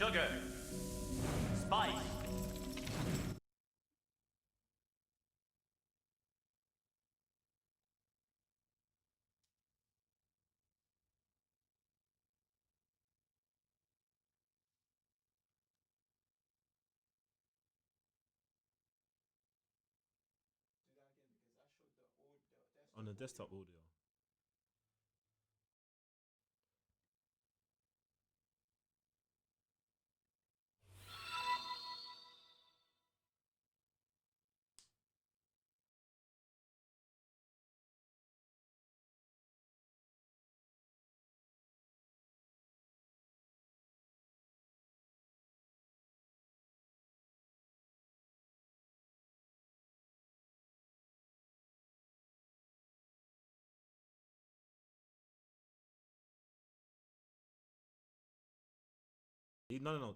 Sugar. Spice. Do that again because that showed the old the On desktop the audio. desktop audio. No, no, no.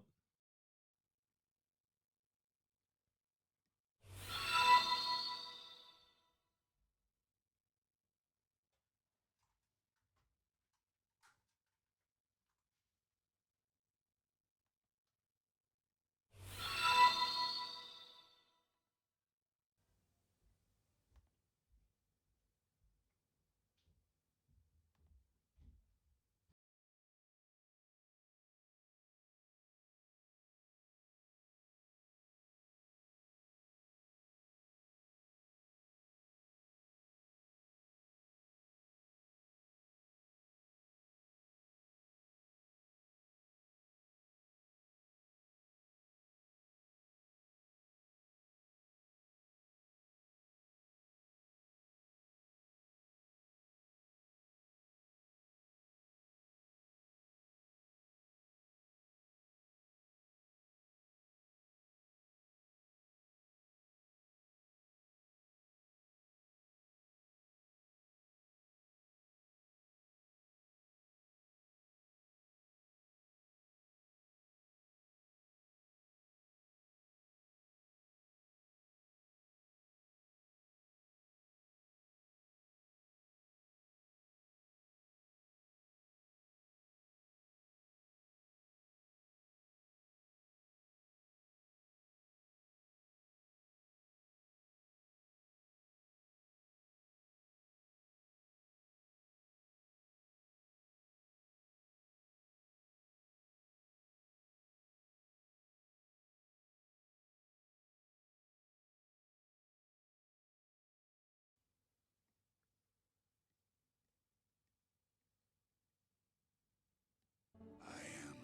I am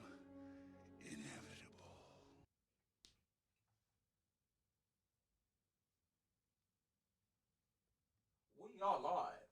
inevitable. We are live.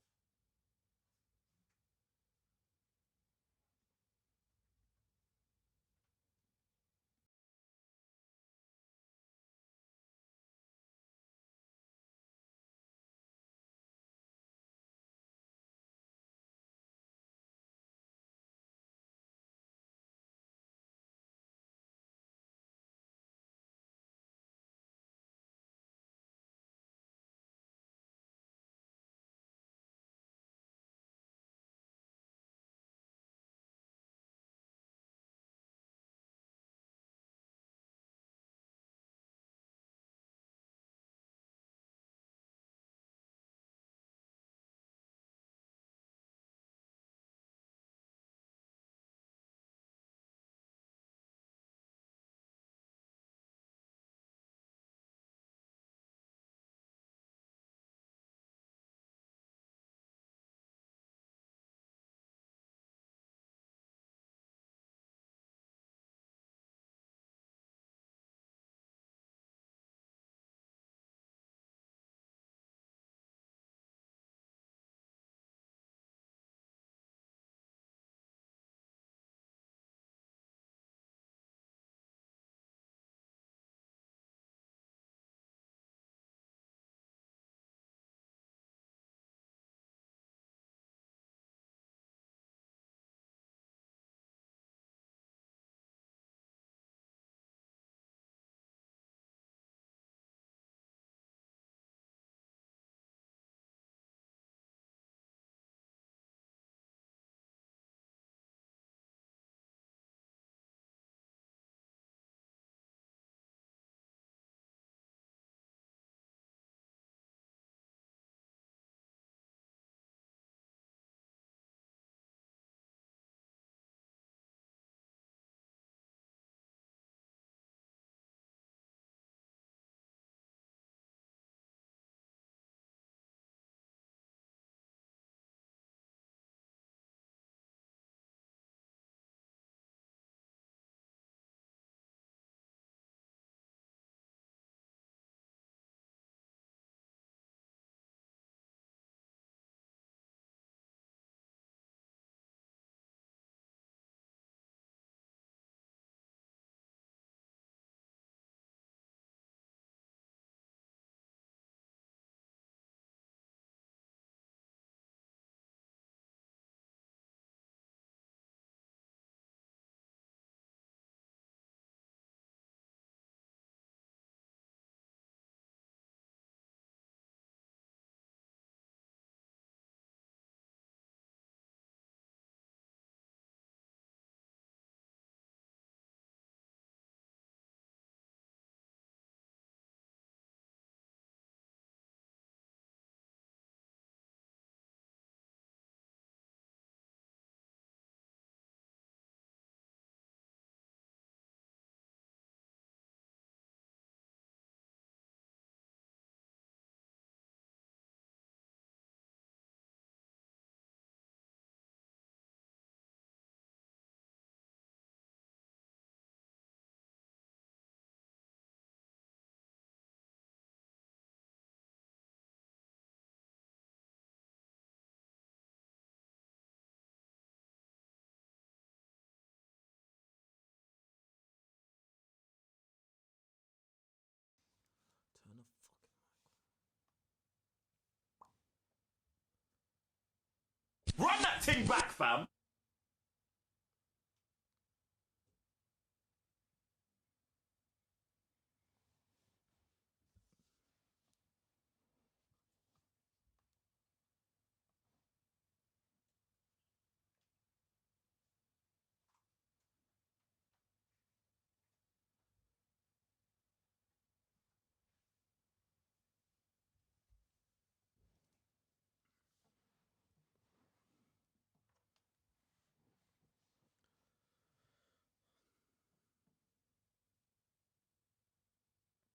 ting back, fam.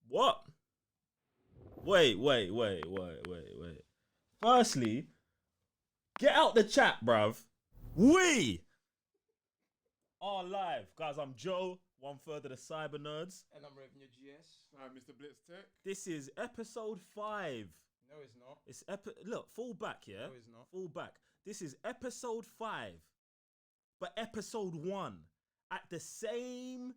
What? Wait. Firstly, get out the chat, bruv. We are live. Guys, I'm Joe, one third of the Cyber Nerds. And I'm Raven your GS. Hi, Mr. Blitz Tech. This is episode 5. No, it's not. It's look, fall back, yeah? No, it's not. Fall back. This is episode 5, but episode 1 at the same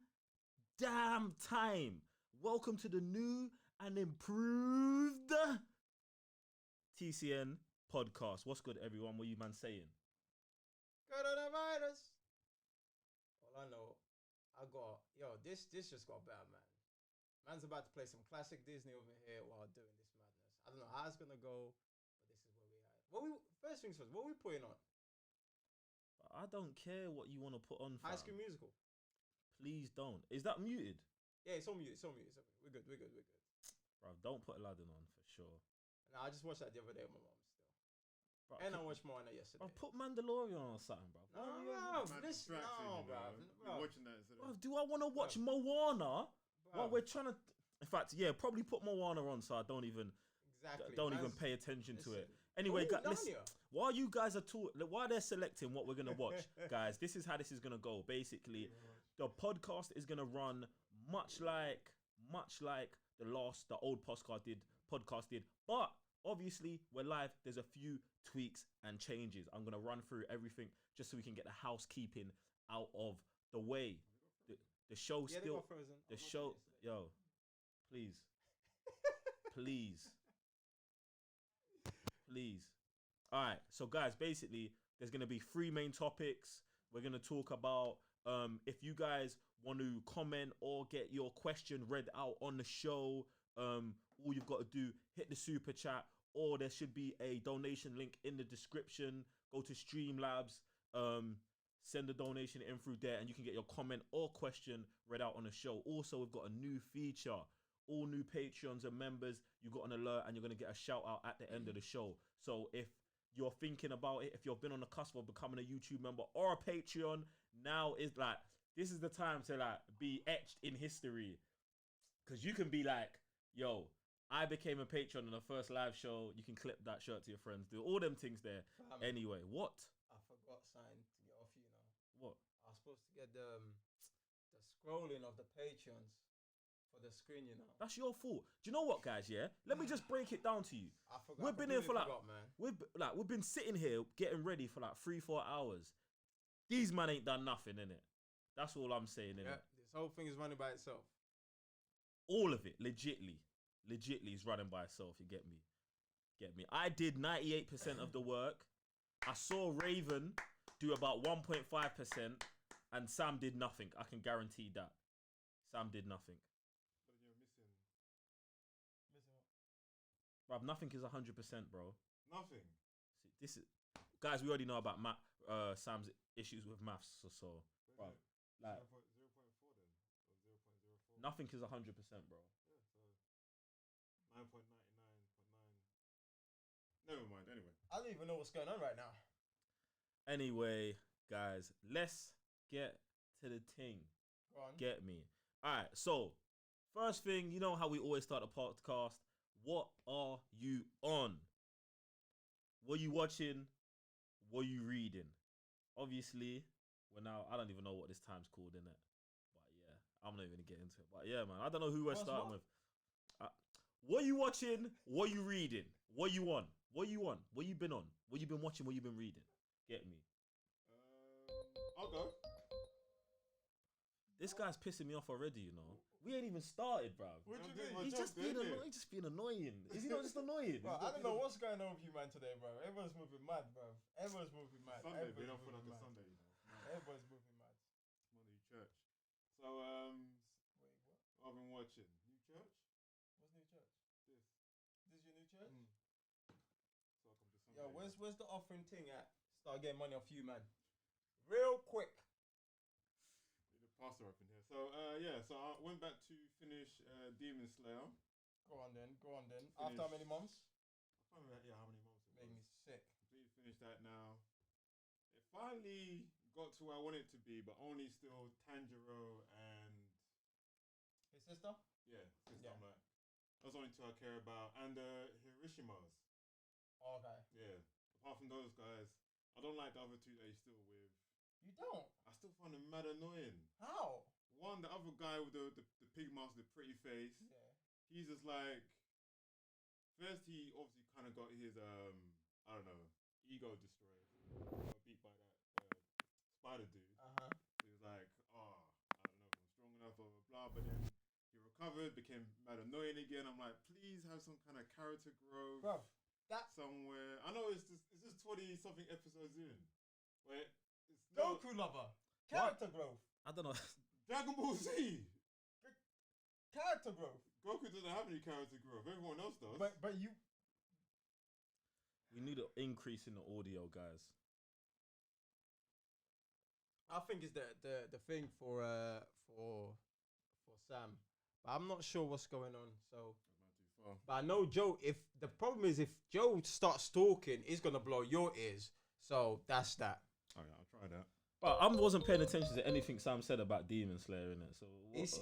damn time. Welcome to the new and improved TCN podcast. What's good, everyone? What you man saying? Coronavirus. All I know, this just got bad, man. Man's about to play some classic Disney over here while doing this madness. I don't know how it's gonna go, but this is where we at. First things first, what are we putting on? I don't care what you want to put on. High fam. School Musical. Please don't. Is that muted? Yeah, it's on mute. It's on mute. We're good. Bro, don't put Aladdin on for sure. Nah, I just watched that the other day with my mom still. Bro, And I watched more on it yesterday. Bro, put Mandalorian on or something, bro. No, Mad this distracting, no, you bro. know. You're watching that instead Bro, of... do I want to watch Moana? Well, we're trying to. In fact, yeah, probably put Moana on so I don't even pay attention to it. Anyway, listen, while you guys are while they're selecting what we're gonna watch, guys, this is how this is gonna go. Basically, the podcast is gonna run much like the old podcast did, but obviously we're live. There's a few tweaks and changes. I'm gonna run through everything just so we can get the housekeeping out of the way. The show still, the show, yo, please. All right, so guys, basically, there's gonna be 3 main topics. We're gonna talk about if you guys want to comment or get your question read out on the show. All you've got to do, hit the super chat, or there should be a donation link in the description. Go to Streamlabs, send a donation in through there, and you can get your comment or question read out on the show. Also, we've got a new feature. All new Patreons and members, you got an alert and you're going to get a shout out at the end of the show. So if you're thinking about it, if you've been on the cusp of becoming a YouTube member or a Patreon, now is like, this is the time to like be etched in history. Because you can be like, yo, I became a patron on the first live show. You can clip that shirt to your friends. Do all them things there. Anyway, what? I forgot something to get off you now. What? I was supposed to get the scrolling of the patrons for the screen, you know. That's your fault. Do you know what, guys? Yeah, let me just break it down to you. I forgot. We've been here for man. we've been sitting here getting ready for like 3-4 hours. These man ain't done nothing, innit? That's all I'm saying, innit? Yeah, this whole thing is running by itself. All of it, legitly is running by itself. You get me? I did 98% of the work. I saw Raven do about 1.5%, and Sam did nothing. I can guarantee that. Sam did nothing. But you're missing what? Bruv, nothing is 100%, bro. Nothing. See, this is, guys. We already know about Sam's issues with maths, so bruv, like 0.4 then, or 0.04. nothing is 100%, bro. Yeah, so 9.99.9. Never mind. Anyway, I don't even know what's going on right now. Anyway, guys, let's get to the ting. Go on. Get me? All right. So, first thing, you know how we always start a podcast. What are you on? What you watching? What you reading? Obviously, we're now. I don't even know what this time's called, innit? But yeah, I'm not even gonna get into it. But yeah, man, I don't know who we're starting with. What you watching? What you reading? What you on? What you on? What you been on? What you been watching? What you been reading? Get me? I'll go. This guy's pissing me off already, you know. We ain't even started, bruv. What you doing? mean? He's just being annoying. He's just being annoying. Is he not just annoying? Bro, I don't know what's going on with you, man, today, bro. Everyone's moving mad, bro. Everyone's moving mad. Sunday, Everyone's we don't feel like moving a mad. Sunday, you know. Everyone's moving mad. Monday church. So Wait, what? I've been watching New Church. What's new church? This. This your new church? So I come to Sunday. Yo, where's the offering thing at? Start getting money off you, man. Real quick. The pastor up in here. So so I went back to finish Demon Slayer. Go on then. After how many months? I found out how many months it Made was. me sick. Completely finished that now. It finally got to where I want it to be, but only still Tanjiro and His sister? sister. Yeah. I'm like, those are only two I care about, and Hirishimas. Oh, okay. Yeah. Apart from those guys, I don't like the other two that he's still with. You don't? I still find them mad annoying. How? One, the other guy with the pig mask, the pretty face. Yeah. He's just like, first he obviously kind of got his I don't know, ego destroyed. Got beat by that spider dude. He was like, oh, I don't know if I'm strong enough, blah blah blah. But then he recovered, became mad annoying again. I'm like, please have some kind of character growth, Bro, that somewhere. I know it's just 20 something episodes in, but it's Goku lover. Character growth. I don't know. Dragon Ball Z. Character growth. Goku doesn't have any character growth. Everyone else does. But you We need an increase in the audio, guys. I think it's the thing for Sam. But I'm not sure what's going on. So Not too far. but I know Joe, if the problem is if Joe starts stalking, he's gonna blow your ears. So that's that. Oh yeah, I'll try that. But I wasn't paying attention to anything Sam said about Demon Slayer in it. So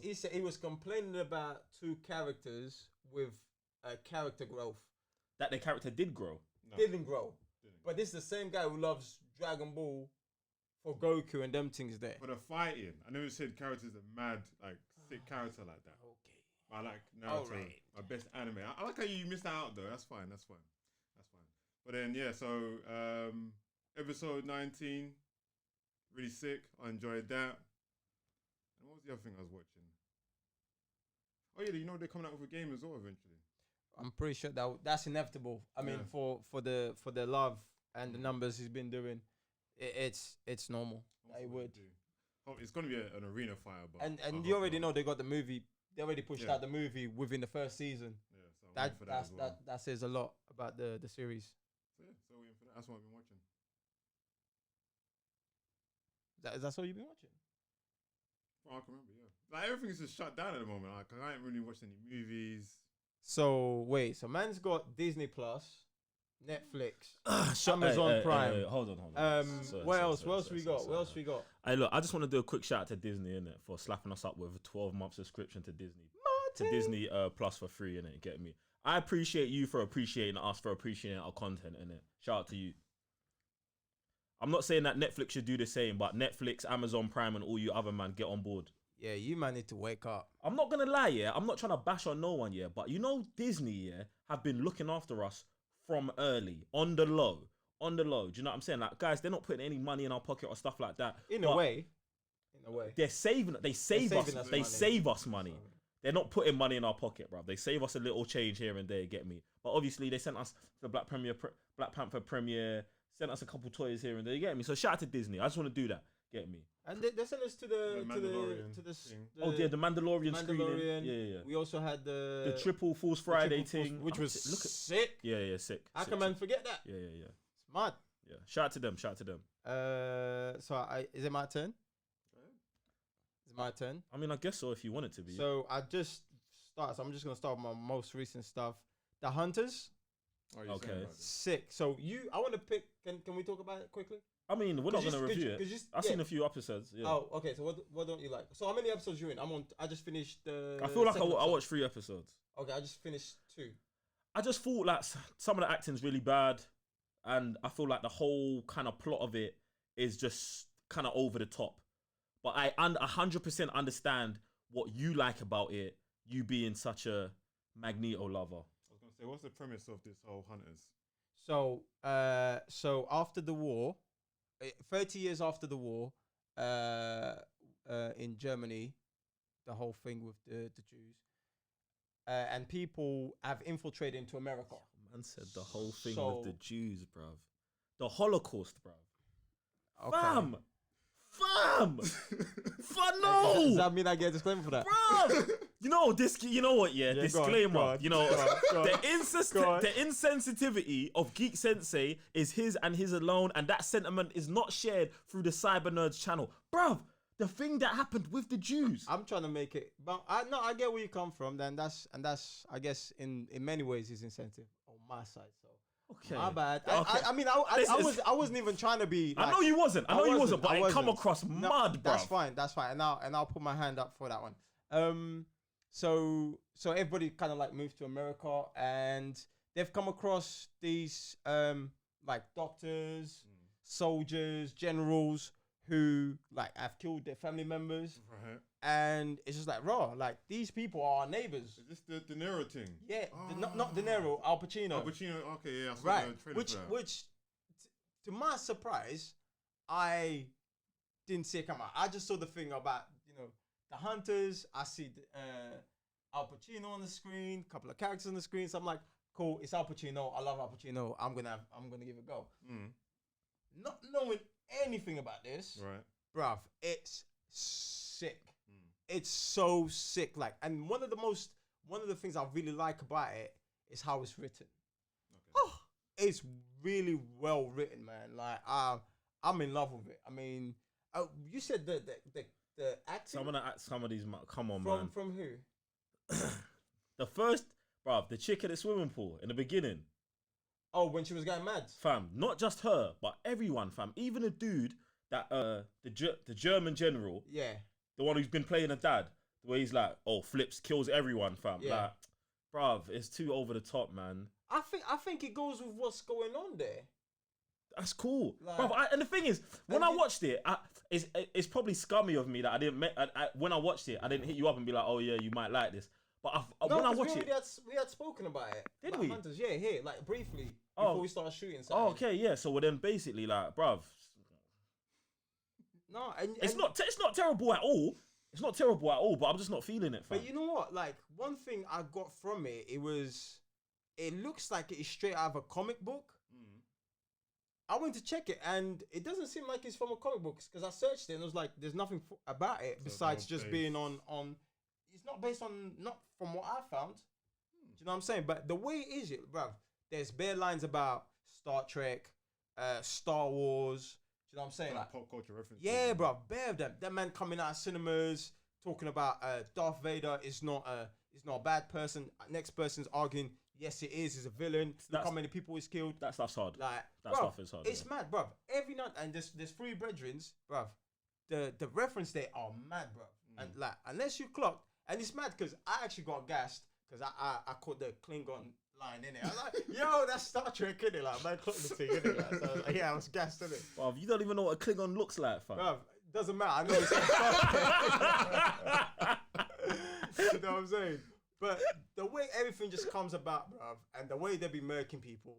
He said he was complaining about two characters with character growth. that their character did grow. No, Didn't grow. didn't. But this is the same guy who loves Dragon Ball for Goku and them things there. For the fighting, I never said characters are mad, like sick character like that. Okay. I like Naruto, Alright. my best anime. I like how you missed that out though. That's fine. But then yeah, so episode 19, really sick. I enjoyed that. And what was the other thing I was watching? Oh yeah, you know they're coming out with a game as well eventually. I'm pretty sure that's inevitable. I mean, Yeah. for the love and the numbers he's been doing, it's normal. What's I it would. gonna do? Oh, it's gonna be an arena fire, but And I you hope already not. know they got the movie. They already pushed Yeah. out the movie within the first season. Yeah, so I'm waiting for that as well. That says a lot about the series. So yeah, so waiting for that. That's what I've been watching. Is that all you've been watching? Well, I can remember, yeah. Like everything's just shut down at the moment. Like I ain't really watched any movies. So wait, so man's got Disney Plus, Netflix, Shut- Amazon Prime. Hold on. Sorry, What sorry, else? sorry, What else sorry, we got? sorry, What else sorry. we got? Hey, look, I just want to do a quick shout out to Disney, innit, for slapping us up with a 12-month subscription to Disney. To Disney Plus for free, innit? Get me? I appreciate you for appreciating us, for appreciating our content, innit? Shout out to you. I'm not saying that Netflix should do the same, but Netflix, Amazon Prime, and all you other man, get on board. Yeah, you man need to wake up. I'm not gonna lie, yeah. I'm not trying to bash on no one, yeah. But you know, Disney, yeah, have been looking after us from early, on the low. Do you know what I'm saying? Like, guys, they're not putting any money in our pocket or stuff like that. In a but way. they're saving. They save us. saving us They money. save us money. They're not putting money in our pocket, bro. They save us a little change here and there. Get me? But obviously, they sent us the Black Panther premiere. Sent us a couple toys here and there. You get me? So shout out to Disney. I just want to do that. Get me? And they sent us to the Mandalorian to the thing. Oh yeah, the Mandalorian screening. Mandalorian. Yeah. We also had The triple Falls Friday thing, which was look at. sick. Yeah, sick. How sick, can man sick. forget that? Yeah. It's mad. Yeah. Shout out to them. So is it my turn? Is it my turn? I mean, I guess so if you want it to be. So I just start. So I'm just gonna start with my most recent stuff. The Hunters, Oh, you're Okay. saying about it. sick. So I want to pick. Can we talk about it quickly? I mean, we're not 'Cause going to you- 'cause review you- it. 'cause you- I've yeah. seen a few episodes. Yeah. Oh, okay. So what don't you like? So how many episodes you in? I just finished the. I feel like I second episode. watched 3 episodes. Okay, I just finished 2. I just thought like some of the acting's really bad, and I feel like the whole kind of plot of it is just kind of over the top. But I 100% understand what you like about it, you being such a Magneto lover. I was gonna say, what's the premise of this whole Hunters? So after the war, 30 years after the war, in Germany, the whole thing with the Jews, and people have infiltrated into America. Man said the whole thing So- with the Jews, bruv. The Holocaust, bruv. Okay. Fam! Does No! that mean I get a disclaimer for that? Bruv! You know what? Yeah, Yeah, disclaimer. go on, you know, go on. the insensitivity of Geek Sensei is his and his alone, and that sentiment is not shared through the Cyber Nerds channel, bruv. The thing that happened with the Jews. I'm trying to make it, but I get where you come from. Then that's I guess in many ways is insensitive on my side. So Okay. my bad. Okay. I mean, Listen, I wasn't even trying to be. I like- know you wasn't. I know you wasn't, but I it come wasn't. across No, mud, bruv. That's fine. That's fine. And I'll put my hand up for that one. So everybody kind of like moved to America, and they've come across these like doctors, soldiers, generals who like have killed their family members, Right. and it's just like raw. Like these people are our neighbors. Is this the De Niro thing? Yeah, not De Niro, Al Pacino. Al Pacino. Okay, yeah. I saw Right. the trailer for that. Which, to my surprise, I didn't see it come out. I just saw the thing about the hunters. I see Al Pacino on the screen, a couple of characters on the screen. So I'm like, cool, it's Al Pacino. I love Al Pacino. I'm gonna give it a go. Not knowing anything about this, Right. bruv, it's sick. It's so sick. Like, and one of the things I really like about it is how it's written. Oh, it's really well written, man. Like, I'm in love with it. I mean, you said the acting Some of these, come on, man. from who? The first, bruv, the chick at the swimming pool in the beginning, Oh, when she was going mad. fam. Not just her, but everyone, fam. Even the dude that the German general, Yeah. the one who's been playing a dad, the way he's like, oh, flips, kills everyone, fam. Yeah. Like, bruv, it's too over the top, man. I think it goes with what's going on there. That's cool, Like- bruv. And the thing is, when And I you- watched it, it's probably scummy of me that I didn't. When I watched it, I didn't hit you up and be like, oh yeah, you might like this. But when I 'cause watched we had spoken about it. Did about we? Hunters. Yeah, here, like briefly Oh. before we started shooting. oh, Something. okay, yeah. So well, then basically, like, bruv, No, it's not terrible at all. It's not terrible at all. But I'm just not feeling it, fam. But you know what? Like, one thing I got from it, it looks like it's straight out of a comic book. I went to check it, and it doesn't seem like it's from a comic book because I searched it and it was like, there's nothing about it besides not just based- being on. It's not based on, not from what I found. Do you know what I'm saying? But the way it is, bruv, there's bare lines about Star Trek, Star Wars. Do you know what I'm saying? Like, Pop culture references. yeah, bro, bare of them. That man coming out of cinemas talking about Darth Vader is not a bad person. Next person's arguing, yes, it is. He's a villain. Look how many people he's killed. That stuff's hard. Like, That bruv, stuff is hard, It's yeah. mad, bro. Every night, and there's three brethrens, bruv. The reference they are mad, bro. And like, unless you clocked, and it's mad because I actually got gassed because I caught the Klingon line in it. I was like, yo, that's Star Trek, innit? Like, man, clocked the thing, innit? Like, so I was like, yeah, I was gassed, innit? Bruv, you don't even know what a Klingon looks like, fam. Bruv, doesn't matter. I know it's Star Trek. You know what I'm saying? But the way everything just comes about, bruv, and the way they be murking people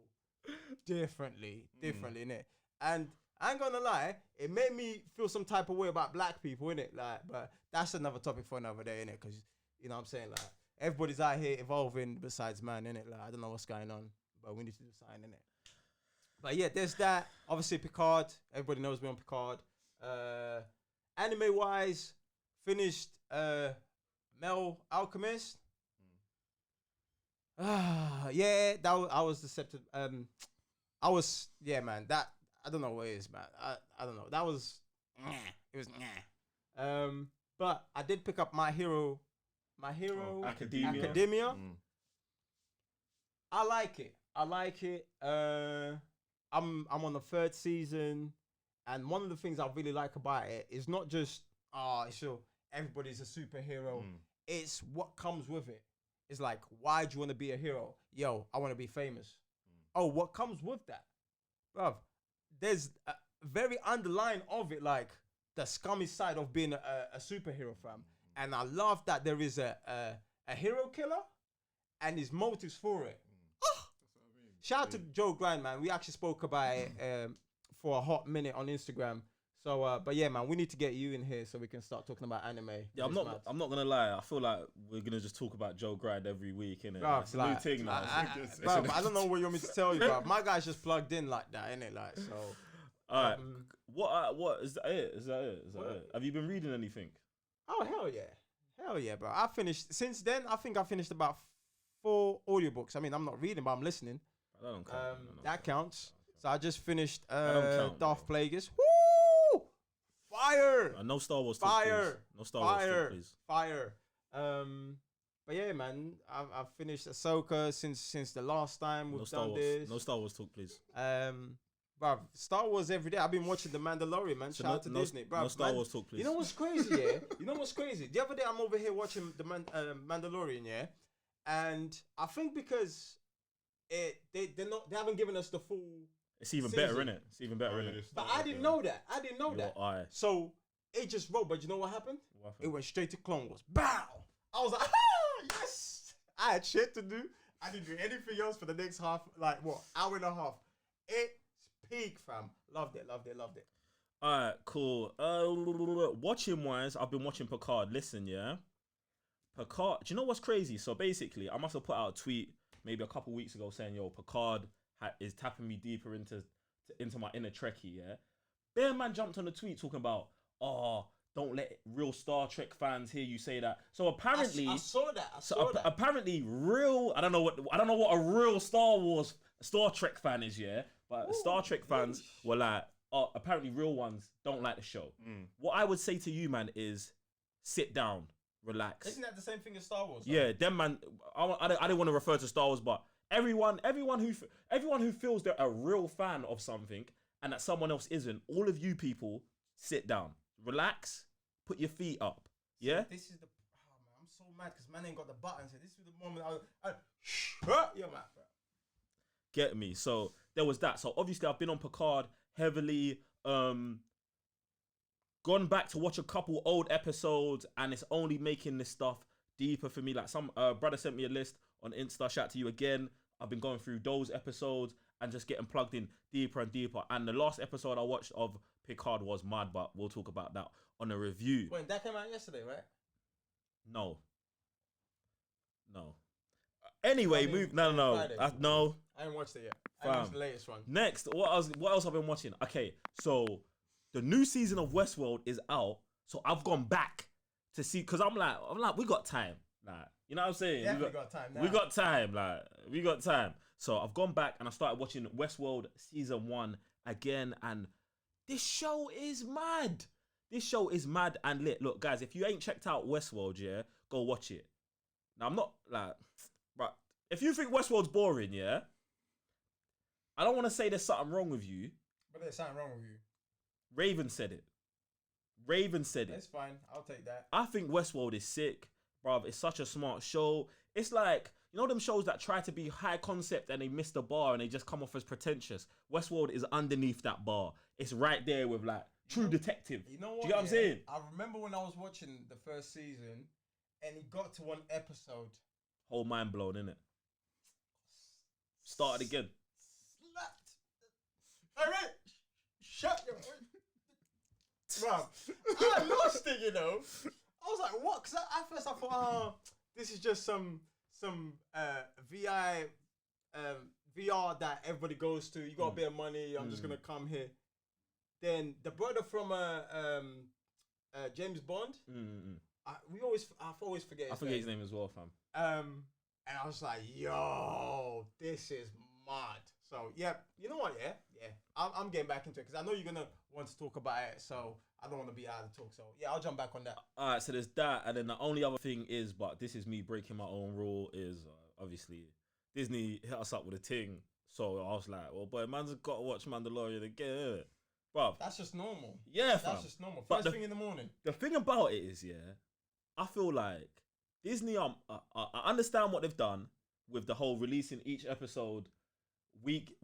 differently, innit? And I ain't gonna lie, it made me feel some type of way about black people, innit? Like, but that's another topic for another day, innit? Because, you know what I'm saying? Like, everybody's out here evolving besides man, innit? Like, I don't know what's going on, but we need to do something, innit? But yeah, there's that. Obviously, Picard. Everybody knows me on Picard. Anime wise, finished Mel Alchemist. Yeah, I was deceptive. Man. That I don't know what it is, man. I don't know. That was it was. But I did pick up My Hero Academia. I like it. I'm on the third season, and one of the things I really like about it is not just sure everybody's a superhero. It's what comes with it. It's like, why do you want to be a hero? Yo, I want to be famous. Oh, what comes with that, bruv? There's a very underlying of it, like the scummy side of being a superhero, fam. And I love that there is a hero killer and his motives for it. Shout out to Joe Grind, man. We actually spoke about it for a hot minute on Instagram. So, but yeah, man, we need to get you in here so we can start talking about anime. Yeah, I'm not gonna lie. I feel like we're gonna just talk about Joe Grind every week, innit? Bruv, It's a new thing now. Bruv, I don't know what you want me to tell you, bro. My guy's just plugged in like that, innit? Like, so. All right. What is that? Is that it? Have you been reading anything? Oh hell yeah, bro. I finished since then. I think I finished about 4 audiobooks. I mean, I'm not reading, but I'm listening. That don't count. That counts. So I just finished don't count, Darth bro. Plagueis. Woo! Fire! No Star Wars talk, Fire! please. No Star Wars talk, please. Fire! But yeah, man, I've finished Ahsoka since the last time we've done this. No Star Wars talk, please. Bruv, Star Wars every day. I've been watching The Mandalorian, man. Shout out to Disney, bruv. No Star Wars talk, please. You know what's crazy, yeah? You know what's crazy? The other day I'm over here watching the Mandalorian, yeah, and I think because they haven't given us the full. It's even season. better, innit? It's even better, innit? But I didn't know that. I didn't know that. Eye. So it just rolled. But you know what happened? What happened? It went straight to Clone Wars. Bow! I was like, yes! I had shit to do. I didn't do anything else for the next hour and a half. It's peak, fam. Loved it. Alright, cool. Watching wise, I've been watching Picard. Listen, yeah. Picard, do you know what's crazy? So basically, I must have put out a tweet maybe a couple weeks ago saying, yo, Picard is tapping me deeper into my inner Trekkie, yeah? Bear man jumped on the tweet talking about, don't let real Star Trek fans hear you say that. So apparently, I saw that. Apparently, I don't know what a real Star Trek fan is, yeah. But Star Trek fans were like, apparently real ones don't like the show. What I would say to you, man, is sit down, relax. Isn't that the same thing as Star Wars? Though? Yeah, them man. I didn't want to refer to Star Wars, but everyone who feels they're a real fan of something and that someone else isn't, all of you people, sit down, relax, put your feet up. Yeah. This is man, I'm so mad because man ain't got the buttons. This is the moment I shut your mouth, bro. Get me? So there was that. So obviously I've been on Picard heavily. Gone back to watch a couple old episodes, and it's only making this stuff deeper for me. Like some brother sent me a list on Insta. Shout out to you again. I've been going through those episodes and just getting plugged in deeper and deeper. And the last episode I watched of Picard was mad, but we'll talk about that on a review. Wait, that came out yesterday, right? No. Anyway, move. No. No. I haven't watched it yet. I haven't watched the latest one. Next, what else I've been watching? Okay, so the new season of Westworld is out, so I've gone back to see because I'm like, we got time, like, you know what I'm saying? Definitely got time. Now. We got time. So I've gone back and I started watching Westworld season 1 again, and this show is mad. And lit. Look, guys, if you ain't checked out Westworld, yeah, go watch it. Now I'm not like, right. If you think Westworld's boring, yeah, I don't want to say there's something wrong with you. But there's something wrong with you. Raven said it. It's fine. I'll take that. I think Westworld is sick, bruv. It's such a smart show. It's like, you know them shows that try to be high concept and they miss the bar and they just come off as pretentious. Westworld is underneath that bar. It's right there with like True Detective. You know what? Do you get what I'm saying? I remember when I was watching the first season and he got to one episode. Whole mind blown, innit? Started again. Slapped. All right. Shut your... Bruv, I lost it, you know. I was like, what? Because at first I thought, this is just some VR that everybody goes to. You got a bit of money. I'm just gonna come here. Then the brother from James Bond. I always forget. I forget his name as well, fam. And I was like, yo, this is mad. So yeah, you know what? Yeah. I'm getting back into it because I know you're gonna want to talk about it. So I don't want to be out of talk. So yeah, I'll jump back on that. All right, so there's that, and then the only other thing is, but this is me breaking my own rule, is obviously Disney hit us up with a ting. So I was like, well, boy, man's got to watch Mandalorian again, bruv. That's just normal. Yeah, fam. That's just normal. First thing in the morning. The thing about it is, yeah, I feel like Disney. I understand what they've done with the whole releasing each episode week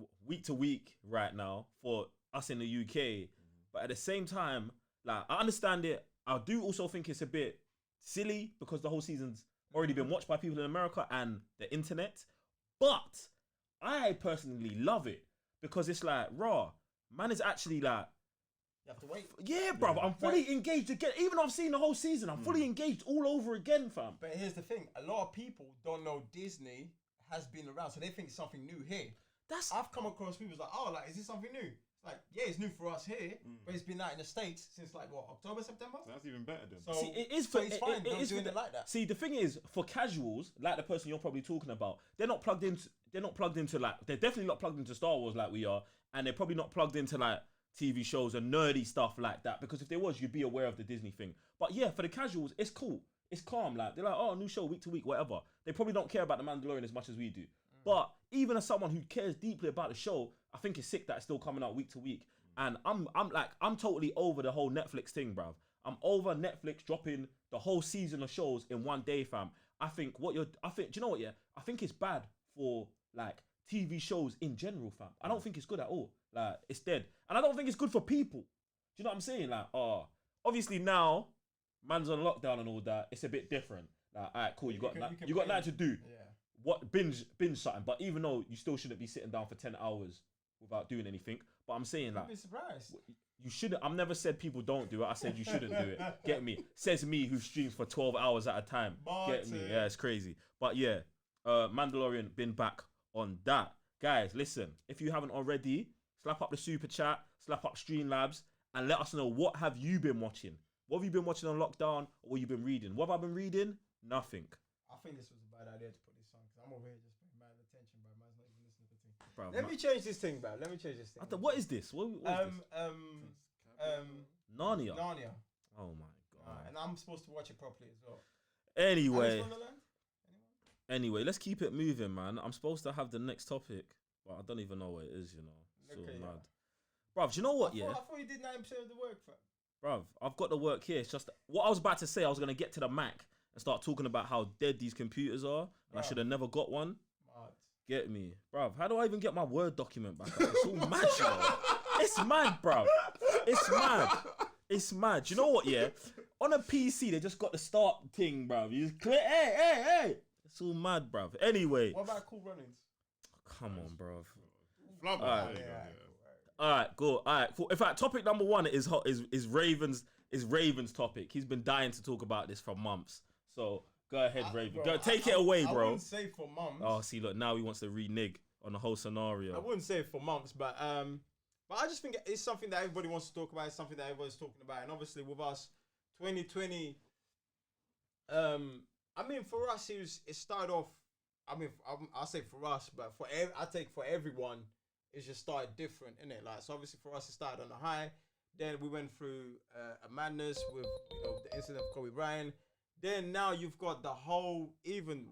to week right now for us in the UK, but at the same time, like, I understand it. I do also think it's a bit silly because the whole season's already been watched by people in America and the internet. But I personally love it because it's like, raw, man is actually like You have to wait. Yeah, bruv, I'm fully engaged again. Even though I've seen the whole season, I'm fully engaged all over again, fam. But here's the thing: a lot of people don't know Disney has been around, so they think it's something new here. I've come across people like, oh, like, is this something new? It's like, yeah, it's new for us here, but it's been out in the States since like what, October, September? So that's even better then. So see, it's fine. Don't do it like that. See, the thing is, for casuals, like the person you're probably talking about, they're not plugged into. They're not plugged into like. They're definitely not plugged into Star Wars like we are, and they're probably not plugged into like TV shows and nerdy stuff like that. Because if there was, you'd be aware of the Disney thing. But yeah, for the casuals, it's cool. It's calm. Like they're like, oh, new show week to week, whatever. They probably don't care about the Mandalorian as much as we do. But even as someone who cares deeply about the show, I think it's sick that it's still coming out week to week. And I'm totally over the whole Netflix thing, bruv. I'm over Netflix dropping the whole season of shows in one day, fam. Do you know what? Yeah, I think it's bad for like TV shows in general, fam. I don't think it's good at all. Like it's dead, and I don't think it's good for people. Do you know what I'm saying? Like, obviously now, man's on lockdown and all that. It's a bit different. Like, alright, cool. You got nothing to do. Yeah. What binge something? But even though you still shouldn't be sitting down for 10 hours without doing anything. But I'm saying like, I'd be surprised. You shouldn't. I've never said people don't do it. I said you shouldn't do it. Get me? Says me who streams for 12 hours at a time. Get me? Yeah, it's crazy. But yeah, Mandalorian been back on that. Guys, listen. If you haven't already, slap up the super chat, slap up Streamlabs, and let us know what have you been watching. What have you been watching on lockdown, or what you been reading? What have I been reading? Nothing. I think this was a bad idea to put this on because I'm over here just paying mad attention, bro. Man's not even listening to the thing. Bro, Let me change this thing, bro. What is this? What is this? Narnia. Narnia. Oh my god. And I'm supposed to watch it properly as well. Anyway. Alice Wonderland? Anyway, let's keep it moving, man. I'm supposed to have the next topic, but I don't even know what it is, you know. So Okay, mad. Bruv, do you know what, I thought you did 9% of the work, fam. Bruv, I've got the work here. It's just what I was about to say. I was going to get to the Mac and start talking about how dead these computers are, and I should have never got one. Mad. Get me? Bruv, how do I even get my Word document back up? It's all mad, you know. It's mad, bruv. It's mad. It's mad. Do you know what, yeah? On a PC, they just got the start thing, bruv. You just click, hey. It's all mad, bruv. Anyway. What about Cool Runnings? Come on, bruv. Flub. Alright, cool. Alright, cool. In fact, topic number one is Raven's topic. He's been dying to talk about this for months. So go ahead, Raven. Go take it away, bro. I wouldn't say for months. Oh, see, look, now he wants to renege on the whole scenario. I wouldn't say for months, but I just think it's something that everybody wants to talk about. It's something that everybody's talking about, and obviously with us, 2020. I mean, for us, it started off. I mean, I'll say for us, but I take for everyone, it just started different, innit? Like, so obviously for us, it started on a high. Then we went through a madness with the incident of Kobe Bryant. Then now you've got the whole even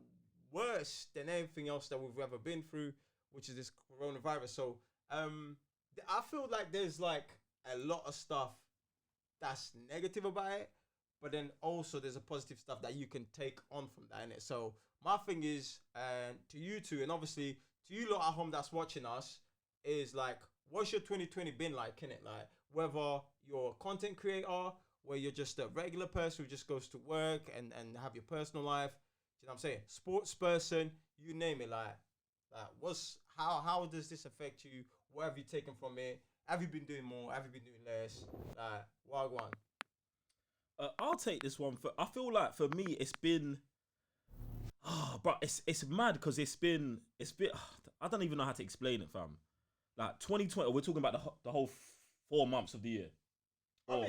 worse than anything else that we've ever been through, which is this coronavirus. So I feel like there's like a lot of stuff that's negative about it, but then also there's a positive stuff that you can take on from that, innit? So my thing is, to you two, and obviously to you lot at home that's watching us, is like, what's your 2020 been like, innit? Like, whether you're a content creator, where you're just a regular person who just goes to work and have your personal life, you know what I'm saying? Sports person, you name it. Like how does this affect you? What have you taken from it? Have you been doing more? Have you been doing less? Like, wagwan. I'll take this one. I feel like for me, it's been, but it's mad because it's been. I don't even know how to explain it, fam. Like 2020, we're talking about the whole 4 months of the year. I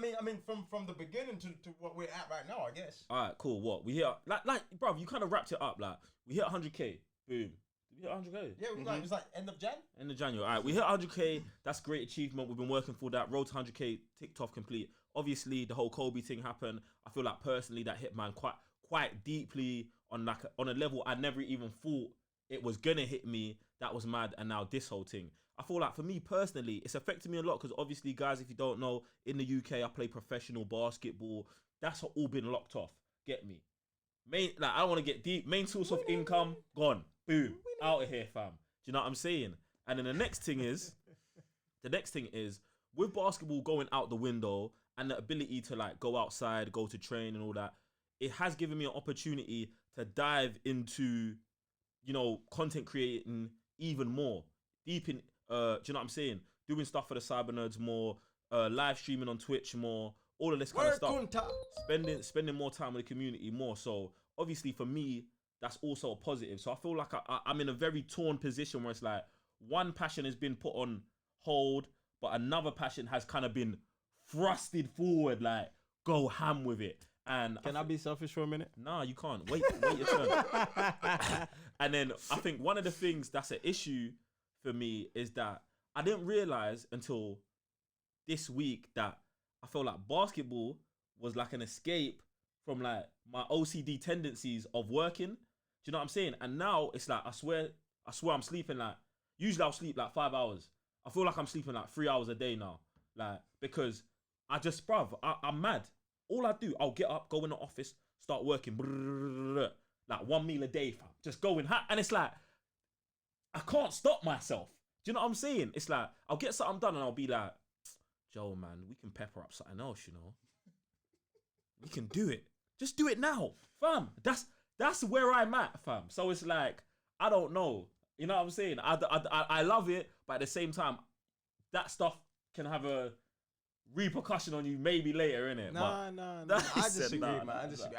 mean, I mean, from the beginning to what we're at right now, I guess. All right, cool. What we hit, like, bro, you kind of wrapped it up. Like, we hit 100K. Boom. Did we hit 100K? Yeah, it was like end of Jan. End of January. All right, we hit 100K. That's a great achievement. We've been working for that. Road to 100K, TikTok complete. Obviously, the whole Kobe thing happened. I feel like personally that hit man quite deeply on a level I never even thought it was gonna hit me. That was mad. And now this whole thing. I feel like for me personally, it's affected me a lot because obviously, guys, if you don't know, in the UK, I play professional basketball. That's all been locked off. Get me? I don't want to get deep. Main source of income, gone. Boom. Out of here, fam. Do you know what I'm saying? And then the next thing is, with basketball going out the window and the ability to like go outside, go to train and all that, it has given me an opportunity to dive into, content creating even more. Deep in, do you know what I'm saying? Doing stuff for the cyber nerds more, live streaming on Twitch more, all of this kind of stuff. Spending more time with the community more. So obviously for me, that's also a positive. So I feel like I'm in a very torn position where it's like one passion has been put on hold, but another passion has kind of been thrusted forward, like go ham with it. And Can I be selfish for a minute? Nah, you can't. Wait your turn. And then I think one of the things that's an issue for me is that I didn't realize until this week that I felt like basketball was like an escape from like my OCD tendencies of working. Do you know what I'm saying? And now it's like I swear I'm sleeping like, usually I'll sleep like 5 hours. I feel like I'm sleeping like 3 hours a day now. Like, because I just, bruv, I'm mad. All I do, I'll get up, go in the office, start working. Like 1 meal a day, fam. Just going. And it's like, I can't stop myself. Do you know what I'm saying? It's like, I'll get something done and I'll be like, Joe, man, we can pepper up something else, you know? We can do it. Just do it now, fam. That's where I'm at, fam. So it's like, I don't know. You know what I'm saying? I love it, but at the same time, that stuff can have a repercussion on you maybe later, innit? No. I disagree, man. I disagree.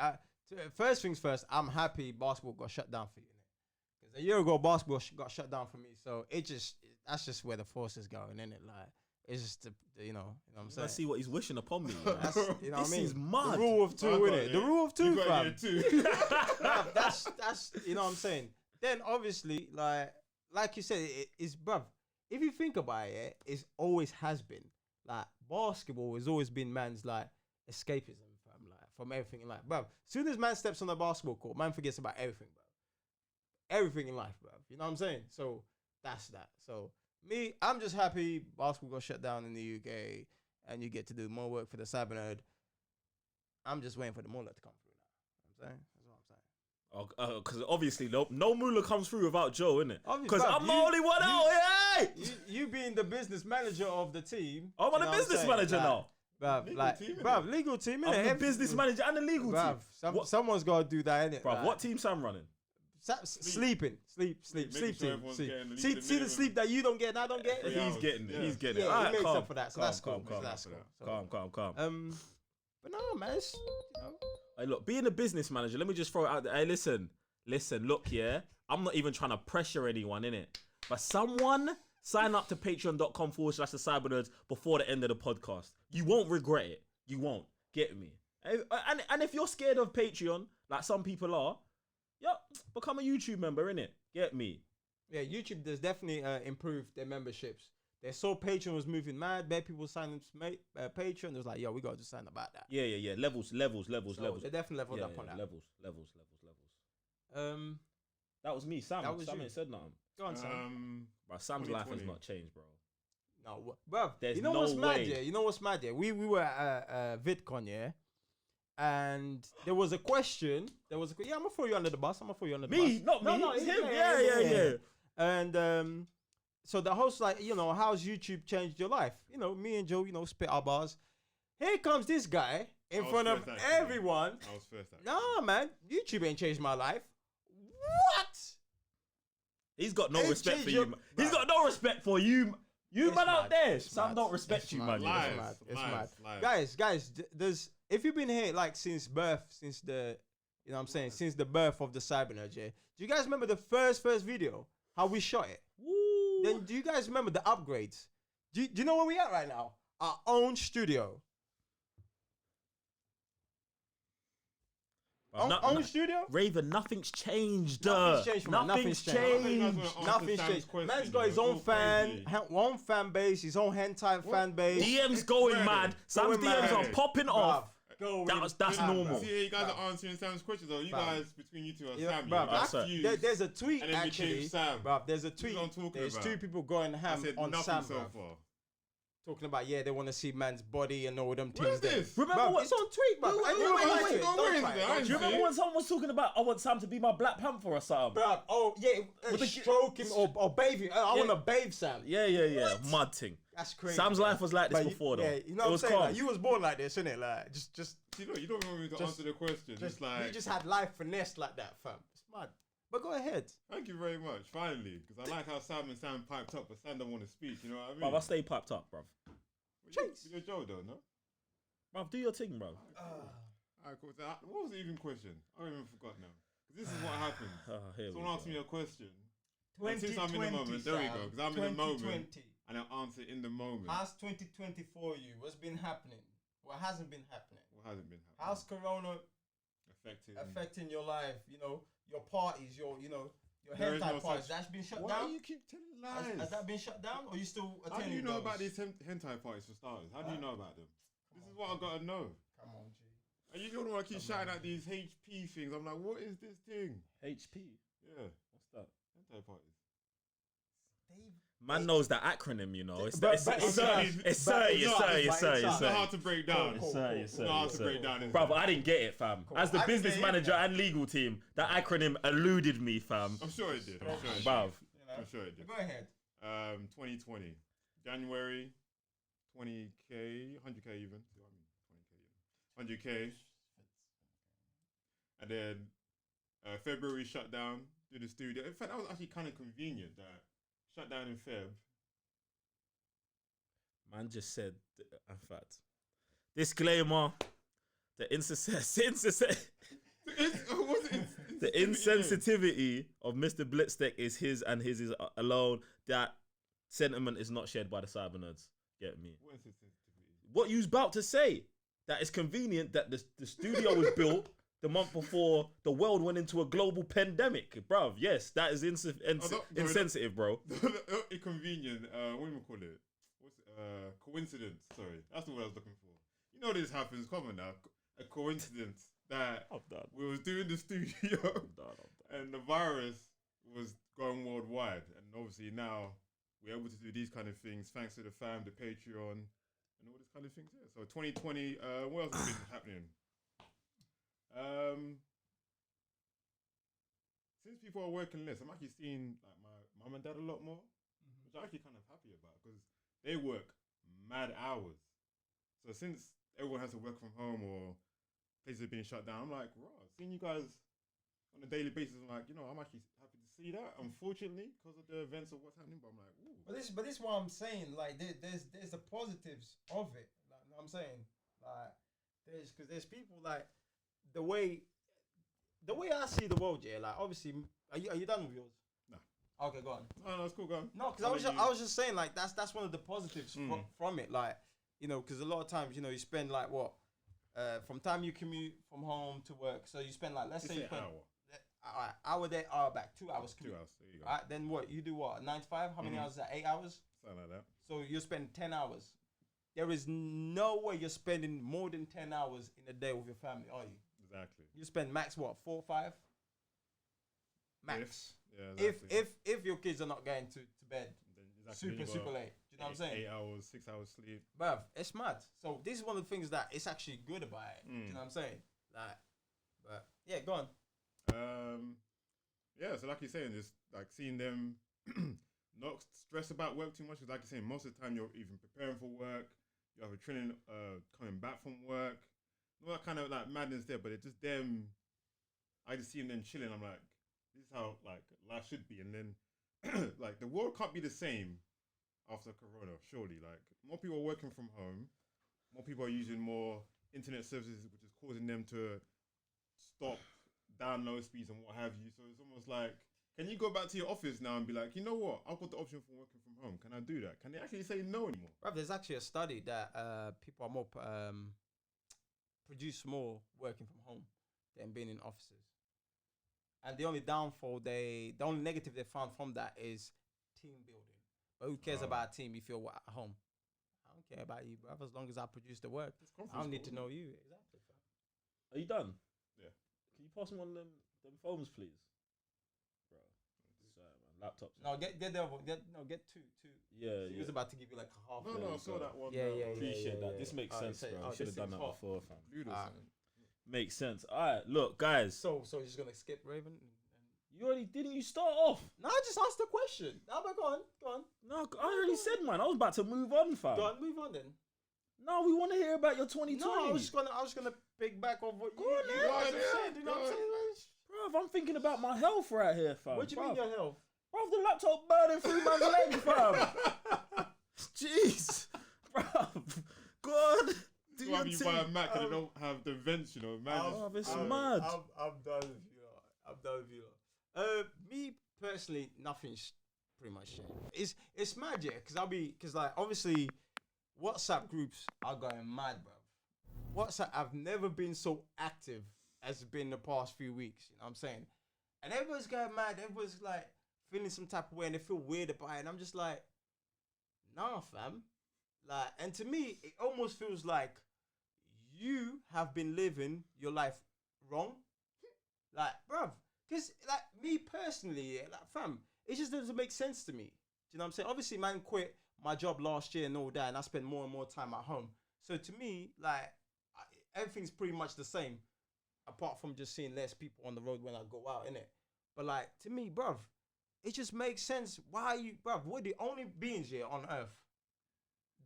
First things first, I'm happy basketball got shut down for you, innit? Because a year ago, basketball got shut down for me. So that's just where the force is going, innit? Like, it's just you know what I'm saying. Let's see what he's wishing upon me. That's, you know what I mean? This is mad. The rule of two, innit? The rule of two, fam. Bruv, that's you know what I'm saying. Then obviously, like you said, it's bruv. If you think about it, it always has been like basketball has always been man's like escapism, fam. Like from everything in life, bruv. Soon as man steps on the basketball court, man forgets about everything, bruv. Everything in life, bruv. You know what I'm saying? So that's that. So me, I'm just happy basketball got shut down in the UK, and you get to do more work for the Cyber Nerd. I'm just waiting for the mullah to come through now. You know what I'm saying? That's what I'm saying. Because obviously no moolah comes through without Joe, innit? Obviously, Because bruv, I'm the only one out, hey! You being the business manager of the team. I'm you the know what business saying? manager Like, now. Bruv, Legal like, team, innit? bruv, legal team, innit? I'm the business manager and the legal Bruv, team. someone's got to do that, innit? Bruv, Like, what team Sam running? Sleeping. Sleep Making sure team. everyone's Sleep. getting at least See the the minimum. sleep that you don't get and I don't get? Three He's hours. getting it. Yeah. He's getting it. Yeah, Alright, he makes calm, up for that, so that's cool. calm, That's cool. So, calm. but no, man, it's, you know. Hey, look, being a business manager, let me just throw it out there. Hey, listen, look, yeah. I'm not even trying to pressure anyone, innit? But someone sign up to patreon.com/the Cybernerds before the end of the podcast. You won't regret it. You won't. Get me? And if you're scared of Patreon, like some people are, become a YouTube member, innit? Get me? Yeah, YouTube does definitely improve their memberships. They saw Patreon was moving mad. Bad people signed up to Patreon. It was like, yo, we got to just sign about that. Yeah. Levels. So they definitely leveled up on that. Levels. That was me, Sam. That was Sam you. ain't said nothing. Go on, Sam. Bro, Sam's life has 2020. not changed, bro. No, bro. There's You know no what's mad? way. Yeah, you know what's mad? Yeah, we were at VidCon, yeah, and there was a question. I'm gonna throw you under the bus. Me, not me. No, It's him. him. Yeah. And so the host like, you know, how's YouTube changed your life? You know, me and Joe, you know, spit our bars. Here comes this guy in I was front of first, actually. everyone. I was first. Actually. Nah, man, YouTube ain't changed my life. What? He's got no Hey, respect for change you. your- Man. He's got no respect for you. You It's man out mad. there. It's Sam mad. don't respect It's you, mad. man. Lies. It's mad. It's Lies. mad. Guys, there's if you've been here like since birth, since the, you know what I'm saying, since the birth of the Cybernerd, yeah. Do you guys remember the first video? How we shot it? Woo. Then do you guys remember the upgrades? Do you know where we at right now? Our own studio. Own studio? Raven, nothing's changed. Nothing's changed, man. Nothing's Nothing's changed. changed. Nothing's changed. Man's got his own own fan base, his own hentai fan base. DM's going Brandon, mad. Sam's going mad. DMs are popping off. Bruv, That's normal. See, you guys are answering Sam's questions, though. You guys, between you two, are Yeah, Sam. bruv, You're that's confused. there's a tweet And then we actually. changed Sam. Bruv, there's a tweet. what I'm talking There's about. two people going I ham said on nothing Sam, so bruv. far. Talking about, they want to see man's body and all them What things is there. this? Remember Bruv, what? it's on tweet, bruv. Wait, And you wait, don't wait, try wait, it. wait, Don't wait, try it. wait, Don't I Do you try remember it. when someone was talking about I want Sam to be my Black Panther or something? Bruv, stroke him or bathe him. I want to bathe Sam. Yeah. Mud thing. That's crazy. Sam's bruv. life was like this But before, though. Yeah, you know It what I'm was saying? calm. Like, you was born like this, innit? Like, just See, look, you don't want me to Just- answer the question. Just like, you just had life finesse like that, fam. It's mad. But go ahead. thank you very much, finally. Because I like how Sam and Sam piped up, but Sam don't want to speak, you know what I mean? Bruv, I stay piped up, bruv. Chase. You're Joe though, no? Bruv, do your thing, bro. Alright, cool. So, what was the even question? I even forgot now. 'Cause this is what happens. Here we Someone go. asks me a question. And since I'm in the moment, there we go. Because I'm in the moment, and I'll answer in the moment. How's 2020 for you? What's been happening? What hasn't been happening? What hasn't been happening? How's Corona affecting your life? You know, your parties, your There is hentai no parties. such- That's been shut Why down. do you keep telling lies? Has that been shut down, or you still How attending do you know those? about these hentai parties for starters? How do you know about them? This is what I gotta know. Come on, G. And you don't want to keep shouting at these HP things. I'm like, what is this thing? HP. Yeah, What's that? hentai parties. Man knows the acronym, you know. It's But it's it's It's not hard to break down. Cool. It's not hard to break down. is Bruv, it? I didn't get it, fam. As the I didn't business get it manager either. and legal team, that acronym eluded me, fam. I'm sure it did. I'm sure it did. Bruv. You know? I'm sure it did. Go ahead. 2020, January, 20k, 100k even. See what I mean? 20k, 100k. And then February shut down, do the studio. In fact, that was actually kind of convenient that shut down in Feb. Man just said, in fact, disclaimer: the the insensitivity of Mr. Blitzdeck is his and his is alone. That sentiment is not shared by the cyber nerds. Get me? What insensitivity? What you was about to say? That it's convenient that the studio was built the month before the world went into a global pandemic, bruv. Yes, that is insensitive, bro. Inconvenient. What do you call it? Coincidence. Sorry, that's the word I was looking for. You know this happens. Come on now. A coincidence that I'm done. we was doing the studio and the virus was going worldwide, and obviously now we're able to do these kind of things thanks to the fam, the Patreon, and all this kind of things. Yeah. So 2020. What else has been happening? Since people are working less, I'm actually seeing like my mum and dad a lot more, which I'm actually kind of happy about because they work mad hours. So since everyone has to work from home or places are being shut down, I'm like, raw, seeing you guys on a daily basis, I'm like, I'm actually happy to see that. Unfortunately, because of the events of what's happening, but I'm like, ooh. But this is what I'm saying. Like there's the positives of it. Like, you know what I'm saying, like there's people like the way I see the world. Yeah, like obviously, are you done with yours? No. Okay, go on. No, it's cool, go on. No, because I was just saying like that's one of the positives from it. Like because a lot of times you spend like what from time you commute from home to work, so you spend like let's say you spend hour there, hour back, 2 hours commute. 2 hours. There you go. All right, then what you do? What 9 to 5? How many hours is that? 8 hours. Something like that. So you spend 10 hours. There is no way you're spending more than 10 hours in a day with your family, are you? Exactly. You spend max what 4 or 5? Max. Yeah, exactly. If your kids are not going to bed Then exactly, super late. Do you know what I'm saying? 8 hours, 6 hours sleep. Bruv, it's mad. So this is one of the things that it's actually good about it. Do you know what I'm saying? Like, but yeah, go on. Yeah, so like you're saying, it's like seeing them not stress about work too much. Because like you're saying, most of the time you're even preparing for work. You have a training coming back from work. All that kind of like madness there, but it's just them. I just see them chilling. I'm like, this is how like life should be. And then like the world can't be the same after Corona. Surely, like more people are working from home. More people are using more internet services, which is causing them to stop download speeds and what have you. So it's almost like, can you go back to your office now and be like, you know what? I've got the option for working from home. Can I do that? Can they actually say no anymore? Bruv, there's actually a study that people are more produce more working from home than being in offices. And the only negative they found from that is team building. But who cares about a team if you're at home? I don't care about you, bruv. As long as I produce the work, I don't need to know you. Exactly. Are you done? Yeah. Can you pass me one of them phones, please? Bro. Sorry, man. Laptops. No, get the other one. Get two. Yeah, He was about to give you like a half. No, I saw that one. Yeah. Appreciate that. yeah. This makes sense, bro. Should have done that before, fam. Makes sense. Alright, look, guys. So you're just gonna skip Raven? You already didn't you start off? No, I just asked the question. No, but go on. No, I already said, man. I was about to move on, fam. Go on, move on then. No, we want to hear about your 2020. No, I was just gonna pick back off what you on, guys then. have said. You know what I'm saying? Bruv, I'm thinking about my health right here, fam. What do you mean your health? Bruv, the laptop burning through my legs, fam. Jeez. Bruv. buy a Mac and they don't have the vents, you know. It's mad. I'm done with you lot. I'm done with you lot. Me personally, nothing's pretty much changed. It's mad, yeah, because like obviously WhatsApp groups are going mad, bro. WhatsApp, I've never been so active as it's been the past few weeks. You know what I'm saying? And everyone's going mad. Everyone's like feeling some type of way, and they feel weird about it. And I'm just like, nah, fam. Like, and to me, it almost feels like you have been living your life wrong. Like, bruv, because like me personally, like, fam, it just doesn't make sense to me. Do you know what I'm saying? Obviously, man, quit my job last year and all that, and I spend more and more time at home. So to me, like, everything's pretty much the same, apart from just seeing less people on the road when I go out, innit? But like, to me, bruv, it just makes sense. Why are you, bruv, we're the only beings here on earth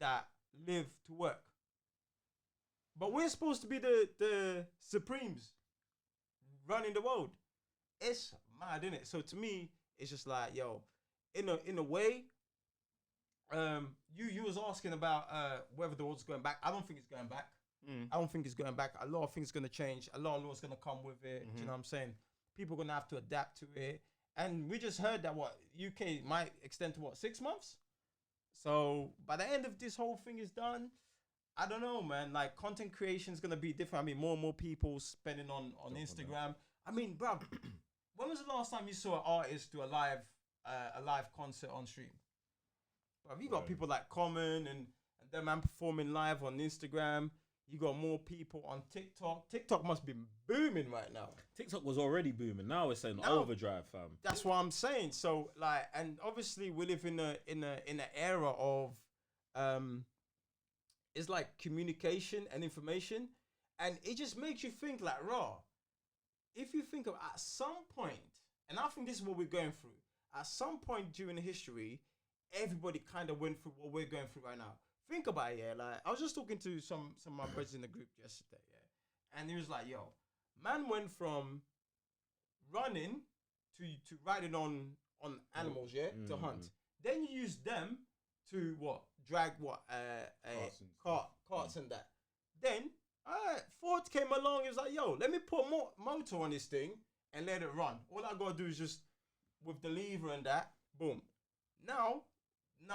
that live to work. But we're supposed to be the supremes running the world. It's mad, innit? So to me, it's just like, yo, in a way, you was asking about whether the world's going back. I don't think it's going back. I don't think it's going back. A lot of things are gonna change. A lot of laws gonna come with it. Do you know what I'm saying? People are gonna have to adapt to it. And we just heard that UK might extend to 6 months. So by the end of this whole thing is done, I don't know, man. Like, content creation is gonna be different. I mean, more and more people spending on Instagram. I mean, bro, when was the last time you saw an artist do a live concert on stream? Bro, you got people like Common and them man performing live on Instagram. You got more people on TikTok. TikTok must be booming right now. TikTok was already booming. Now it's saying overdrive, fam. That's what I'm saying. So like, and obviously we live in an era of it's like communication and information, and it just makes you think like, raw. If you think of at some point, and I think this is what we're going through. At some point during history, everybody kind of went through what we're going through right now. Think about it, yeah. Like, I was just talking to some of my friends in the group yesterday, yeah, and he was like, "Yo, man went from running to riding on animals, yeah, to hunt. Then you use them to drag carts and that. Then Ford came along. He was like, "Yo, let me put more motor on this thing and let it run. All I gotta do is just with the lever and that, boom. Now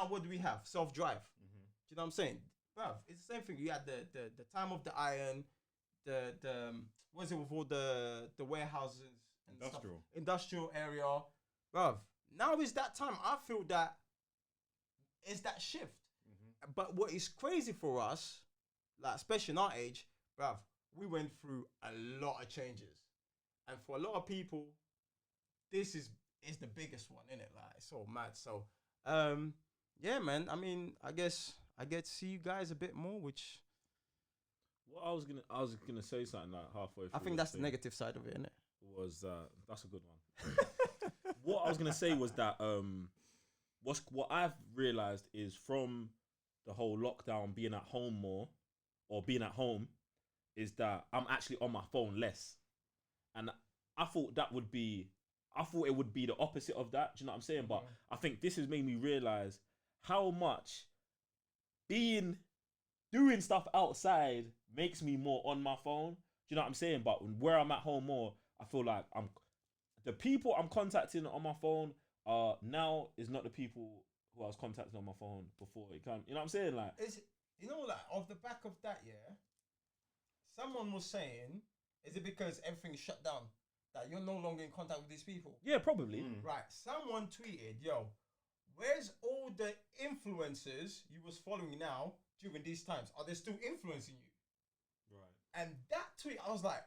what do we have? Self-drive." You know what I'm saying? Bruv, it's the same thing. You had the time of the iron, the what's it with all the warehouses and industrial area. Bruv, now is that time. I feel that it's that shift. But what is crazy for us, like especially in our age, bruv, we went through a lot of changes. And for a lot of people, this is the biggest one, innit? Like, it's so mad. So yeah, man. I mean, I get to see you guys a bit more, which I was gonna say something like halfway through. I think that's the negative side of it, isn't it? Was that's a good one. What I was gonna say was that what I've realized is from the whole lockdown, being at home more, or being at home, is that I'm actually on my phone less, and I thought it would be the opposite of that. Do you know what I'm saying? But I think this has made me realize how much doing stuff outside makes me more on my phone. Do you know what I'm saying? But where I'm at home more, I feel like the people I'm contacting on my phone now is not the people who I was contacting on my phone before. You know what I'm saying? Like, like off the back of that, yeah. Someone was saying, is it because everything's shut down that you're no longer in contact with these people? Yeah, probably. Right. Someone tweeted, "Yo, where's all the influencers you was following now during these times? Are they still influencing you?" Right. And that tweet, I was like,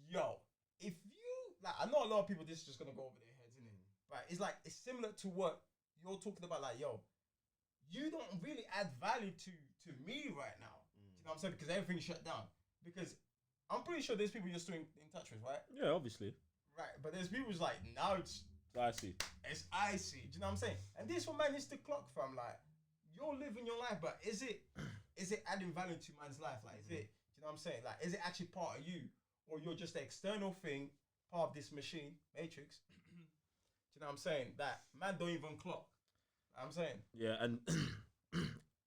yo, if you, like, I know a lot of people, this is just going to go over their heads, isn't it? Right. It's like, it's similar to what you're talking about. Like, yo, you don't really add value to me right now. Do you know what I'm saying? Because everything's shut down. Because I'm pretty sure there's people you're still in touch with, right? Yeah, obviously. Right. But there's people who's like, now it's icy. It's icy. Do you know what I'm saying? And this one, man, is the clock, fam. Like, you're living your life, but is it adding value to man's life? Like, is it, do you know what I'm saying? Like, is it actually part of you? Or you're just an external thing, part of this machine, matrix? Do you know what I'm saying? That man don't even clock. You know what I'm saying? Yeah, and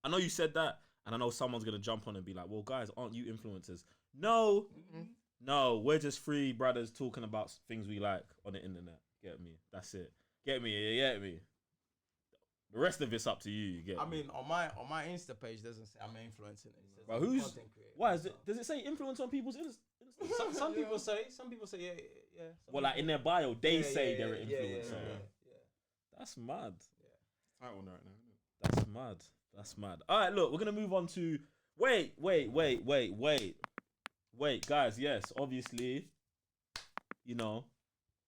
I know you said that, And I know someone's gonna jump on and be like, "Well, guys, aren't you influencers?" No, no, we're just three brothers talking about things we like on the internet. Get me? That's it. Get me? You get me? The rest of it's up to you. You get I me? mean, on my Insta page doesn't say I'm influencing it. It says But I'm a who's? content creator. Why is it? Does it say influence on people's Insta? Some people say, yeah. Some Well, like in people- their bio, they Yeah, say yeah, they're yeah, an yeah, influencer. yeah. That's mad. Tight one right now, isn't it? That's mad. That's mad. All right, look, we're gonna move on to. Wait, guys. Yes, obviously, you know,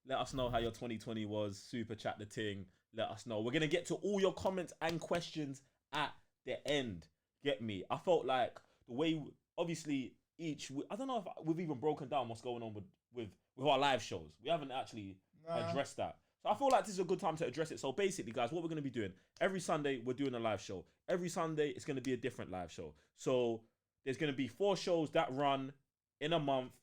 let us know how your 2020 was. Super chat the ting. Let us know. We're gonna get to all your comments and questions at the end. Get me? I felt like the way, obviously, I don't know if we've even broken down what's going on with our live shows. We haven't actually addressed that. So I feel like this is a good time to address it. So basically, guys, what we're going to be doing, every Sunday, we're doing a live show. Every Sunday, it's going to be a different live show. So there's going to be 4 shows that run in a month,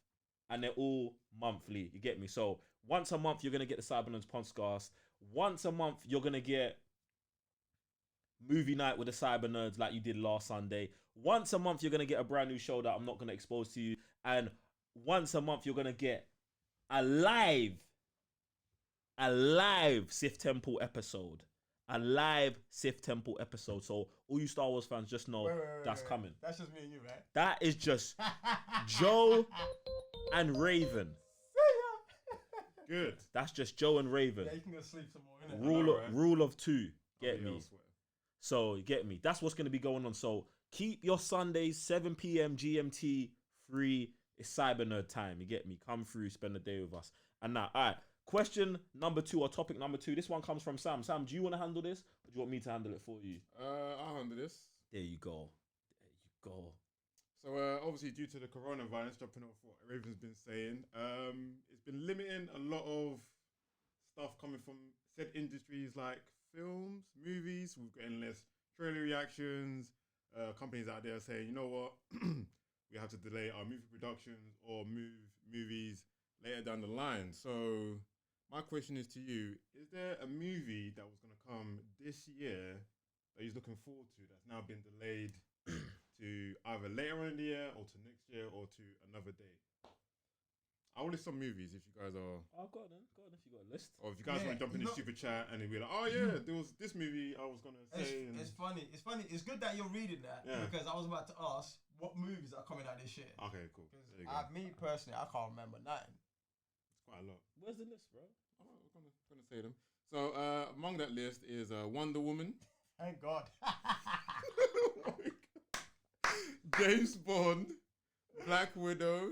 and they're all monthly. You get me? So once a month, you're going to get the Cybernerds podcast. Once a month, you're going to get movie night with the Cybernerds like you did last Sunday. Once a month, you're going to get a brand new show that I'm not going to expose to you. And once a month, you're going to get a live Sith Temple episode. A live Sith Temple episode. So all you Star Wars fans just know that's coming. That's just me and you, right? That is just Joe and Raven. Good. That's just Joe and Raven. Yeah, you can go sleep some more, innit? Rule of 2. Get me? Elsewhere. So get me. That's what's going to be going on. So keep your Sundays 7 p.m. GMT free. It's Cyber Nerd time. You get me? Come through, spend the day with us. And now, all right. Question number 2 or topic number 2. This one comes from Sam. Sam, do you want to handle this, or do you want me to handle it for you? I'll handle this. There you go. So obviously due to the coronavirus, jumping off what Raven's been saying, it's been limiting a lot of stuff coming from said industries like films, movies. We're getting less trailer reactions. Companies out there saying, you know what, we have to delay our movie productions or move movies later down the line. So my question is to you, is there a movie that was going to come this year that you're looking forward to that's now been delayed to either later on in the year or to next year or to another date? I will list some movies if you guys are... Oh, go on then. Go on if you got a list. Or if you guys want to jump in the super chat and then be like, oh yeah, there was this movie I was going to say. It's funny. It's good that you're reading that because I was about to ask what movies are coming out this year. Okay, cool. There you go. Me personally, I can't remember nothing. It's quite a lot. Where's the list, bro? I'm gonna say them. So among that list is Wonder Woman, Thank God. James Bond, Black Widow,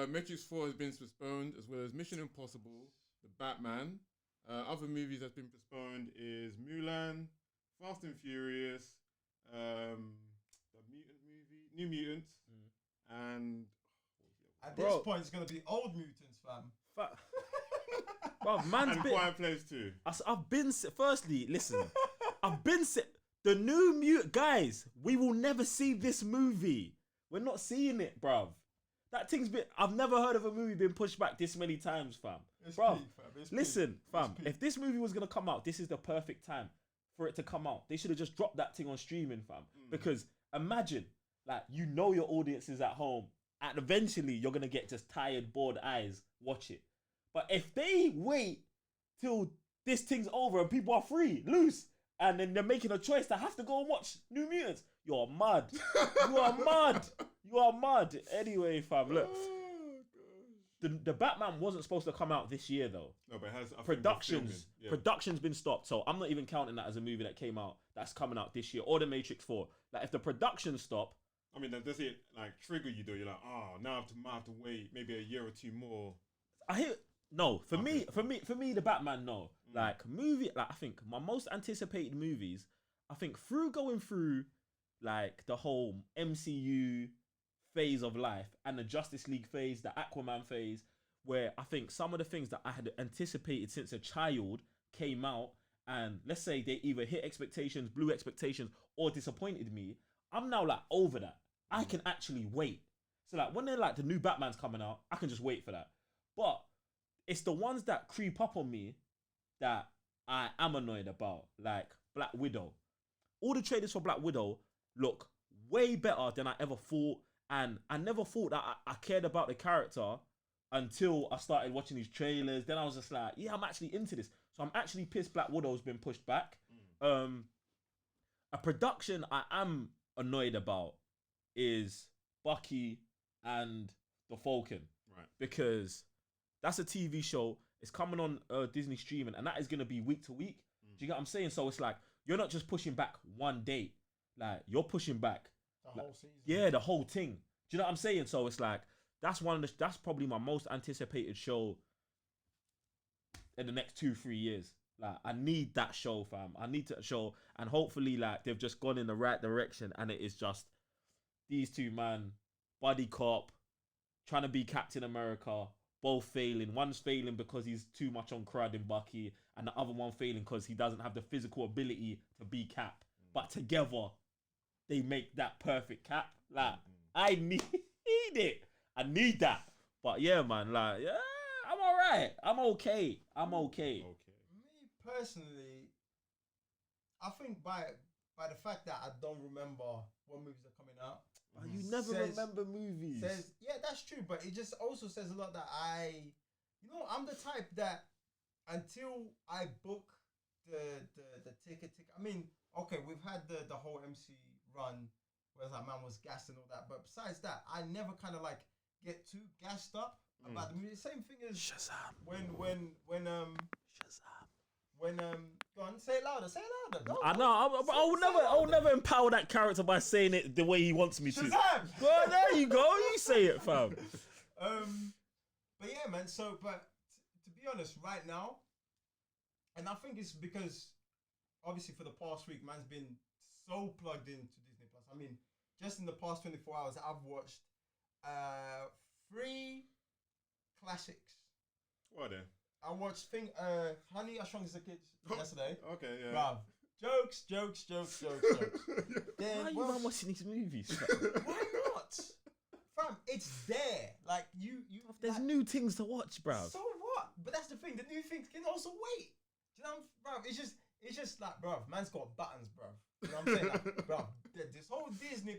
Matrix 4 has been postponed, as well as Mission Impossible, The Batman. Other movies that's been postponed is Mulan, Fast and Furious, the Mutant movie, New Mutants, and At this point, it's gonna be Old Mutants, fam. Bro, man's and been... Quiet Place 2. I've been... Firstly, listen. I've been... The new mute... Guys, we will never see this movie. We're not seeing it, bruv. That thing's been... I've never heard of a movie being pushed back this many times, fam. Bruv, listen, fam. If this movie was going to come out, this is the perfect time for it to come out. They should have just dropped that thing on streaming, fam. Because imagine, like, you know your audience is at home, and eventually you're going to get just tired, bored eyes, watch it. But if they wait till this thing's over and people are free, loose, and then they're making a choice to have to go and watch New Mutants, you're mad. You are mad. You are mad. Anyway, fam, look. The Batman wasn't supposed to come out this year, though. No, but it has... Production's been stopped, so I'm not even counting that as a movie that came out, that's coming out this year, or The Matrix 4. Like, if the production stop... I mean, does it, like, trigger you, though? You're like, oh, now I have to wait maybe a year or two more. I hear... No, for me, the Batman, no. Like, movie, like, I think my most anticipated movies, I think going through, like, the whole MCU phase of life and the Justice League phase, the Aquaman phase, where I think some of the things that I had anticipated since a child came out, and let's say they either hit expectations, blew expectations, or disappointed me, I'm now, like, over that. I can actually wait. So, like, when they're, like, the new Batman's coming out, I can just wait for that. But it's the ones that creep up on me that I am annoyed about, like Black Widow. All the trailers for Black Widow look way better than I ever thought. And I never thought that I cared about the character until I started watching these trailers. Then I was just like, yeah, I'm actually into this. So I'm actually pissed Black Widow's been pushed back. A production I am annoyed about is Bucky and the Falcon. Right. Because that's a TV show. It's coming on Disney streaming, and that is going to be week to week. Do you get what I'm saying? So it's like, you're not just pushing back one date. Like, you're pushing back The whole season. yeah, the whole thing. Do you know what I'm saying? So it's like, that's probably my most anticipated show in the next 2-3 years. Like, I need that show, fam. I need that show, and hopefully, like, they've just gone in the right direction, and it is just these two man, buddy cop, trying to be Captain America, both failing. One's failing because he's too much on crud in Bucky, and the other one failing because he doesn't have the physical ability to be Cap. But together, they make that perfect Cap. Like, I need it. I need that. But yeah, man, like, yeah, I'm alright. I'm okay. Okay. Me personally, I think by the fact that I don't remember what movies are coming out. You never remember movies. Yeah, that's true, but it just also says a lot that I'm the type that until I book the ticket. I mean, okay, we've had the whole MC run where that man was gassed and all that, but besides that, I never kind of like get too gassed up about the movie. Same thing as Shazam. when Shazam. go on, say it louder. Go. I know. I will never empower that character by saying it the way he wants me to. Shazam! Well, there you go. You say it, fam. But yeah, man. So, but to be honest, right now, and I think it's because obviously for the past week, man's been so plugged into Disney Plus. I mean, just in the past 24 hours, I've watched 3 classics. What then? I watched Honey, I Shrunk the Kids yesterday. Okay, yeah. Bruv. Jokes. Then, Why are you man watching these movies? why not? Fam, it's there. Like, you There's like, new things to watch, bruv. So what? But that's the thing. The new things can also wait. Do you know, bruv? It's just like, bruv, man's got buttons, bruv. You know what I'm saying? Like, bruv, this whole Disney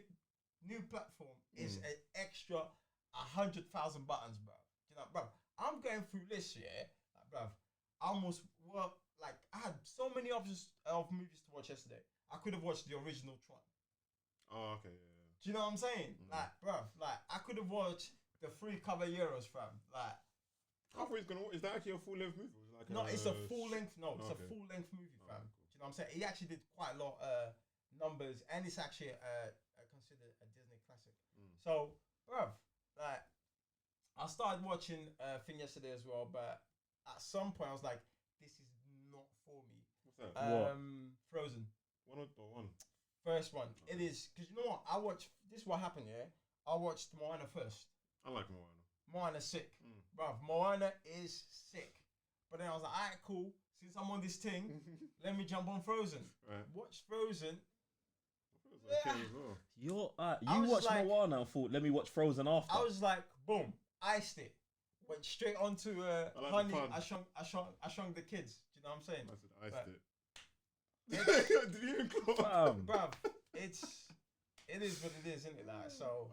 new platform is an extra 100,000 buttons, bruv. You know, bruv, I'm going through this, yeah, like, bruv. I had so many options of movies to watch yesterday. I could have watched the original Tron. Oh, okay, yeah. Do you know what I'm saying? Like, bruv, like, I could have watched the 3 Caballeros, fam. Like, I thought is that actually a full length movie? Or is it like it's a full length. No, it's okay. a full length movie, fam. Cool. Do you know what I'm saying? He actually did quite a lot numbers, and it's actually considered a Disney classic. So, bruv, like, I started watching thing yesterday as well, but at some point I was like, this is not for me. What's that? Frozen. One. First one. It is, because you know what? This is what happened, yeah? I watched Moana first. I like Moana. Moana's sick. Bruv, Moana is sick. But then I was like, alright, cool. Since I'm on this thing, let me jump on Frozen. Right. Watch Frozen. Okay as well. You watched Moana and thought, let me watch Frozen after. I was like, boom, iced it. Went straight onto Honey, I Shrunk the Kids. Do you know what I'm saying? I said, iced it. Did you even call? Bruv, it is what it is, isn't it? Like, so,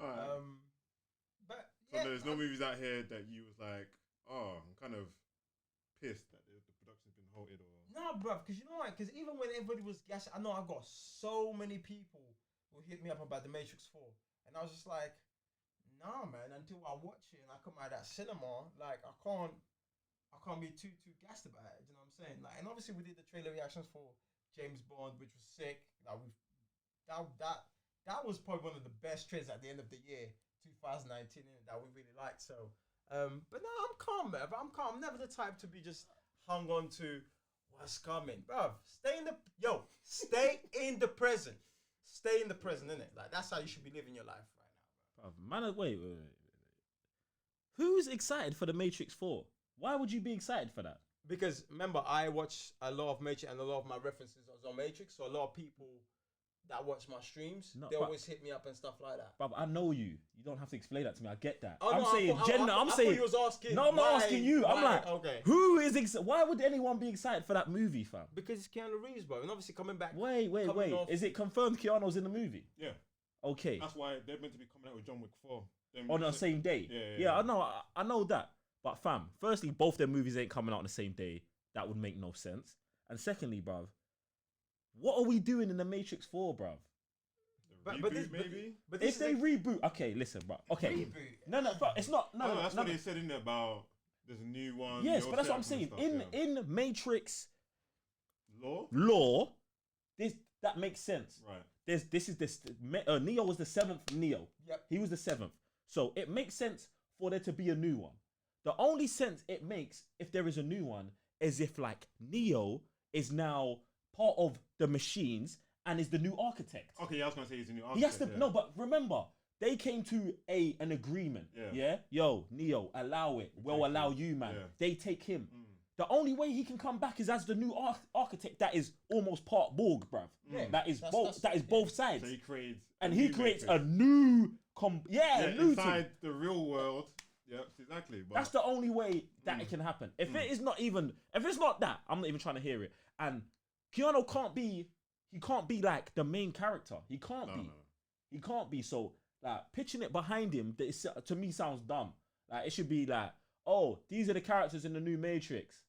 but yeah, there's no movies out here that you was like, oh, I'm kind of pissed that the production's been halted or. Nah, bruv, because you know what? Because even when everybody was gassing, I know I got so many people who hit me up about The Matrix 4, and I was just like, nah, man. Until I watch it and I come out of that cinema, like I can't be too gassed about it. You know what I'm saying? Like, and obviously we did the trailer reactions for James Bond, which was sick. Like that was probably one of the best trailers at the end of the year, 2019, that we really liked. So, but no, I'm calm, man. I'm calm. I'm never the type to be just hung on to what's coming, bruv. Stay in the present. Stay in the present, innit? Like, that's how you should be living your life right now, bro. Man, wait. Who's excited for The Matrix 4? Why would you be excited for that? Because remember, I watch a lot of Matrix, and a lot of my references are on Matrix. So a lot of people that watch my streams, they always hit me up and stuff like that. Bruv, I know you. You don't have to explain that to me. I get that. Oh, I'm no, saying, I thought you was asking. No, I'm not asking you. I'm like, okay. Who is excited? Why would anyone be excited for that movie, fam? Because it's Keanu Reeves, bro, and obviously coming back. Wait. off- Is it confirmed Keanu's in the movie? Yeah. Okay. That's why they're meant to be coming out with John Wick 4. On the same day. Yeah. I know that. But fam, firstly, both their movies ain't coming out on the same day. That would make no sense. And secondly, bruv, what are we doing in the Matrix 4, bruv? But if they reboot, okay, listen, bruv. Okay. Reboot. No, but it's not. No, that's what they said in there about there's a new one. Yes, but that's what I'm saying. In Matrix law, that makes sense. Right. Neo was the 7th Neo. Yep. He was the 7th. So it makes sense for there to be a new one. The only sense it makes if there is a new one is if like Neo is now part of the machines and is the new architect. Okay, yeah, I was gonna say he's a new architect. He has to no, but remember, they came to an agreement. Yeah. Yo, Neo, allow it. We'll allow you, man. Yeah. They take him. The only way he can come back is as the new architect that is almost part Borg, bruv. Yeah, That is both sides. So he creates a new new inside thing. the real world. Yep, exactly. But That's the only way that it can happen. If it is not even, if it's not that, I'm not even trying to hear it. And Keanu can't be like the main character. He can't be. No. He can't be. So like pitching it behind him, to me sounds dumb. Like it should be like, oh, these are the characters in the new Matrix,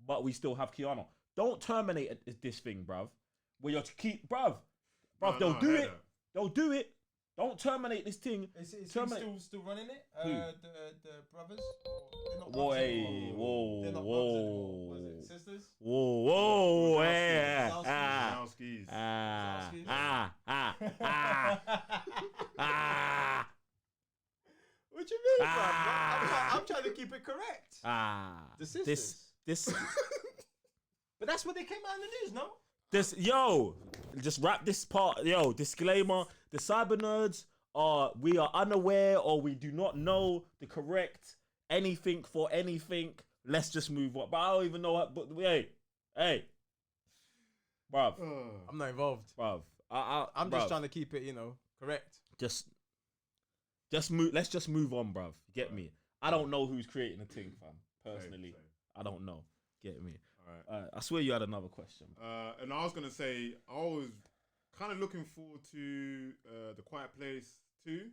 but we still have Keanu. Don't terminate this thing, bruv. Where you're to keep, bruv. They'll do it. They'll do it. Don't terminate this thing. Is he still running it? Who? The brothers? Whoa, They're not brothers anymore. Was it sisters? Whoa, What you mean, bro? I'm trying to keep it correct. The sisters. This. But that's what they came out in the news, no? Just wrap this part. Disclaimer: the cyber nerds we are unaware or we do not know the correct anything for anything. Let's just move on. But I don't even know what. But hey, bruv, I'm not involved, bruv. I'm just trying to keep it, correct. Just move. Let's just move on, bruv. Get me? I don't know who's creating the thing, fam. Personally, I don't know. Get me? All right. I swear you had another question. And I was gonna say I was kind of looking forward to The Quiet Place 2.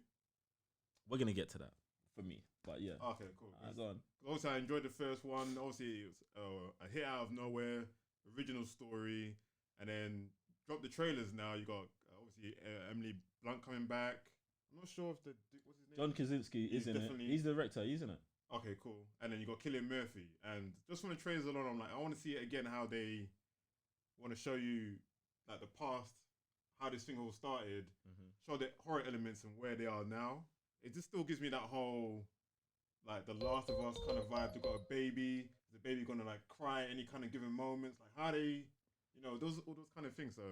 We're gonna get to that for me, but yeah. Okay, cool. Go on. Also, I enjoyed the first one. Obviously, it was a hit out of nowhere, original story, and then dropped the trailers. Now you got obviously Emily Blunt coming back. I'm not sure if what's his name. John Krasinski is in it. He's the director, isn't it? Okay, cool. And then you got Cillian Murphy, and just from the trailers alone, I'm like, I want to see it again. How they want to show you like the past, how this thing all started, show the horror elements and where they are now. It just still gives me that whole like The Last of Us kind of vibe. They got a baby. Is the baby gonna like cry at any kind of given moments? Like how they, all those kind of things. So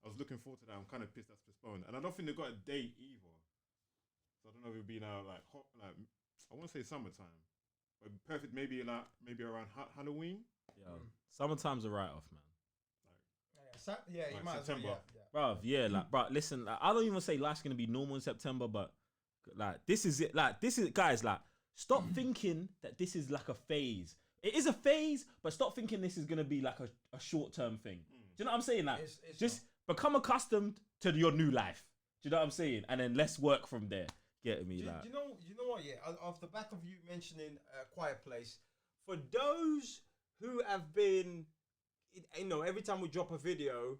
I was looking forward to that. I'm kind of pissed that's postponed, and I don't think they got a date either. So I don't know if it'll be now like hot, like I want to say summertime, but perfect maybe around Halloween. Yeah, summertime's a write-off, man. You might September. Well, Bruv, listen, like, I don't even say life's gonna be normal in September, but like this is it. Like this is guys. Like stop thinking that this is like a phase. It is a phase, but stop thinking this is gonna be like a short-term thing. Do you know what I'm saying? Like it's just become accustomed to your new life. Do you know what I'm saying? And then let's work from there. Get me, like. You know what? Yeah, off the back of you mentioning Quiet Place, for those who have been, every time we drop a video,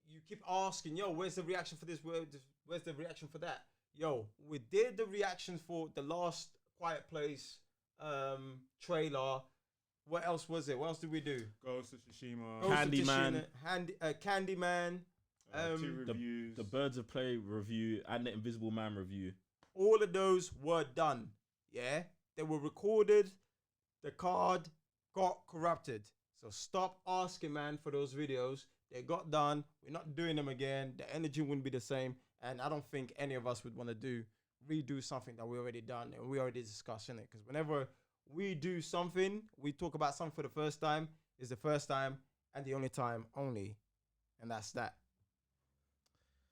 you keep asking, yo, where's the reaction for this? Where's the reaction for that? Yo, we did the reactions for the last Quiet Place trailer. What else was it? What else did we do? Ghost of Tsushima, Candyman, two reviews, the Birds of Prey review and the Invisible Man review. All of those were done. Yeah, they were recorded. The card got corrupted. So stop asking, man, for those videos. They got done. We're not doing them again. The energy wouldn't be the same. And I don't think any of us would want to redo something that we already done and we already discussed in it. Because whenever we do something, we talk about something for the first time, is the first time and the only time only. And that's that.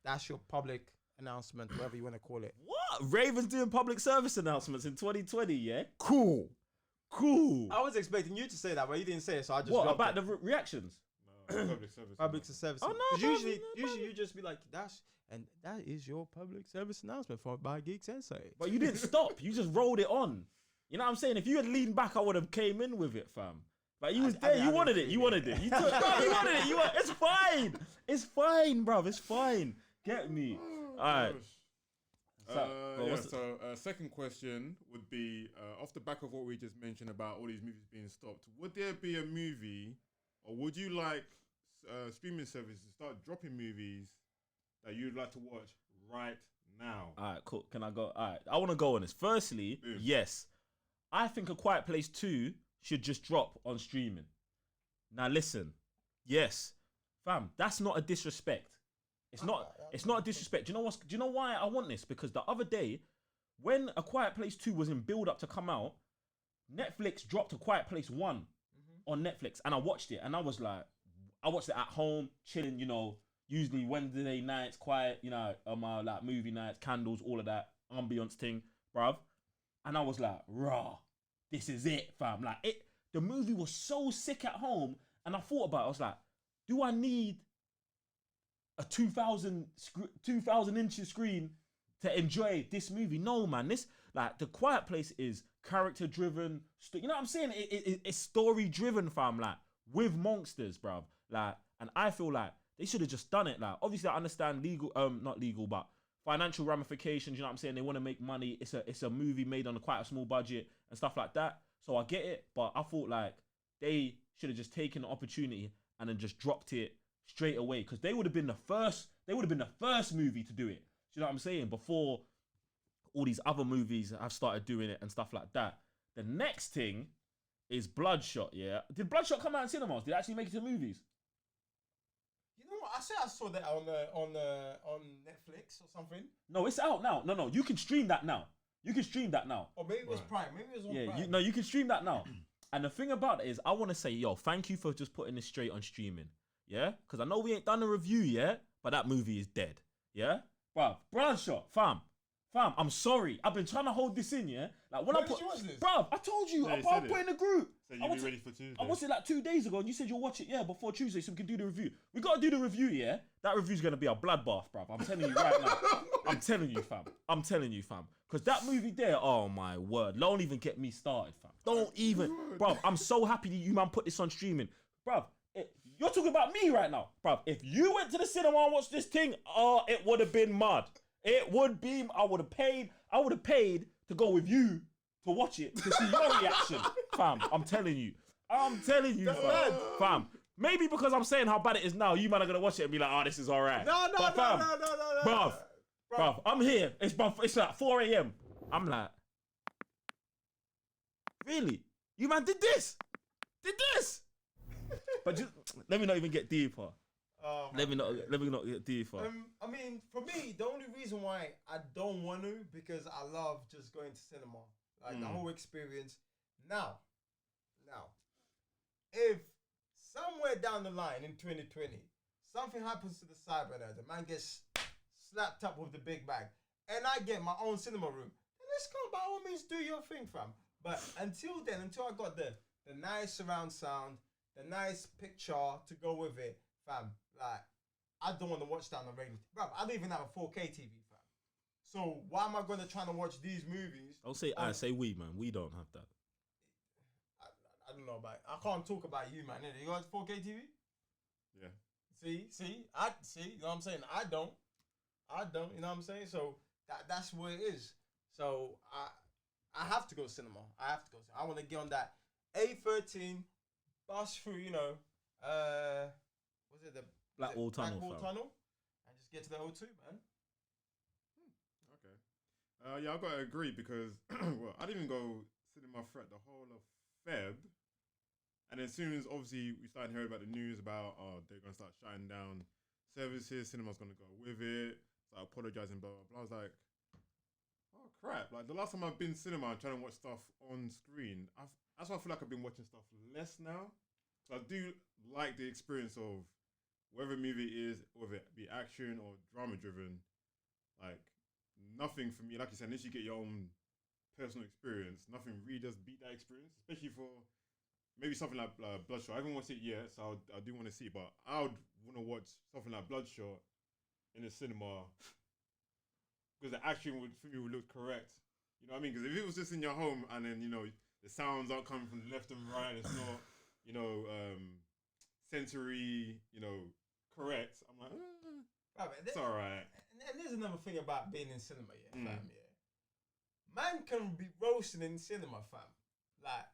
That's your public announcement, whatever you want to call it. What? Raven's doing public service announcements in 2020, yeah? Cool. I was expecting you to say that, but you didn't say it, so I just What, dropped about it. the reactions? public service. Public service. Oh, no, 'Cause bro, usually no, you just be like, that is your public service announcement by Geek Sensei. But you didn't stop. You just rolled it on. You know what I'm saying? If you had leaned back, I would have came in with it, fam. But you was there. You wanted it. You wanted it. You took. No, you wanted it. It's fine. It's fine, bruv. It's fine. Get me. All right. Second question would be off the back of what we just mentioned about all these movies being stopped. Would there be a movie, or would you like streaming services to start dropping movies that you'd like to watch right now? All right, cool. Can I go? All right. I want to go on this. Firstly, yes. I think A Quiet Place 2 should just drop on streaming. Now listen, yes, fam, that's not a disrespect. It's not a disrespect. Do you know why I want this? Because the other day, when A Quiet Place 2 was in build up to come out, Netflix dropped A Quiet Place 1 on Netflix, and I watched it, and I was like, I watched it at home, chilling, usually Wednesday nights, quiet, on my like movie nights, candles, all of that, ambience thing, bruv. And I was like, rah, this is it, fam. Like the movie was so sick at home, and I thought about it. I was like, do I need a 2,000 inches screen to enjoy this movie? No, man. This like The Quiet Place is character driven. You know what I'm saying? It's story driven, fam. Like with monsters, bruv. Like, and I feel like they should have just done it. Like, obviously, I understand not legal, but financial ramifications. You know what I'm saying? They want to make money. It's a movie made on quite a small budget and stuff like that. So I get it, but I thought like they should have just taken the opportunity and then just dropped it straight away, because they would have been the first. They would have been the first movie to do it. Do you know what I'm saying? Before all these other movies have started doing it and stuff like that. The next thing is Bloodshot. Yeah, did Bloodshot come out in cinemas? Did it actually make it to movies? You know what? I saw that on Netflix or something. No, it's out now. No, you can stream that now. Or maybe it was Prime. Maybe it was on Prime. You can stream that now. And the thing about it is, I want to say, thank you for just putting this straight on streaming. Yeah? Because I know we ain't done a review yet, but that movie is dead. Yeah? Bruv, Bloodshot, fam, I'm sorry. I've been trying to hold this in, yeah? Like, when Did you watch this? Bruv, I told you, I put in the group. So you'll be ready for Tuesday. I watched it like 2 days ago, and you said you'll watch it, before Tuesday, so we can do the review. We got to do the review, yeah? That review's going to be a bloodbath, bruv. I'm telling you right now. I'm telling you, fam. Because that movie there, oh my word. Don't even get me started, fam. Don't even. Bruv, I'm so happy that you, man, put this on streaming. Bruv, you're talking about me right now. Bruv, if you went to the cinema and watched this thing, it would have been mad. It would be, I would have paid to go with you to watch it, to see your reaction, fam. I'm telling you, fam. Maybe because I'm saying how bad it is now, you man are gonna watch it and be like, oh, this is alright. No. Bruv, I'm here. It's like 4 a.m. I'm like, really? You man did this? But just let me not even get deeper. Let me not get deeper. I mean, for me, the only reason why I don't want to, because I love just going to cinema, like the whole experience. Now, if somewhere down the line in 2020, something happens to the Cybernet, the man gets slapped up with the big bag, and I get my own cinema room, then let's go, by all means, do your thing, fam. But until then, until I got the nice surround sound, the nice picture to go with it, fam, like, I don't want to watch that on the radio. Bro, I don't even have a 4K TV, fam. So why am I going to try to watch these movies? I'll say I say we, man. We don't have that. I don't know about it. I can't talk about you, man. You got 4K TV? Yeah. See, you know what I'm saying? I don't, you know what I'm saying? So that's what it is. So I have to go cinema. I want to get on that A13 bus through, was it the Blackwall Tunnel, and just get to the O2, man. Okay. Yeah, I've got to agree because well, I didn't even go cinema threat the whole of Feb. And as soon as obviously we started hearing about the news about they're gonna start shutting down services, cinema's gonna go with it, start apologizing, blah blah blah. I was like, oh crap! Like the last time I've been cinema and trying to watch stuff on screen, that's why I feel like I've been watching stuff less now. So I do like the experience of whatever movie it is, whether it be action or drama driven. Like nothing for me, like you said, unless you get your own personal experience, nothing really does beat that experience, especially for maybe something like Bloodshot. I haven't watched it yet, so I do want to see. But I would want to watch something like Bloodshot in the cinema because the action for me would look correct. You know what I mean? Because if it was just in your home and then the sounds aren't coming from left and right, it's not sensory correct. I'm like, it's all right. And there's another thing about being in cinema, fam. Yeah, man can be roasting in cinema, fam. Like,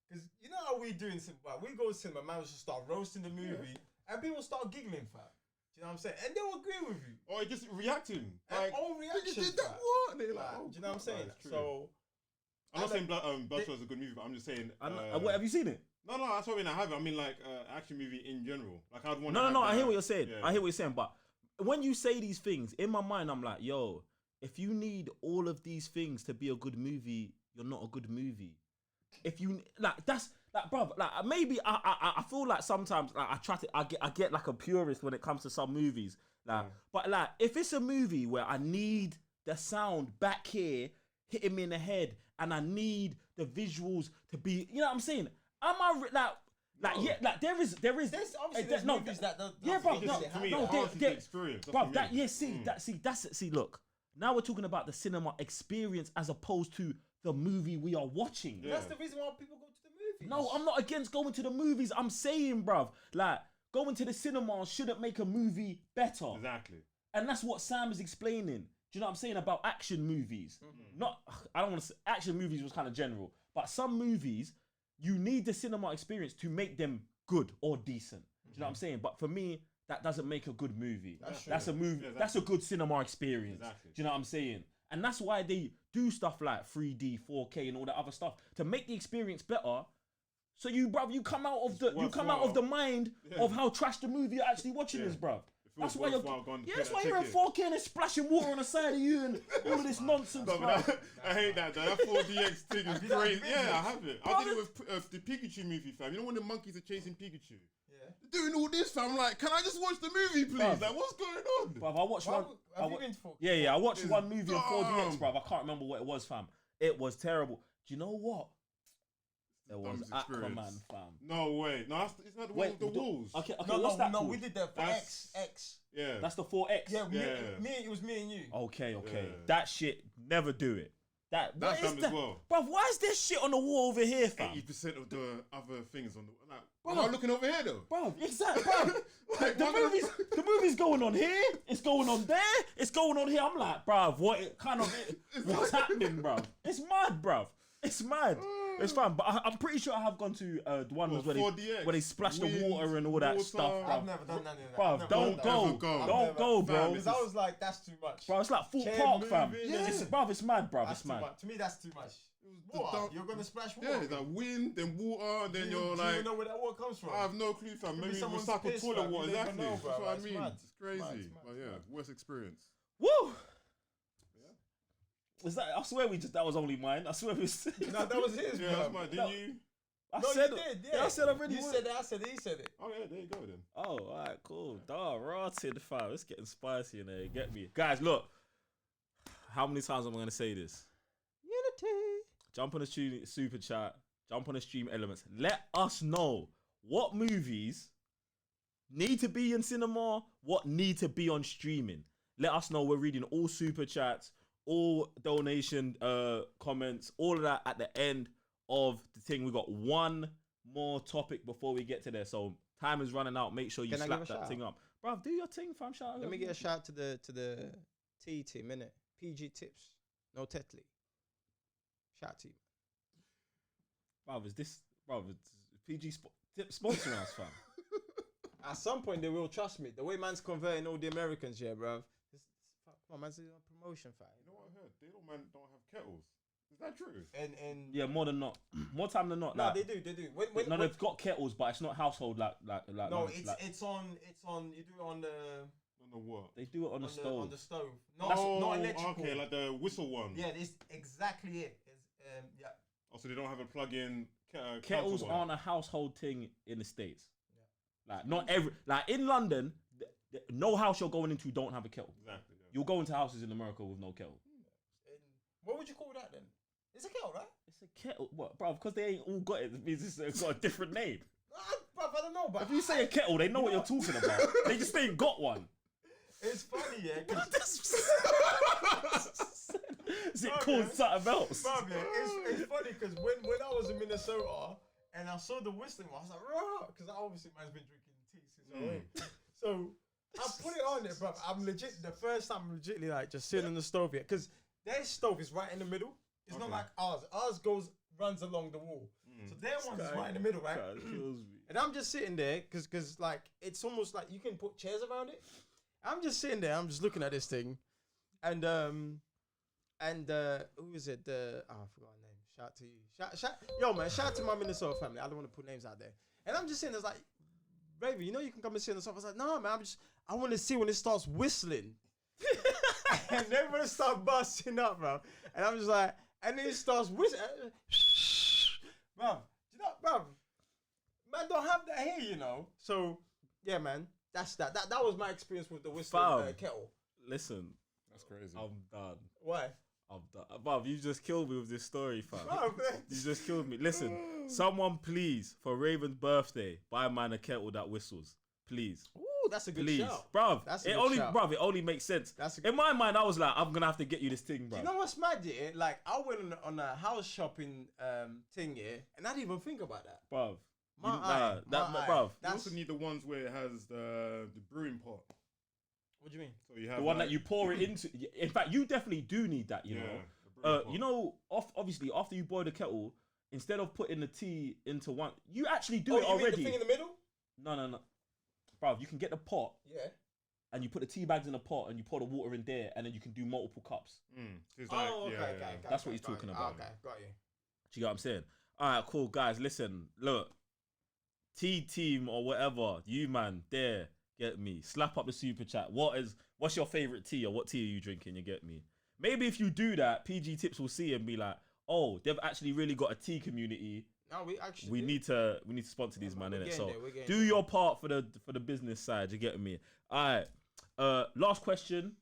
because you know how we do in cinema. We go to cinema, man will just start roasting the movie, and people start giggling, fam. Do you know what I'm saying? And they'll agree with you. Or just reacting. Like, own reaction. You did that what? They're like, do you know what I'm saying? So, I'm not saying Bloodshot is a good movie, but I'm just saying. What, have you seen it? No, that's what I mean. I haven't. I mean, like, action movie in general. Like, I'd want. No. I hear what you're saying. Yeah. I hear what you're saying. But when you say these things, in my mind, I'm like, yo, if you need all of these things to be a good movie, you're not a good movie. If you bruv, maybe I feel like sometimes I get like a purist when it comes to some movies. But like, if it's a movie where I need the sound back here hitting me in the head and I need the visuals to be, you know what I'm saying? Am I there's obviously movies that don't. Yeah, bro. The experience. Look. Now we're talking about the cinema experience as opposed to the movie we are watching. Yeah. That's the reason why people go to the movies. No, I'm not against going to the movies. I'm saying, bruv, like, going to the cinema shouldn't make a movie better. Exactly. And that's what Sam is explaining. Do you know what I'm saying about action movies? Mm-hmm. I don't want to say action movies was kind of general, but some movies, you need the cinema experience to make them good or decent. Do you know what I'm saying? But for me, that doesn't make a good movie. That's a movie. Yeah, exactly. That's a good cinema experience. Exactly. Do you know what I'm saying? And that's why they do stuff like 3D, 4K, and all that other stuff to make the experience better. So you come out of the mind of how trash the movie you're actually watching is, bruv. That's why you're in 4K and it's splashing water on the side of you and all of this nonsense. I hate that. That 4DX thing is crazy. Yeah, I have it. I did it with the Pikachu movie, fam. You know when the monkeys are chasing Pikachu? Doing all this, fam. Like, can I just watch the movie, please? Bruv. Like, what's going on? Bruv, I watched one. Have you been to 4K? Yeah. I watched one movie in 4DX, bruv. I can't remember what it was, fam. It was terrible. Do you know what? There was Aquaman, fam. No way. No, it's not the one with the walls. Okay, what's that called? We did that for X. Yeah. That's the 4X. Yeah, it was me and you. Okay. Yeah. That shit, never do it. That's them as well. Bruv, why is there shit on the wall over here, fam? 80% of the other things on the am I looking over here though? Bruv, exactly, bruv. Like, the movie's going on here, it's going on there, it's going on here. I'm like, bruv, what's happening, bruv? It's mad, bruv. It's mad. It's fun, but I'm pretty sure I have gone to the one where they splash the water and all that stuff. Bruv. I've never done none of that. Bruv, don't go, bro. Because I was like, that's too much. Bro, it's like Fort Park, fam. Yeah. It's mad, bruv. It's mad. To me, that's too much. You're gonna splash water. Yeah, it's like wind, then water, then you're like. Do you know where that water comes from? I have no clue, fam. Maybe recycled toilet water. Exactly. That's what I mean. It's crazy. But yeah, worst experience. Woo! Was that? I swear that was only mine. I swear it was. No, that was his. Yeah, that's mine. Didn't you? You did. Yeah, I said already. You said it. I said it. He said it. Oh yeah, there you go then. Oh, alright, cool. Rotted, fam. It's getting spicy in there. Get me, guys. Look, how many times am I gonna say this? Unity. Jump on the super chat. Jump on the stream elements. Let us know what movies need to be in cinema. What need to be on streaming. Let us know. We're reading all super chats, all donation comments, all of that at the end of the thing. We got one more topic before we get to there, so time is running out. Make sure you slap that thing up, bro. Do your thing, fam. Shout out. Let me get a shout to the T team, innit? PG Tips, no Tetley. Shout to you, bro. Is PG Tips sponsoring us, fam? At some point they will, trust me. The way man's converting all the Americans here, bro. Come on, man's doing a promotion, fam. You know what I heard? They don't have kettles. Is that true? And yeah, more than not, more time than not. No, like, they do. They've got kettles, but it's not household like. No, it's on. You do it on the. On the what? They do it on the stove. On the stove. Not electrical. Okay, like the whistle one. Yeah, it's exactly it. Yeah. Oh, so they don't have a plug-in. Kettles aren't a household thing in the States. Yeah. Like not every in London, no house you're going into don't have a kettle. Exactly. Yeah. You'll go into houses in America with no kettle. What would you call that then? It's a kettle, right? It's It's a kettle. What, bro? Because they ain't all got it, it means it's got a different name. Bruv, I don't know, but If you say a kettle, they know what you're talking about. They just ain't got one. it's funny, yeah. 'Cause Is it called something else? Bruv, yeah, it's funny because when I was in Minnesota and I saw the whistling, I was like, raw, because obviously man's been drinking tea since I went. So I put it on there, bruv. I'm legit, the first time I'm legitly like just sitting on the stove here, because their stove is right in the middle. It's not like ours. Ours runs along the wall. So their one's is right in the middle, right? Kills me. And I'm just sitting there because like it's almost like you can put chairs around it. I'm just sitting there. I'm just looking at this thing, and who is it? I forgot her name. Shout out to you. Yo, man. Shout out to my Minnesota family. I don't want to put names out there. And I'm just sitting there like, baby, you know you can come and sit on the sofa. I was like, no, man. I want to see when it starts whistling, and everyone starts busting up, bro. And I'm just like, and then it starts whistling, bro. You know, bro. Man, don't have that here, you know. So, yeah, man. That's that. That was my experience with the whistling kettle. Listen, That's crazy. I'm done. Why? I'm done. Bruv, you just killed me with this story, fam. Bro, You just killed me. Listen, someone please, for Raven's birthday, buy a man a kettle that whistles. Please. Ooh, that's a good Please. shout. Bruv, That's a it good only, shout. bruv, it only makes sense. In my mind, I was like, I'm going to have to get you this thing, bruv. You know what's mad, yeah? Like, I went on a house shopping thing, yeah, and I didn't even think about that. Bruv. My eye. Bruv. You also need the ones where it has the brewing pot. What do you mean? So you have The one that you pour it into. In fact, you definitely do need that, you know. the brewing pot. You know, obviously, after you boil the kettle, instead of putting the tea into one, you actually do it you already. mean the thing in the middle? No. Bruv, you can get the pot Yeah. and you put the tea bags in the pot and you pour the water in there and then you can do multiple cups. So it's like, Okay. That's what he's talking about. Okay, got you. Do you get what I'm saying? All right, cool, guys. Listen, look, tea team or whatever, you man, there, get me. Slap up the super chat. What's your favorite tea or what tea are you drinking? You get me? Maybe if you do that, PG Tips will see and be like, oh, they've actually really got a tea community. No, we actually. We need to sponsor these man, innit? So we're getting do there. your part for the business side. You get me? All right. Last question,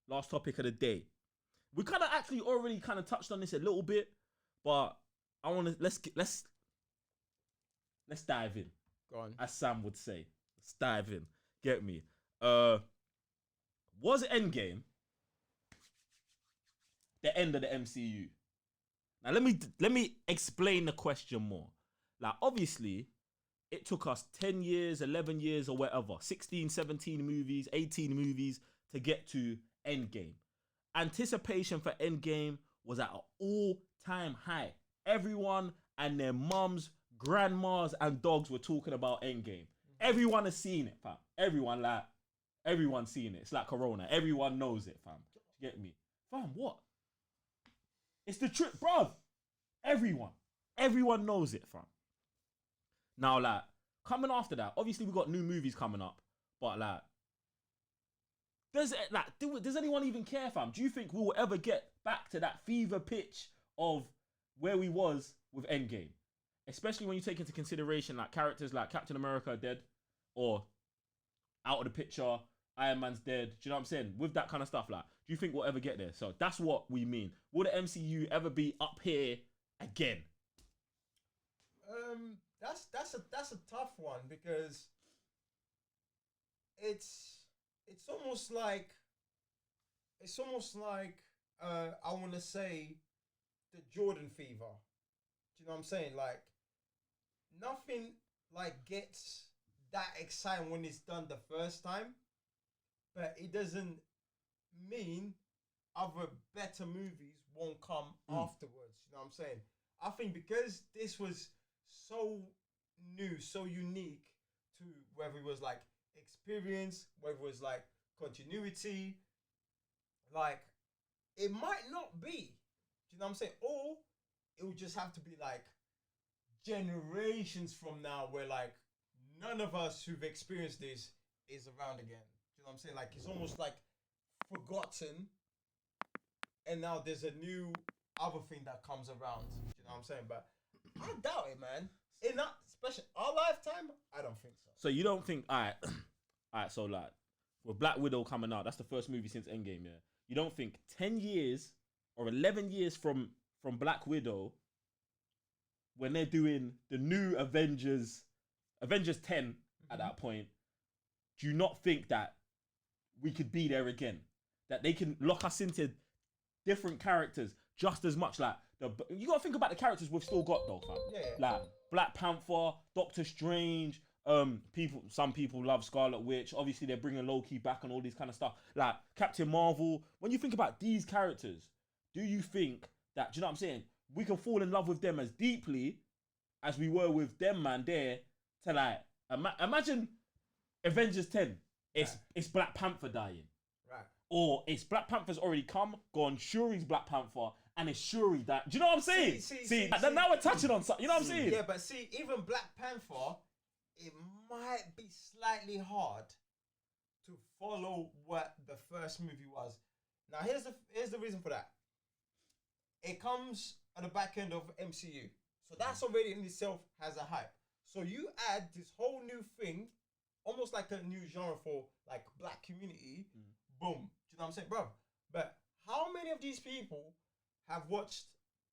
last topic of the day. We kind of actually already kind of touched on this a little bit, but I want to let's dive in. Go on. As Sam would say, let's dive in. Get me? Was Endgame the end of the MCU? Now let me explain the question more. Like, obviously, it took us 10 years, 11 years or whatever, 16, 17 movies, 18 movies to get to Endgame. Anticipation for Endgame was at an all-time high. Everyone and their mums, grandmas and dogs were talking about Endgame. Everyone has seen it, fam. Everyone's seen it. It's like Corona. Everyone knows it, fam. You get me? Fam, what? It's the truth, bruv. Everyone knows it, fam. Now, like, coming after that, obviously we got new movies coming up, but like, does anyone even care, fam? Do you think we will ever get back to that fever pitch of where we was with Endgame? Especially when you take into consideration like characters like Captain America are dead or out of the picture, Iron Man's dead. Do you know what I'm saying? With that kind of stuff, like, do you think we'll ever get there? So that's what we mean. Will the MCU ever be up here again? That's a tough one because it's almost like I want to say the Jordan fever. Do you know what I'm saying? Like, nothing like gets that exciting when it's done the first time, but it doesn't mean other better movies won't come afterwards. You know what I'm saying? I think because this was so new, so unique to whether it was like experience, whether it was like continuity, like it might not be. Do you know what I'm saying? Or it would just have to be like generations from now where like none of us who've experienced this is around again. Do you know what I'm saying? Like it's almost like forgotten and now there's a new other thing that comes around. Do you know what I'm saying? But I doubt it, man. In that, especially our lifetime, I don't think so. So you don't think, all right, so like, with Black Widow coming out, that's the first movie since Endgame, yeah? You don't think 10 years or 11 years from Black Widow, when they're doing the new Avengers 10 at that point, do you not think that we could be there again? That they can lock us into different characters just as much. Like you gotta think about the characters we've still got though, fam. Yeah. Like Black Panther, Doctor Strange. Some people love Scarlet Witch. Obviously, they're bringing Loki back and all this kind of stuff. Like Captain Marvel. When you think about these characters, do you think that? Do you know what I'm saying? We can fall in love with them as deeply as we were with them, man. There to like imagine Avengers 10. It's Black Panther dying. Right. Or it's Black Panther's already come, gone, Shuri's Black Panther, and it's Shuri that. Do you know what I'm saying? See, now we're touching on something. You know what I'm saying? Yeah, but see, even Black Panther, it might be slightly hard to follow what the first movie was. Now, here's the reason for that. It comes at the back end of MCU, so that's already in itself has a hype. So you add this whole new thing, almost like a new genre for like black community. Boom. Do you know what I'm saying, bro? But how many of these people have watched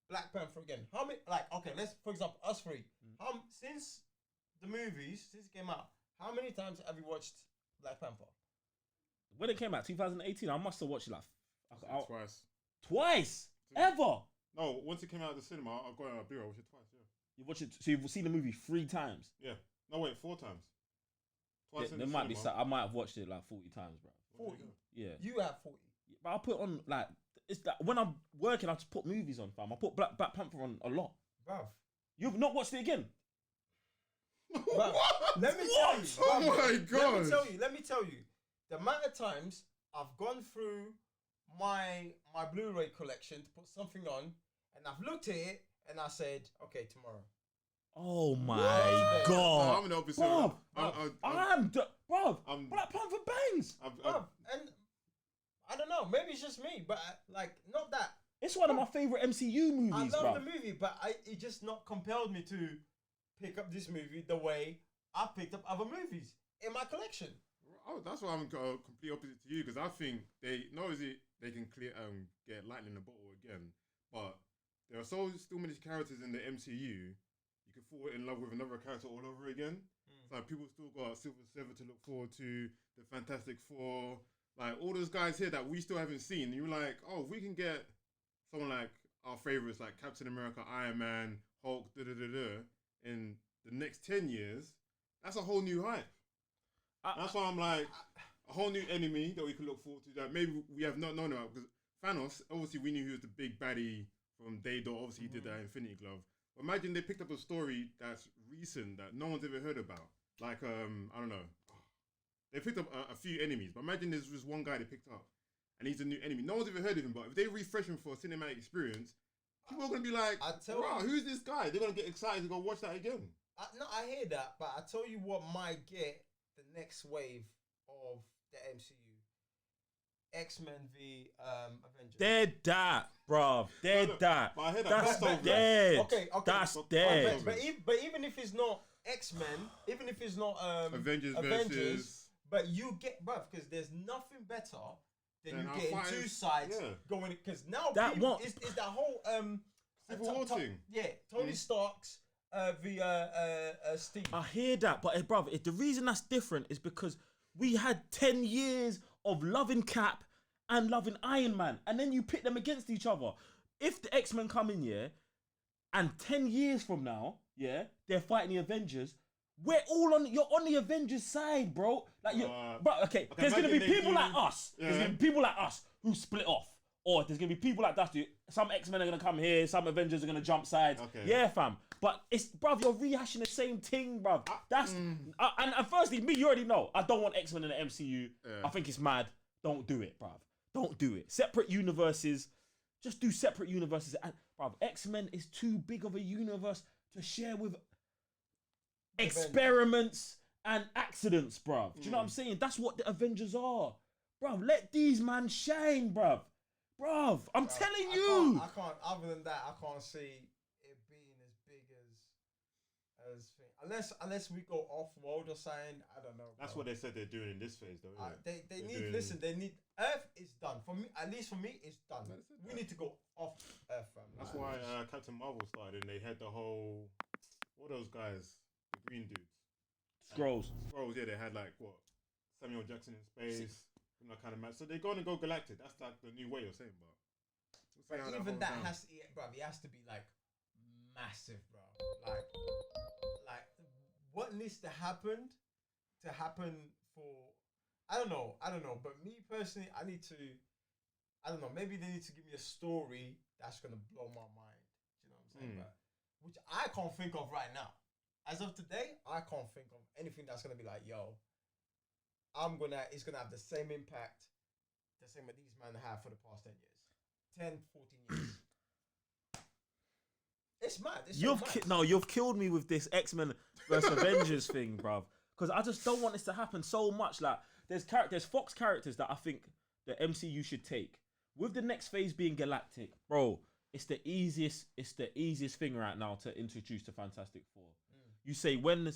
Black Panther again? How many? Like, okay, let's for example us three. Since the movies, since it came out, how many times have you watched Black Panther? When it came out, 2018, I must have watched it like twice. Twice? Ever? No, once it came out of the cinema, I've got a Blu-ray. I watched it twice. Yeah. You watched it, so you've seen the movie 3 times? Yeah. No, wait, 4 times. Twice in There the might be. cinema. I might have watched it like 40 times, bro. 40. Yeah. You have 40. But I put on like it's like when I'm working, I just put movies on, fam. I put Black Panther on a lot. Bruv. You've not watched it again? Bruv, let me tell you. Oh bruv, my God. Let me tell you. The amount of times I've gone through my Blu-ray collection to put something on, and I've looked at it and I said, okay, tomorrow. Oh my What? God. I'm an opposite. Bruv, I'm bruv, Black Panther bangs. Bruv, and I don't know, maybe it's just me, but like, not that. It's one of my favorite MCU movies, I love bruv. the movie, but it just not compelled me to pick up this movie the way I picked up other movies in my collection. Oh, that's why I'm complete opposite to you, because I think they can clear get lightning in a bottle again, but there are still many characters in the MCU. You can fall in love with another character all over again. So like, people still got Silver Surfer to look forward to, the Fantastic Four, like all those guys here that we still haven't seen. And you're like, oh, if we can get someone like our favorites, like Captain America, Iron Man, Hulk, in the next 10 years, that's a whole new hype. That's why I'm like, a whole new enemy that we can look forward to that maybe we have not known about. Because Thanos, obviously we knew he was the big baddie from day dot. Obviously he did that Infinity Glove. But imagine they picked up a story that's recent that no one's ever heard about. Like, I don't know. They picked up a few enemies. But imagine there's just one guy they picked up and he's a new enemy. No one's ever heard of him. But if they refresh him for a cinematic experience, people are going to be like, wow, who's this guy? They're going to get excited to go watch that again. No, I hear that. But I tell you what might get the next wave of the MCU. X-Men v Avengers. Dead that, bruv. Dead that. But I heard That's that. dead. Okay. That's dead. But even if it's not X-Men, even if it's not Avengers versus... but you get, bruv, because there's nothing better than you getting two sides going, because now that people, it's that whole Civil War thing. Yeah, Tony Stark's v Steve. I hear that, but bruv, the reason that's different is because we had 10 years of loving Cap and loving Iron Man, and then you pit them against each other. If the X-Men come in, and 10 years from now, they're fighting the Avengers, you're on the Avengers side, bro. Like, okay, there's gonna be people like us. There's gonna be people like us who split off. Or there's gonna be people like that. Some X-Men are gonna come here, some Avengers are gonna jump sides. Okay. Yeah, fam. But it's, bruv, you're rehashing the same thing, bruv. And firstly, you already know, I don't want X-Men in the MCU. I think it's mad. Don't do it, bruv. Don't do it. Separate universes. Just do separate universes. And, bruv, X-Men is too big of a universe to share with experiments and accidents, bruv. Do you know what I'm saying? That's what the Avengers are. Bruv, let these man shine, bruv. Bruv, I'm telling you. I can't, other than that, I can't see it being as big as unless we go off world or something, I don't know. That's bro. what they said they're doing in this phase, though. They They're need doing- listen. They need Earth is done for me. At least for me, it's done. That's it, We man. need to go off Earth, fam. That's Like, why Captain Marvel started, and they had the whole what are those guys, the green dudes, Scrolls. Scrolls. Yeah, they had like what Samuel Jackson in space, you know, kind of match. So they're going to go galactic. That's like the new way of saying, but we'll see how even goes that down. has to, bro. It has to be like massive, bro. Like what needs to happen for I don't know, but me personally, I don't know, maybe they need to give me a story that's gonna blow my mind. You know what I'm saying? But, which I can't think of right now. As of today, I can't think of anything that's gonna be like, yo, it's gonna have the same impact, the same that these men have for the past 10 years. 10, 14 years. It's mad. It's so mad. You've killed me with this X-Men versus Avengers thing, bruv. Because I just don't want this to happen so much. Like, there's Fox characters that I think the MCU should take. With the next phase being Galactic, bro, it's the easiest thing right now to introduce the Fantastic Four. You say when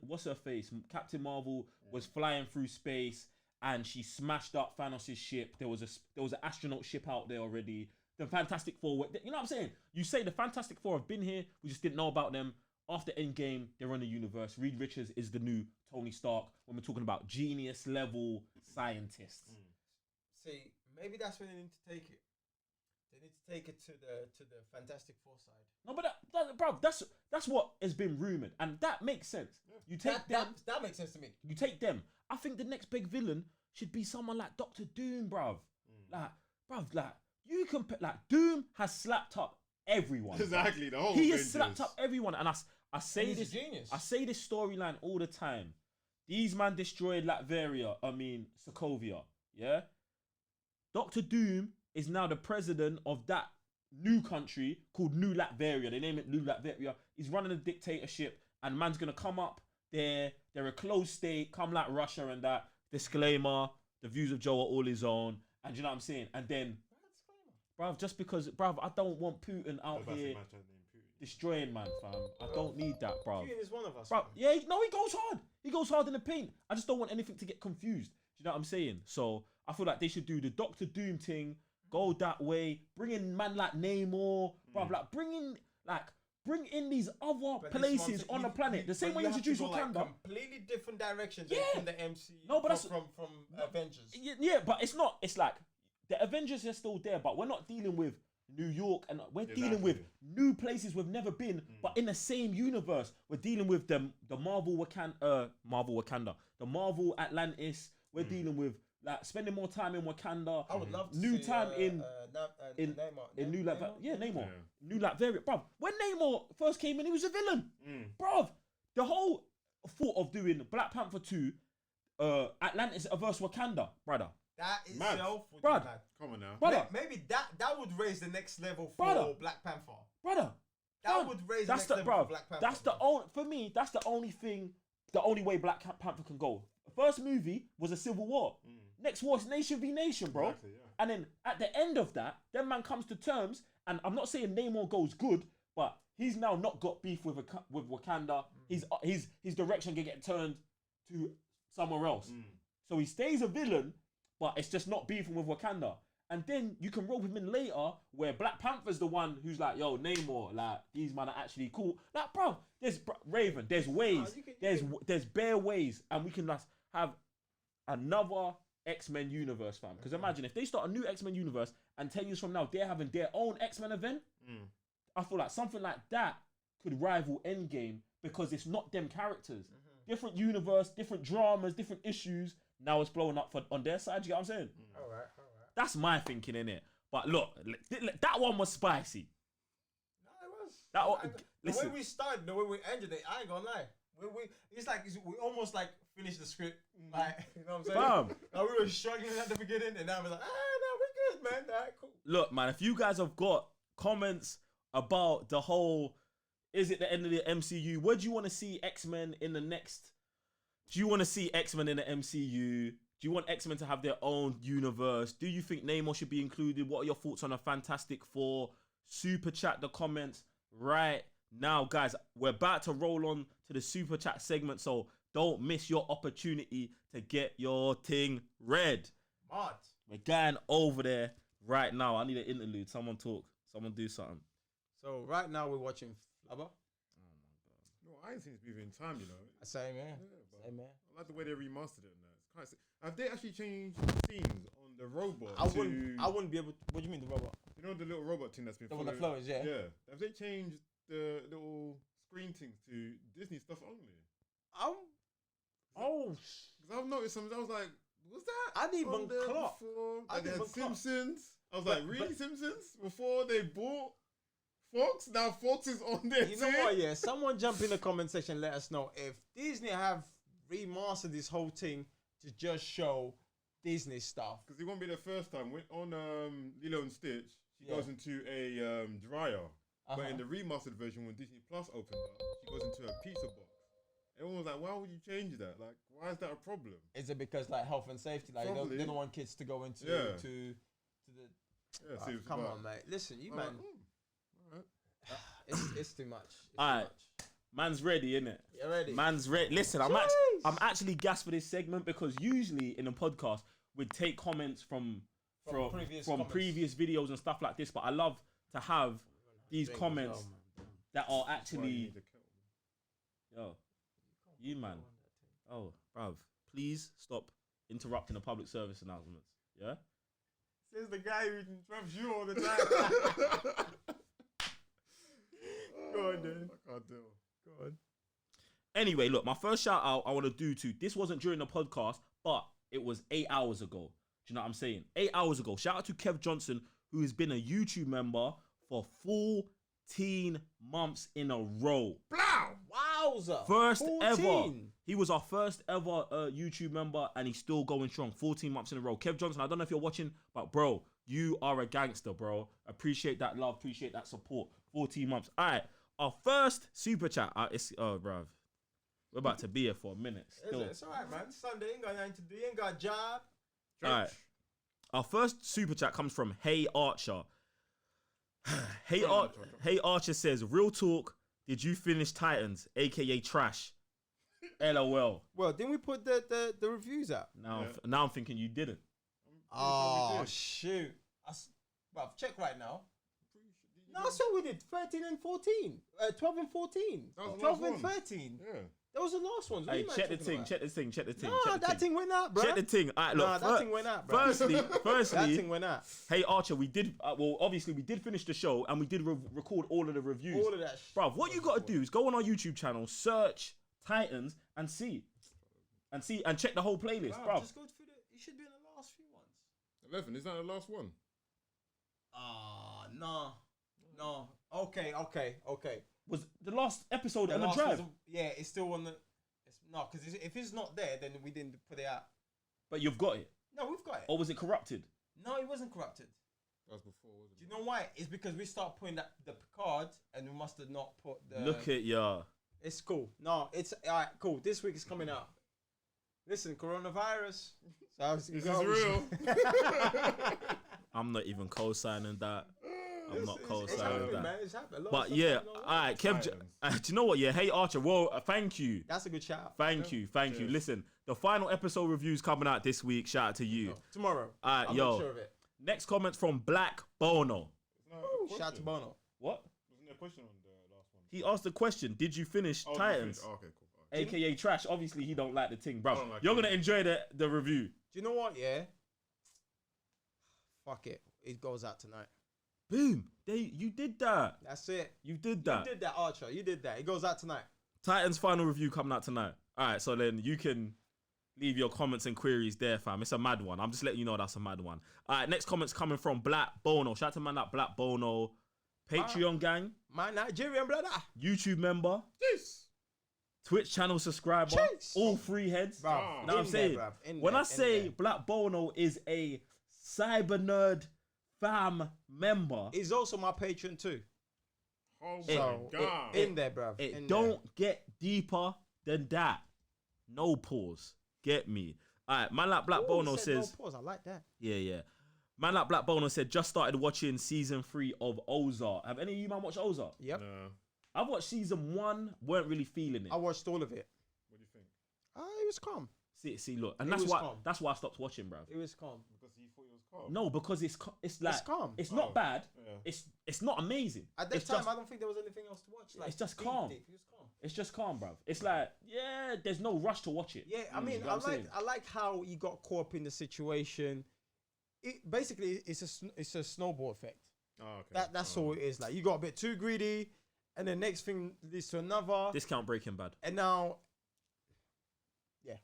what's her face? Captain Marvel was flying through space and she smashed up Thanos' ship. There was an astronaut ship out there already. The Fantastic Four, you know what I'm saying? You say the Fantastic Four have been here, we just didn't know about them. After EndGame, they're on the universe. Reed Richards is the new Tony Stark when we're talking about genius level scientists. See, maybe that's where they need to take it. They need to take it to the Fantastic Four side. No, but bro, that's what has been rumored, and that makes sense. Yeah. You take that makes sense to me. You take them. I think the next big villain should be someone like Doctor Doom, bruv. Like you can Doom has slapped up everyone. Exactly, the whole. He has slapped up everyone, and I say he's this. a genius. I say this storyline all the time. These man destroyed Sokovia. Yeah. Doctor Doom is now the president of that new country called New Latveria. They name it New Latveria. He's running a dictatorship, and man's gonna come up there. They're a closed state, come like Russia and that. Disclaimer: the views of Joe are all his own, and you know what I'm saying. And then, bruv, just because, bruv, I don't want Putin out here destroying man, fam. I don't need that, bruv. Putin is one of us, bruv. Yeah, no, he goes hard. He goes hard in the paint. I just don't want anything to get confused. Do you know what I'm saying? So I feel like they should do the Doctor Doom thing. Go that way. Bring in man like Namor, bruv. Like bring in these other places on the planet. The same way you introduce Wakanda. Like completely different directions from the MCU. No, but that's from Avengers. Yeah, but it's not. It's like the Avengers are still there, but we're not dealing with New York, and we're dealing with new places we've never been, but in the same universe. We're dealing with the Marvel Wakanda, the Marvel Atlantis. We're dealing with like spending more time in Wakanda. I would love to new see, in Neymar. Namor. New Latveria, bruv. When Namor first came in, he was a villain, bruv. The whole thought of doing Black Panther 2, Atlantis versus Wakanda, brother. That itself would be mad. Come on now. Brother. Maybe that would raise the next level for Black Panther. Brother. That would raise the next level for Black Panther. That's for me, that's the only thing, the only way Black Panther can go. The first movie was a civil war. Next war is nation v nation, bro. Exactly, yeah. And then at the end of that, then man comes to terms, and I'm not saying Namor goes good, but he's now not got beef with Wakanda. His direction can get turned to somewhere else. So he stays a villain, but it's just not beefing with Wakanda. And then you can rope him in later where Black Panther's the one who's like, yo, Namor, like, these men are actually cool. Like, bro, Raven, there's ways. There's bare ways. And we can just have another X-Men universe, fam. Because imagine if they start a new X-Men universe and 10 years from now, they're having their own X-Men event. I feel like something like that could rival EndGame because it's not them characters. Different universe, different dramas, different issues. Now it's blowing up on their side. You get what I'm saying? All right. That's my thinking, innit? But look, that one was spicy. No, it was. That one, the way we started, the way we ended it, I ain't gonna lie. It's like we almost like finished the script. Like, you know what I'm saying? Like, we were struggling at the beginning, and now we're like, no, we're good, man. All right, cool. Look, man, if you guys have got comments about the whole, is it the end of the MCU? Where do you want to see X-Men in the next? Do you want to see X-Men in the MCU? Do you want X-Men to have their own universe? Do you think Namor should be included? What are your thoughts on a Fantastic Four? Super chat the comments right Now, guys, we're about to roll on to the super chat segment, so don't miss your opportunity to get your ting read. Mad. We're going over there right now. I need an interlude. Someone talk. Someone do something. So right now we're watching Flubber. No, I ain't seen this movie in time, you know. Same man. Yeah, Same man. I like the way they remastered it and that. It's kind of sick. Have they actually changed scenes on the robot? I wouldn't be able to, what do you mean the robot? You know the little robot thing that's been The one that following- flows, yeah. Yeah. Have they changed the little screen things to Disney stuff only? Because I've noticed some. I was like, was that? I didn't on even there clock. before? I Like they didn't had even clock. Simpsons. I was like, really Simpsons? Before they bought Fox? Now Fox is on there You too? know what, yeah? Someone jump in the comment section and let us know if Disney have remastered this whole thing to just show Disney stuff. Because it won't be the first time. On Lilo and Stitch, she Yeah. goes into a dryer. But Uh-huh. in the remastered version, when Disney Plus opened up, she goes into a pizza box. Everyone was like, why would you change that? Like, why is that a problem? Is it because like health and safety? Like Probably. they don't want kids to go into Yeah. to the. Yeah, see, it's come about- on, mate. Listen, you I'm man, like, alright. it's too much. It's Alright. too much. Man's ready, innit? You ready? Man's ready. Listen, I'm Jeez. actually gassed for this segment because usually in a podcast we'd take comments from previous videos and stuff like this, but I love to have these Drink as comments well, man. that are Why you actually need the kettle? yo, you man. Oh, bruv, please stop interrupting the public service announcements. Yeah? Says the guy who interrupts you all the time. Go on, then. I can't do. Go on. Anyway, look, my first shout out I want to do to this wasn't during the podcast, but it was 8 hours ago. Do you know what I'm saying? 8 hours ago. Shout out to Kev Johnson, who has been a YouTube member for 14 months in a row. Wowza. First 14. ever. He was our first ever YouTube member, and he's still going strong. 14 months in a row. Kev Johnson, I don't know if you're watching, but bro, you are a gangster, bro. Appreciate that love, appreciate that support. 14 months. All right, our first super chat. Bruv. We're about to be here for a minute. Still. It's alright, man. Sunday, ain't got nothing to do. You ain't got a job. All right. Our first super chat comes from Hey Archer. Hey Archer says, real talk, did you finish Titans, aka Trash? LOL. Well, didn't we put the reviews out? Now, Yeah. now I'm thinking you didn't. Oh, shoot. Well, check right now. No, that's what we did. 13 and 14. 12 and 14. That was the 12 last and one. 13. Yeah. That was the last one. Hey, check the thing, check the thing, check the thing. No, check the that thing. thing went out, bro. Check the thing. All right, look. Nah, that thing went out, bro. Firstly, That thing went out. Hey Archer, we did. Well, obviously we did finish the show and we did record all of the reviews. All of that shit. Bruv, what you gotta do is go on our YouTube channel, search Titans, and check the whole playlist, bruv. Just go through it should be in the last few ones. 11, is that the last one? No. Okay. Was the last episode on the last drive? one's- yeah, it's still on the. No, because if it's not there, then we didn't put it out. But you've got it. No, we've got it. Or was it corrupted? No, it wasn't corrupted. That was before, wasn't Do it? you know why? It's because we start putting the Picard, and we must have not put the. Look at ya. It's cool. No, it's alright. Cool. This week is coming out. Listen, coronavirus. This is real. I'm not even co-signing that. I'm not It's co-signing happening, that. man. It's happening. A lot of But stuff yeah, happening online. alright, Kev. Titans. Do you know what? Yeah, hey Archer. Well, thank you. That's a good shout. Thank you. Cheers. Listen, the final episode review's coming out this week. Shout out to you. Tomorrow. Alright, I'm yo. not sure of it. Next comment from Black Bono. Shout out to Bono. What? Wasn't there a question on the last one? He asked the question, did you finish Oh, Titans? Oh, okay, cool. Alright. AKA Trash. Obviously, he don't like the thing, bro. I don't like You're it. gonna enjoy the review. Do you know what? Yeah. Fuck it. It goes out tonight. Boom. You did that. That's it. You did that. You did that, Archer. You did that. It goes out tonight. Titans final review coming out tonight. All right, so then you can leave your comments and queries there, fam. It's a mad one. I'm just letting you know that's a mad one. All right, next comment's coming from Black Bono. Shout out to man like Black Bono. Patreon gang, My Nigerian brother. YouTube member, Jeez. Twitch channel subscriber, Jeez. all three heads. Bruv, Know what in I'm there, saying? bruv, in When there, I in say there. Black Bono is a cyber nerd fam member, He's also my patron too. Oh It- my So god. in there, bruv. it in don't get deeper than that. No pause. Get me. All right, man like Black there. Bono Ooh, he said says, no pause. I like that. yeah. Man like Black Bono said, just started watching season 3 of Ozark. Have any of you man watched Ozark? Yep. No. I've watched season 1, weren't really feeling it. I watched all of it. What do you think? It was calm. See, look, and It that's was why calm. that's why I stopped watching, bruv. It was calm. Because you thought it was calm. No, because it's like calm. It's not bad. Yeah. It's not amazing. At that It's time, just- I don't think there was anything else to watch. Like, It's just deep, calm. deep. It was calm. It's just calm, bruv. It's like, yeah, there's no rush to watch it. Yeah, I You mean, know what I'm saying? I like how he got caught up in the situation. It basically it's a snowball effect. Oh, okay. That's all it is. Like you got a bit too greedy, and the next thing leads to another. Discount Breaking Bad. And now, yeah.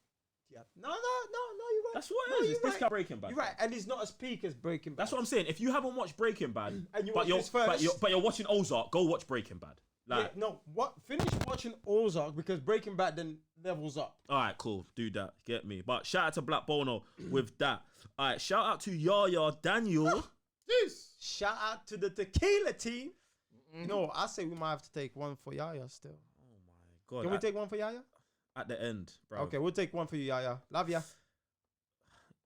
No, you're right. That's what No, it is. you're It's right. Discount Breaking Bad. You're right, and it's not as peak as Breaking Bad. That's what I'm saying. If you haven't watched Breaking Bad, And you but watch you're this first. but you're watching Ozark, go watch Breaking Bad. Like, Yeah, no, what? Finish watching Ozark because Breaking Bad then levels up. all right, cool, do that, get me. But shout out to Black Bono with that. All right, shout out to Yaya Daniel. Jeez. Shout out to the tequila team. No, I say we might have to take one for Yaya still. Oh my god! Can we take one for Yaya? At the end, bro. Okay, we'll take one for you, Yaya. Love ya.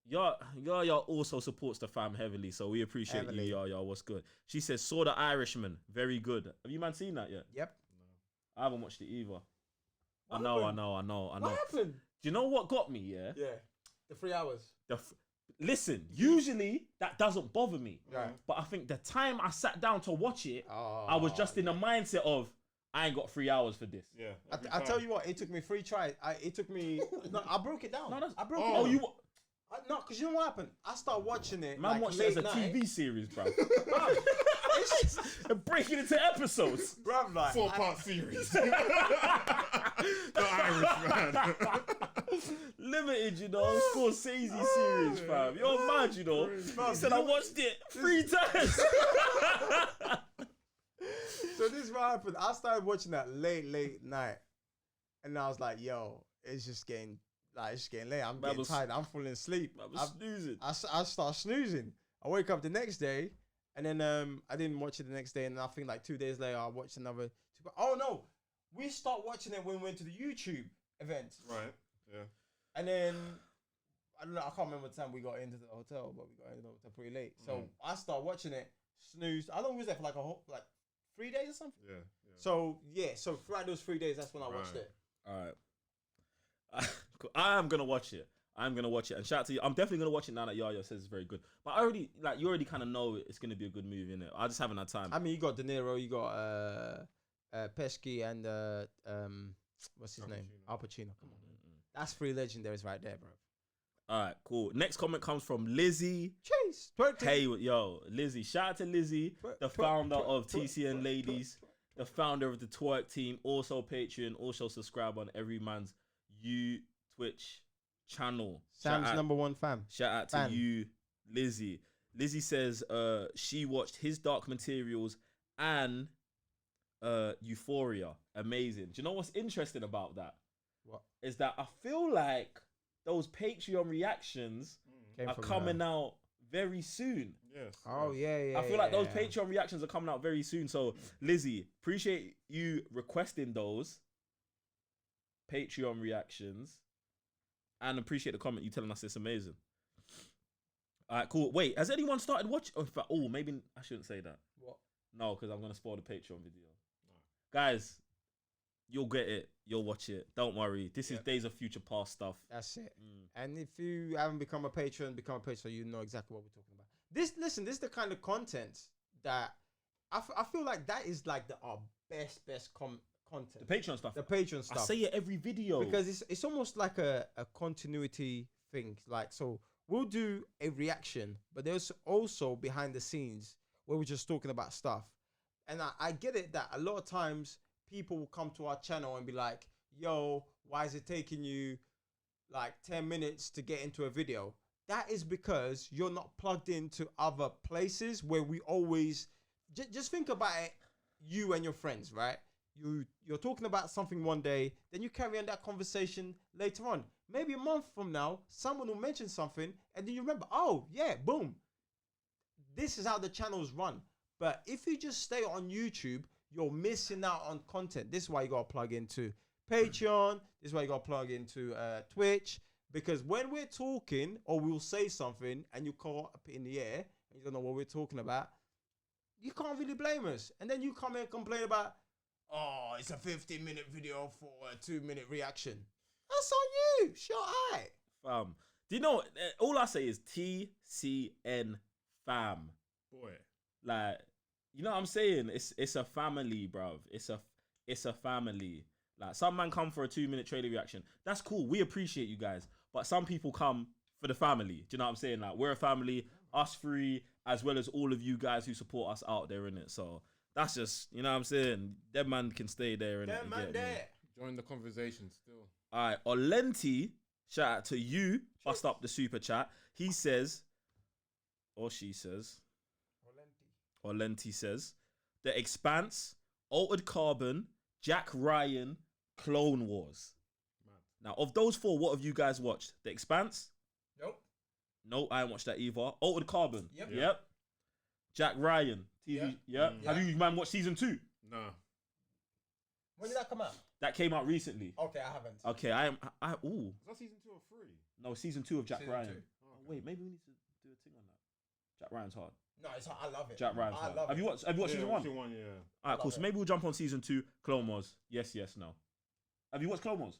Yaya also supports the fam heavily, so we appreciate Heavily. you, Yaya. What's good? She says, saw The Irishman, very good. Have you man seen that yet? Yep. I haven't watched it either. I What know. happened? What happened? Do you know what got me? Yeah. Yeah, the 3 hours. Listen, usually that doesn't bother me, Right. but I think the time I sat down to watch it, Oh, I was just in the mindset of I ain't got 3 hours for this. Yeah. I tell you what, it took me 3 tries. It took me. No, I broke it down. No, that's, I broke oh, it down. you No, because you know what happened? I started watching it. man like, watched it late as a night. TV series, bro. It's And breaking into episodes. bruv, like, 4-part series. The Irishman. Limited, you know, Scorsese series, fam. You're mad, you know. He said I watched it 3 times. So this is what happened. I started watching that late night, and I was like, "Yo, it's just getting late. I'm getting tired. I'm falling asleep. I was snoozing. I start snoozing. I wake up the next day, and then I didn't watch it the next day, and I think like 2 days later I watched another. Oh no, we start watching it when we went to the YouTube event, Right. Yeah. and then I don't know. I can't remember the time we got into the hotel, but we got into the hotel pretty late. So I start watching it, snoozed. I don't was there for like 3 days or something. Yeah. So so throughout those 3 days, that's when I watched Right. it. All right. I am gonna watch it. And shout out to you. I'm definitely gonna watch it now that Yaya says it's very good. But you already kind of know it's gonna be a good movie, innit? I just haven't had time. I mean, you got De Niro, you got Pesci, and what's his name? Al Pacino. Come on, that's 3 legendaries right there, bro. All right, cool. Next comment comes from Lizzie. Chase. Hey, yo, Lizzie. Shout out to Lizzie, the founder of TCN Ladies, the founder of the Twerk team, also Patreon, also subscribe on every man's Twitch channel. Sam's #1 fan. Shout out to you, Lizzie. Lizzie says she watched his Dark Materials and Euphoria. Amazing. Do you know what's interesting about that? What? Is that I feel like those Patreon reactions Came are from coming her. out very soon. Yes. Oh yes. yeah. I feel like those Patreon reactions are coming out very soon. So, Lizzie, appreciate you requesting those Patreon reactions and appreciate the comment you telling us it's amazing. All right, cool. Wait, has anyone started watching? Oh, maybe I shouldn't say that. What? No, because I'm going to spoil the Patreon video. Guys, you'll get it. You'll watch it. Don't worry. This is Days of Future Past stuff. That's it. And if you haven't become a patron, so you know exactly what we're talking about. This is the kind of content that I feel like that is like our best content. The Patreon stuff. The Patreon stuff. I say it every video. Because it's almost like a continuity thing. Like, so we'll do a reaction, but there's also behind the scenes where we're just talking about stuff. And I get it that a lot of times people will come to our channel and be like, yo, why is it taking you like 10 minutes to get into a video? That is because you're not plugged into other places where we always just think about it, you and your friends, right? You're talking about something one day, then you carry on that conversation later on. Maybe a month from now, someone will mention something, and then you remember, oh yeah, boom. This is how the channels run. But if you just stay on YouTube, you're missing out on content. This is why you gotta plug into Patreon. This is why you gotta plug into Twitch. Because when we're talking, or we'll say something, and you call up in the air, and you don't know what we're talking about, you can't really blame us. And then you come here and complain about, oh, it's a 15-minute video for a 2-minute reaction. That's on you. Sure, alright. Fam. Do you know, all I say is TCN fam. Boy. Like, you know what I'm saying? It's a family, bruv. It's a family. Like, some man come for a 2-minute trailer reaction. That's cool. We appreciate you guys. But some people come for the family. Do you know what I'm saying? Like, we're a family, us three, as well as all of you guys who support us out there, innit? So that's just, you know what I'm saying? That man can stay there, innit? That man there. Join the conversation still. All right, Olenti, shout out to you. Bust up the super chat. He says, or she says, Olenti says, The Expanse, Altered Carbon, Jack Ryan, Clone Wars. Now, of those four, what have you guys watched? The Expanse? Nope. No, I haven't watched that either. Altered Carbon? Yep. Jack Ryan, TV? Yep. Have you, man, watched season 2? Nah. When did that come out? That came out recently. Okay, I haven't. Okay, ooh. Was that season 2 or 3? No, season 2 of Jack Season Ryan. 2. Oh, wait, maybe we need to do a thing on that. Jack Ryan's hard. No, it's hard. I love it. Jack Ryan's I hard. love Have it. you watched season 1? Season 1, yeah. Alright, cool. So maybe we'll jump on season 2. Clone Wars. Yes, no. Have you watched Clone Wars?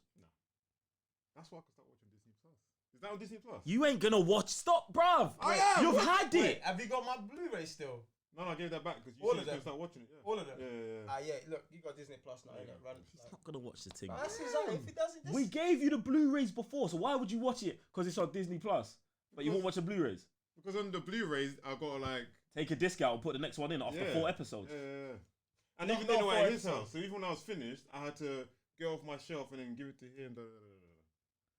That's why I can start watching Disney Plus. Is that on Disney Plus? You ain't gonna watch. Stop, bruv. I am. You've had Wait, it. have you got my Blu-ray still? No, I gave that back because All you of said you them? start watching it. Yeah. All of them? Yeah. Yeah, look, you got Disney Plus now, innit? Run. He's not gonna watch the thing. That's his own. If he doesn't, We gave you the Blu-rays before, so why would you watch it? Because it's on Disney Plus. But you won't watch the Blu-rays. Because on the Blu-rays, I got to like Take a discount and put the next one in after 4 episodes. Yeah. And Not- even not then, four at his episodes. house. So even when I was finished, I had to get off my shelf and then give it to him.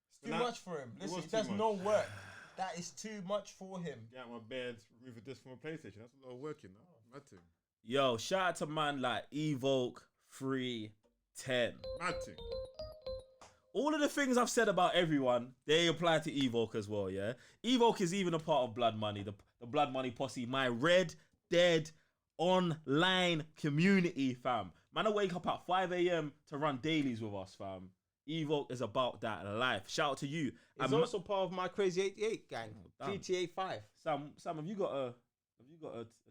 It's too much for him. Listen, was he too does much. no work. That is too much for him. Get out my bed, remove a disc from a PlayStation. That's a lot of work, you know. Mad thing. Yo, shout out to man like Evoke 310. Mad thing. All of the things I've said about everyone, they apply to Evoke as well, yeah? Evoke is even a part of Blood Money, the Blood Money posse, my Red Dead online community, fam. Man, I wake up at 5 a.m. to run dailies with us, fam. Evoke is about that life. Shout out to you. He's also part of my Crazy 88 gang. damn. GTA 5. Sam, have you got a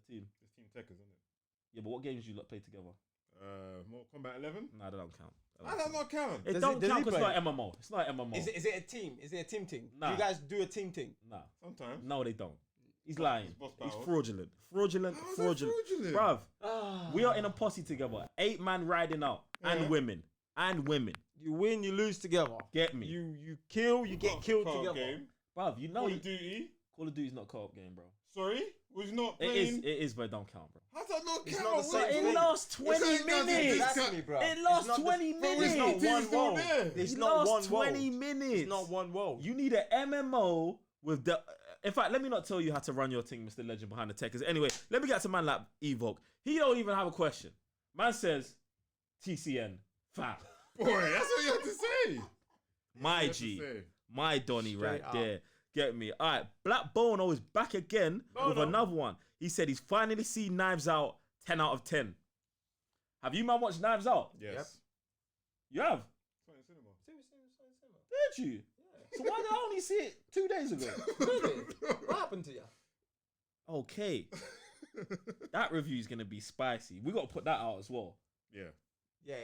team? It's Team Tekkers, isn't it? Yeah, but what games do you lot play together? Mortal Kombat 11? Nah, they don't count. That does not count. It Does don't he count because it's play? not MMO. It's not MMO. Is it a team? Is it a team thing? Nah. You guys do a team thing? Nah. Sometimes. No, they don't. He's lying. boss He's battles. fraudulent. How is that fraudulent? Bruv, we are in a posse together. 8 man riding out. And Yeah. women. And women. You win, you lose together. Get me. You kill, you get killed Co-op together. game. Bruv, you know Call of Duty. Call of Duty's not a co-op game, bro. Sorry? Was not It playing. is, but it don't count, bro. How's that not It's count? not the same What? thing. It lasts 20 ain't nothing. minutes. Exactly, bro. It lost It's not the- 20 Bro, minutes. It's not Team's one still world. there. It's It not lost one 20 world. minutes. It's not one world. You need an MMO with the... In fact, let me not tell you how to run your thing, Mr. Legend behind the tech. Anyway, let me get to man like Evoke. He don't even have a question. Man says, TCN, fam. Boy, that's what you have to say. My That's what G. you have to say. My Donny Straight right up. there. Get me. All right, Black Bono is back again with another one. He said he's finally seen Knives Out 10 out of 10. Have you, man, watched Knives Out? Yes. Yep. You have? It's not in cinema. Did you? So why did I only see it 2 days ago? Really? What happened to you? Okay. That review's going to be spicy. We got to put that out as well. Yeah. Yeah.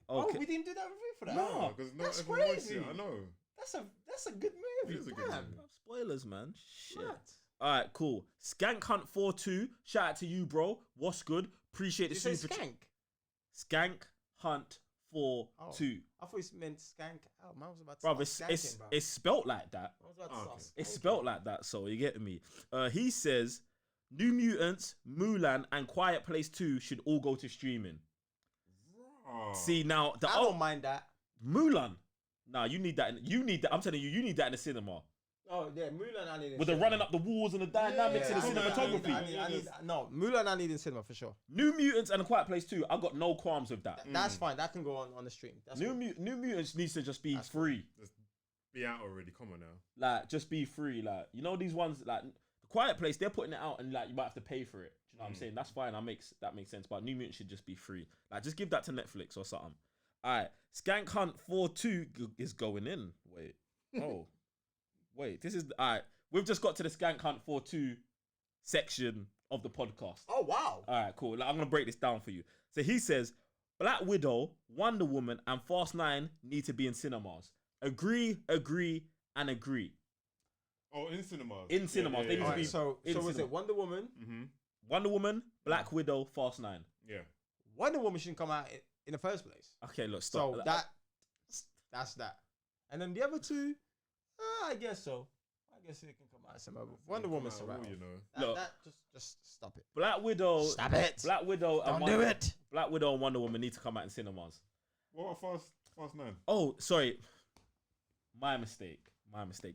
Okay. Oh, we didn't do that review for that. No. Because That's everyone watched crazy. it. I know. That's a good movie. It is a good man. movie. Spoilers, man. Shit. Mad. All right, cool. Skank Hunt 42. Shout out to you, bro. What's good? Appreciate the Did you say super chat. skank? Skank Hunt 42. I thought you meant skank out. Man was about to Bro, start it's skanking, bro. it's spelt like that. I was about to Oh, start okay. It's skanking. spelt like that, so you get me. He says New Mutants, Mulan, and Quiet Place 2 should all go to streaming. Oh. See now the I don't mind that. Mulan. Nah, you need that. I'm telling you, you need that in the cinema Oh yeah, Mulan I need in with the cinema. running up the walls and the dynamics Yeah, and the I need- cinematography. I need, no, Mulan I need in cinema for sure. New Mutants and A Quiet Place 2, I got no qualms with that. That's fine. That can go on the stream. That's New cool. New Mutants needs to just be That's free. Just be out already. Come on now. Like, just be free. Like, you know these ones, like The Quiet Place, they're putting it out and like you might have to pay for it. Do you know what I'm saying? That's fine. That makes sense. But New Mutants should just be free. Like, just give that to Netflix or something. All right, Skank Hunt 42 is going in. Wait, oh, wait. This is all right. We've just got to the Skank Hunt 42 section of the podcast. Oh wow. All right, cool. Like, I'm gonna break this down for you. So he says, Black Widow, Wonder Woman, and Fast 9 need to be in cinemas. Agree, and agree. Oh, in cinemas. In cinemas. They need to be. So was it Wonder Woman? Mm-hmm. Wonder Woman, Black Widow, Fast 9. Yeah. Wonder Woman shouldn't come out in the first place. Okay, look, stop. So that's that. And then the other two, I guess so. I guess it can come out some other. Wonder Woman's around. You know. Look, just stop it. Black Widow. Stop it. Black Widow. Don't do it. Black Widow and Wonder Woman need to come out in cinemas. What about Fast 9? Oh, sorry. My mistake.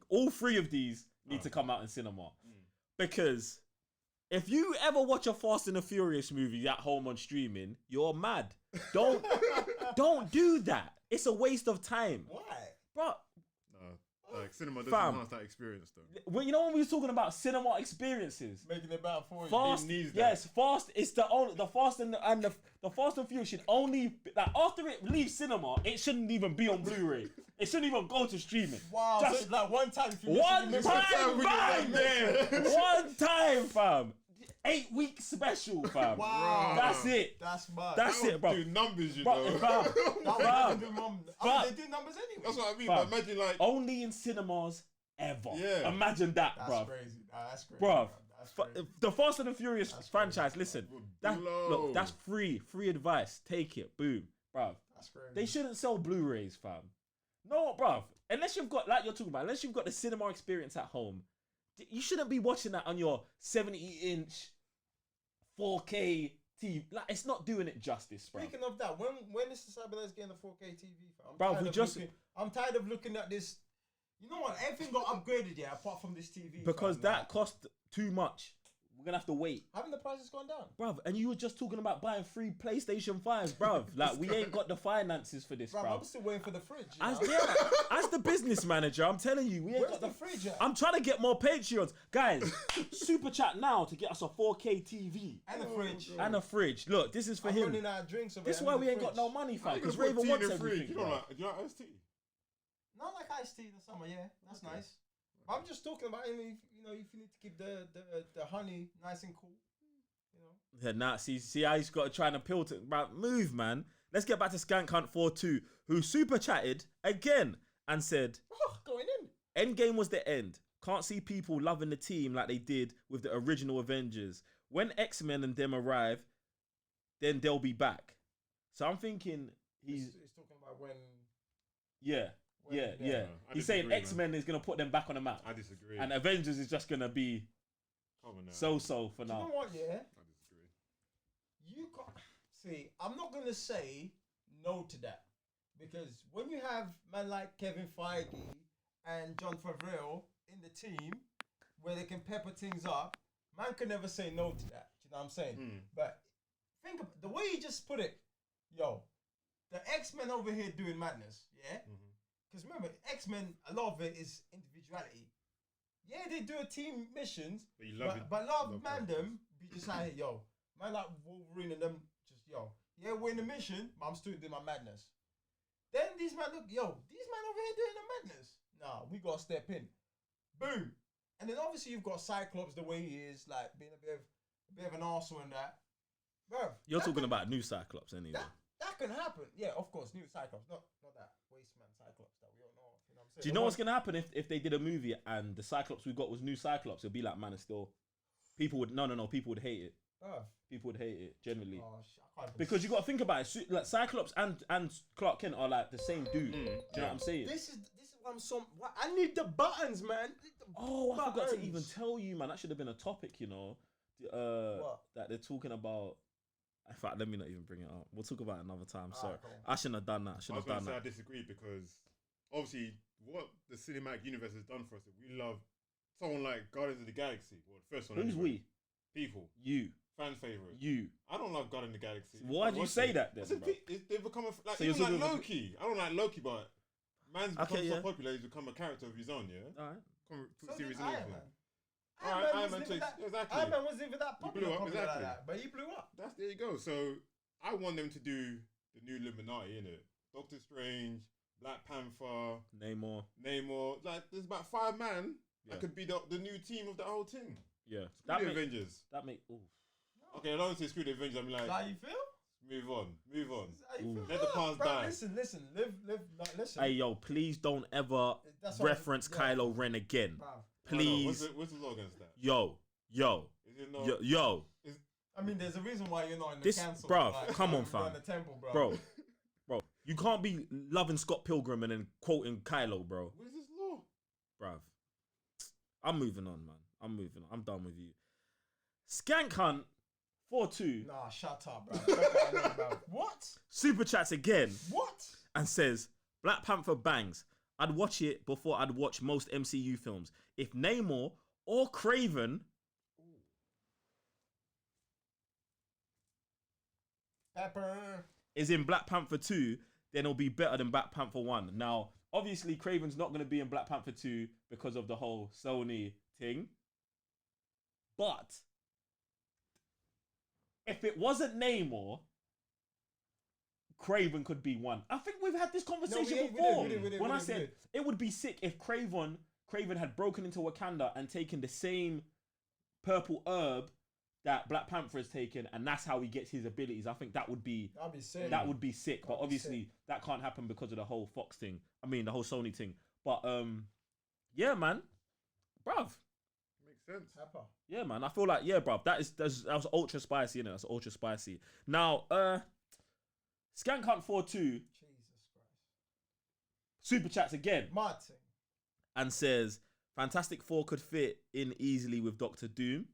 All three of these need to come out in cinema. Because if you ever watch a Fast and the Furious movie at home on streaming, you're mad. Don't do that. It's a waste of time. Why? Bro, Like cinema doesn't Fam. enhance that experience though. well, you know when we was talking about cinema experiences? Making it better for you. Fast, It needs that. yes, Fast is the Fast and the Fast and Furious should only like after it leaves cinema, it shouldn't even be on Blu-ray. It shouldn't even go to streaming. Wow, Just so it's like one time. If you one miss it, time, fam. One time, fam. 8 week special, fam. Wow. That's it. That's mad. That's it, bro. Do numbers, you Bro, know. fam. They do they do numbers anyway. That's what I mean. Fam. But imagine like, Only in cinemas ever. Yeah. Imagine that, That's bro. crazy. That's crazy. Bruv, That's crazy. the Fast and the Furious franchise, listen, blow. look, that's free advice. Take it, boom, bruv. That's crazy. They shouldn't sell Blu-rays, fam. No, bruv. Unless you've got, like you're talking about, unless you've got the cinema experience at home, you shouldn't be watching that on your 70-inch 4K TV. Like, it's not doing it justice, bruv. Speaking of that, when is the Cybernett's getting a 4K TV? I'm tired of looking at this. You know what? Everything got upgraded, yeah, apart from this TV. Because fam, that cost too much. We're gonna have to wait. haven't the prices gone down? Bruv, and you were just talking about buying 3 PlayStation 5s, bruv. Like, we ain't got the finances for this, Bruv, bruv. I'm still waiting for the fridge. As the business manager, I'm telling you, we ain't Where's got the fridge at? I'm trying to get more Patreons. Guys, super chat now to get us a 4K TV. And a fridge. And a fridge. Look, this is for I'm him. running out of drinks. This is why we ain't got no money, fam. Because Raven wants everything. You bruv. don't like, do you like iced tea? Not like iced tea in the summer, yeah. That's nice. But I'm just talking about, if you need to keep the honey nice and cool. You know. Yeah, nah, see how he's got to try and appeal to. Bruv, move, man. Let's get back to Skank Hunt 42, who super chatted again and said, Going in. Endgame was the end. Can't see people loving the team like they did with the original Avengers. When X-Men and them arrive, then they'll be back. So I'm thinking he's talking about when. Yeah. He's saying disagree, X-Men is going to put them back on the map. I disagree. And Avengers is just going to be so-so for Do you now. know what, yeah? I disagree. You can't. See, I'm not going to say no to that. Because when you have man like Kevin Feige and John Favreau in the team, where they can pepper things up, man can never say no to that. You know what I'm saying? But think of the way you just put it. Yo, the X-Men over here doing madness, yeah? Because remember, X-Men, a lot of it is individuality. Yeah, they do a team missions, but a lot of mandem be just like, yo, man like Wolverine and them, just, yo, yeah, we're in a mission, but I'm still doing my madness. Then these man look, yo, these man over here doing the madness. Nah, we gotta step in. Boom. And then obviously you've got Cyclops the way he is, like being a bit of an arsehole and that. Bruv, You're talking about new Cyclops anyway. That can happen. Yeah, of course, new Cyclops, not that wasteman Cyclops that we all know of. You know what I'm saying? Do you know what's going to happen if they did a movie and the Cyclops we got was new Cyclops? It'll be like Man of Steel. People would people would hate it. People would hate it generally. Oh, I can't Because you got to think about it. Like Cyclops and Clark Kent are like the same dude. Do you know what I'm saying? This is what I'm so. I need the buttons, man. I forgot to even tell you, man. That should have been a topic, you know. What? That they're talking about. In fact, let me not even bring it up. We'll talk about it another time. Sorry, cool. I shouldn't have done that. I was going to say I disagree because obviously what the cinematic universe has done for us, we love someone like Guardians of the Galaxy. Well, the first one. Who's anyway. we? People. You. Fan favorite. You. I don't love Guardians of the Galaxy. Why do you say that then, bro? They've become like So even you're like talking Loki. I don't like Loki, but man's become Okay, so yeah. popular. He's become a character of his own. Yeah. All right. So Series did and Iron everything. Man. Iron Man takes exactly. Iron Man wasn't even that popular, up, exactly. like that, but he blew up. There you go. So I want them to do the new Illuminati, innit? Doctor Strange, Black Panther, Namor. Like there's about 5 men that could be the new team of the whole thing. Yeah. Screw the Avengers. That make. Ooh. Okay, I don't say screw the Avengers. I'm like, How you feel? Move on. Ooh. Let the past die. Listen, listen. Hey, yo, please don't ever reference Kylo Ren again. Bruv. Please. What's the law against that? Yo. Is it not? Yo. I mean, there's a reason why you're not in the This, council. bruv, like, come on, you're fam. in the temple, Bro. You can't be loving Scott Pilgrim and then quoting Kylo, bro. What is this law? Bruv. I'm moving on, man. I'm done with you. Skank Hunt 4-2 Nah, shut up, bro. What? super chats again What? and says Black Panther bangs. I'd watch it before I'd watch most MCU films. If Namor or Craven Pepper. is in Black Panther 2, then it'll be better than Black Panther 1. Now, obviously, Craven's not going to be in Black Panther 2 because of the whole Sony thing. But if it wasn't Namor, Craven could be one. I think we've had this conversation before. When I said it would be sick if Craven had broken into Wakanda and taken the same purple herb that Black Panther has taken, and that's how he gets his abilities. I think that would be sick. That would be sick. But That'd be obviously that can't happen because of the whole Fox thing. I mean the whole Sony thing. But yeah, man, bruv. Makes sense. Pepper. Yeah, man. I feel like bruv. That was ultra spicy, innit? That's ultra spicy. Now, Skank Hunt 4-2 Jesus Christ. super chats again Martin. and says Fantastic Four could fit in easily with Doctor Doom.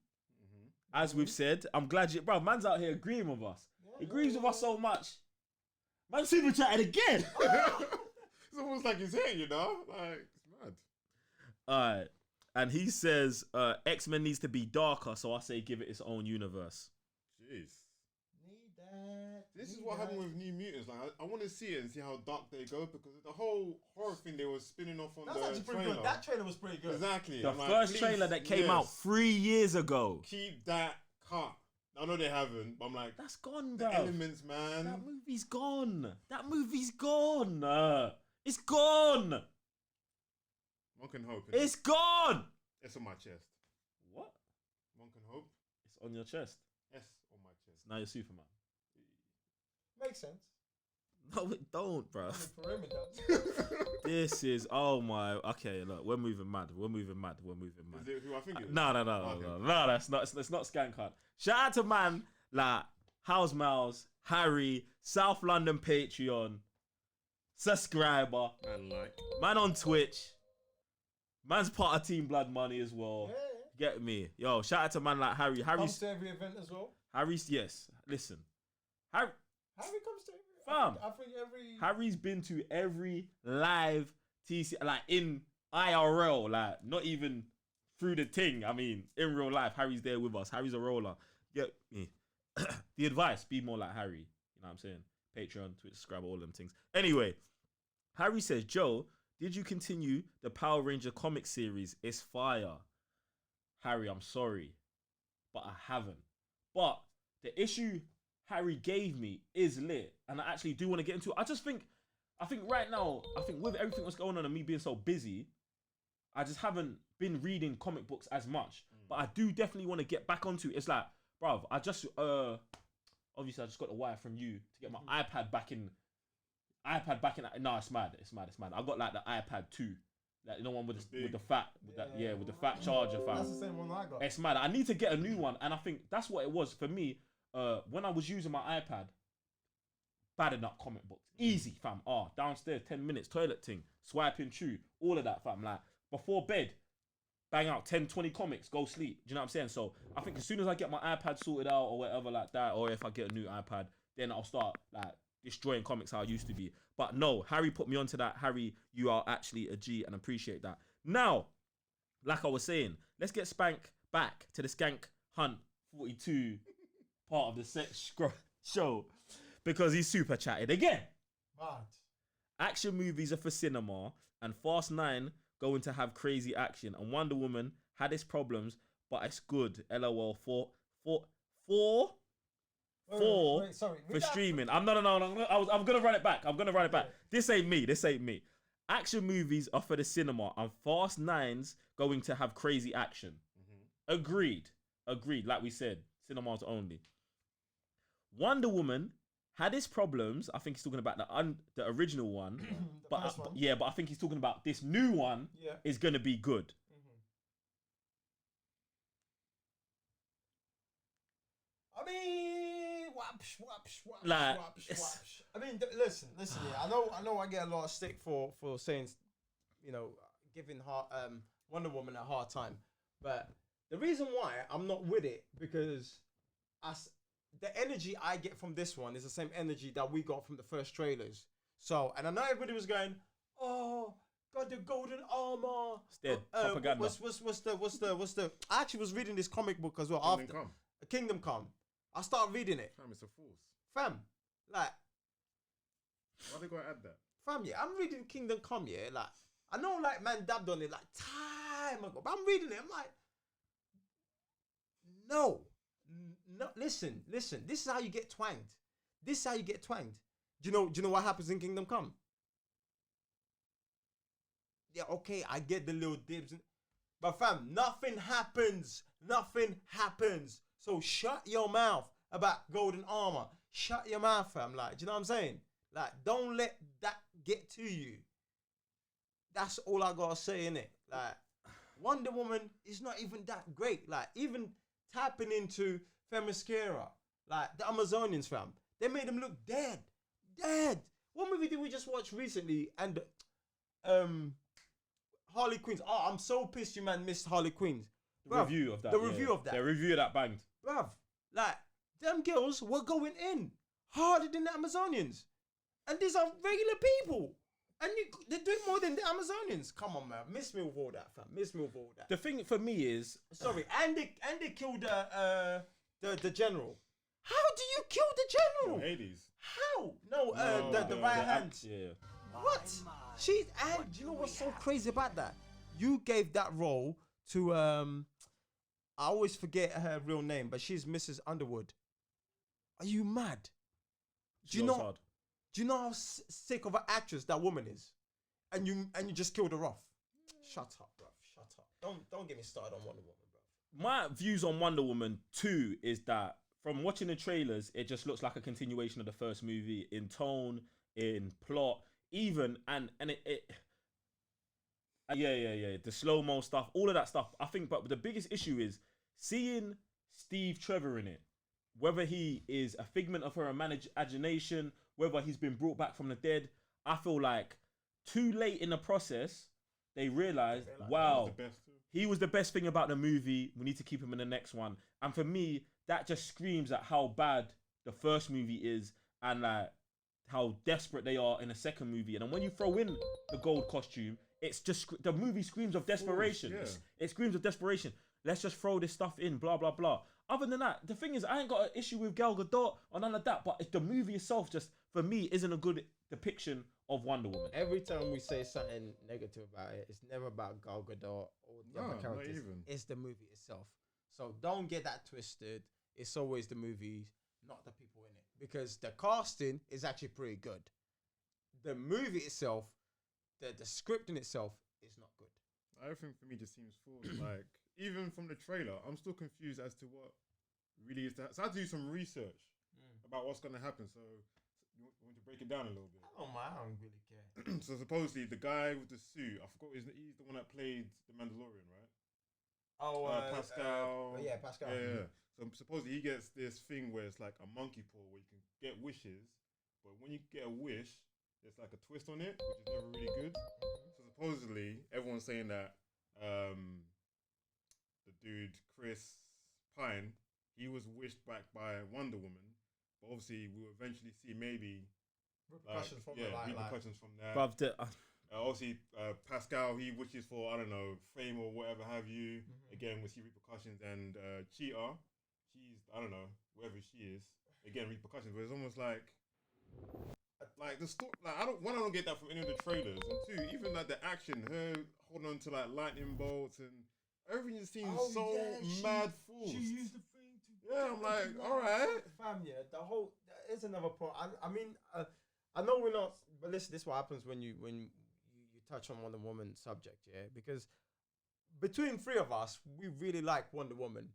As we've said, I'm glad bruv, man's out here agreeing with us. He agrees with us so much. Man super chatted again. It's almost like he's here, you know? Like, it's mad. Alright. And he says X-Men needs to be darker, so I say give it its own universe. Jeez. Need that. This is what happened with New Mutants. Like, I want to see it and see how dark they go, because the whole horror thing they were spinning off on That's the actually pretty trailer. good. That trailer was pretty good. Exactly. The I'm like, first please, trailer that came yes, out 3 years ago. Keep that cut. I know they haven't, but I'm like, That's gone, the bro. elements, man. That movie's gone. It's gone. One can hope. It's gone. It's on my chest. What? One can hope. It's on your chest. S on my chest. Now you're Superman. Makes sense. No, it don't, bro. The perimeter. This is okay. Look, we're moving mad. We're moving mad. Is it who I think it is? No. That's not. It's not Skank Hunt. Shout out to man like House Mouse, Harry, South London Patreon, subscriber, man on Twitch. Man's part of Team Blood Money as well. Yeah. Get me, yo. Shout out to man like Harry. Comes to every event as well. Harry's yes. Listen, Harry comes to every. Fam. I think every. Harry's been to every live TC, like in IRL, like not even through the thing. I mean, in real life, Harry's there with us. Harry's a roller. Get me. The advice: be more like Harry. You know what I'm saying? Patreon, Twitch, subscribe, all them things. Anyway, Harry says, Joe, did you continue the Power Ranger comic series? It's fire. Harry, I'm sorry, but I haven't. But the issue Harry gave me is lit, and I actually do want to get into it. I think right now, with everything that's going on and me being so busy, I just haven't been reading comic books as much. But I do definitely want to get back onto it. It's like, bruv, I just obviously I just got the wire from you to get my iPad back in. No, it's mad. I got like the iPad 2. Like, you know, one with the fat charger, fam. That's the same one I got. It's mad. I need to get a new one, and I think that's what it was for me. When I was using my iPad, badding up comic books, easy, fam. Downstairs, 10 minutes, toilet thing, swiping through, all of that, fam. Like before bed, bang out 10, 20 comics, go sleep. Do you know what I'm saying? So I think as soon as I get my iPad sorted out or whatever like that, or if I get a new iPad, then I'll start like destroying comics how I used to be. But no, Harry put me onto that. Harry, you are actually a G, and appreciate that. Now, like I was saying, let's get Spank back to the Skank Hunt 42 part of the show, because he's super chatted again. Mad. Action movies are for cinema, and Fast 9 going to have crazy action, and Wonder Woman had its problems, but it's good. LOL. Four Sorry. for streaming. I'm gonna run it back. This ain't me. Action movies are for the cinema, and Fast 9's going to have crazy action. Agreed. Like we said, cinemas only. Wonder Woman had his problems. I think he's talking about the original one, The first one. but I think he's talking about this new one is gonna be good. I mean, whapsh. Like, I mean, listen. Yeah, I know. I get a lot of stick for saying, giving Wonder Woman a hard time, but the reason why I'm not with it because the energy I get from this one is the same energy that we got from the first trailers. So, and I know everybody was going, "Oh, got the golden armor." It's dead. Propaganda. What's the? I actually was reading this comic book as well Kingdom Come. I started reading it. Fam, it's a force. Fam, like, why they gonna add that? Fam, yeah, I'm reading Kingdom Come, yeah. Like, I know, like, man dabbed on it like time ago, but I'm reading it. I'm like, no, listen. This is how you get twanged. Do you know what happens in Kingdom Come? Yeah, okay, I get the little dibs, but fam, nothing happens. So shut your mouth about golden armor. Shut your mouth, fam. Like, do you know what I'm saying? Like, don't let that get to you. That's all I gotta say, innit? Like, Wonder Woman is not even that great. Like, even tapping into Themyscira, like the Amazonians, fam, they made them look dead. What movie did we just watch recently? And Harley Quinn. Oh, I'm so pissed you man missed Harley Quinn. The review of that. The review of that. The review of that banged. Bruv, like, them girls were going in harder than the Amazonians. And these are regular people. And they're doing more than the Amazonians. Come on, man. Miss me with all that, fam. The thing for me is... Sorry, and they killed the general. How do you kill the general? Hades. How? No, the right hand. Yeah. What? And do you know what's so crazy about that? You gave that role to I always forget her real name, but she's Mrs. Underwood. Are you mad? Do you know how sick of an actress that woman is? And you just killed her off. Shut up, bro. Shut up. Don't get me started on Wonder Woman, bro. My views on Wonder Woman 2 is that from watching the trailers, it just looks like a continuation of the first movie in tone, in plot, even and it yeah. The slow-mo stuff, all of that stuff. I think, but the biggest issue is seeing Steve Trevor in it. Whether he is a figment of her imagination, whether he's been brought back from the dead, I feel like too late in the process, they realized, wow, he was the best thing about the movie. We need to keep him in the next one. And for me, that just screams at how bad the first movie is and like how desperate they are in the second movie. And then when you throw in the gold costume, it's just the movie screams of desperation. It screams of desperation. Let's just throw this stuff in, blah blah blah. Other than that, the thing is, I ain't got an issue with Gal Gadot or none of that. But the movie itself, just for me, isn't a good depiction of Wonder Woman. Every time we say something negative about it, it's never about Gal Gadot or the other characters. Not even. It's the movie itself. So don't get that twisted. It's always the movies, not the people in it, because the casting is actually pretty good. The movie itself, the script in itself is not good. Everything for me just seems forced. Like, even from the trailer, I'm still confused as to what really is that. So I had to do some research about what's going to happen. So you want to break it down a little bit? I don't really care. So supposedly the guy with the suit, I forgot, he's the one that played the Mandalorian, right? Oh, Pascal. Yeah, Pascal. Yeah. So supposedly he gets this thing where it's like a monkey paw where you can get wishes, but when you get a wish, there's like a twist on it, which is never really good. So supposedly everyone's saying that the dude Chris Pine, he was wished back by Wonder Woman, but obviously we'll eventually see maybe repercussions from that. Bruv, obviously Pascal, he wishes for, I don't know, fame or whatever have you. Again, we see repercussions, and Cheetah, she's, I don't know, whoever she is, again repercussions. But it's almost like the story. Like, I don't get that from any of the trailers, and two, even like the action, her holding on to like lightning bolts and everything just seems mad forced. She used the thing to. Yeah, I'm like, all right, fam. Yeah, there's another point. I mean, I know we're not, but listen, this is what happens when you touch on Wonder Woman subject, yeah, because between three of us, we really like Wonder Woman.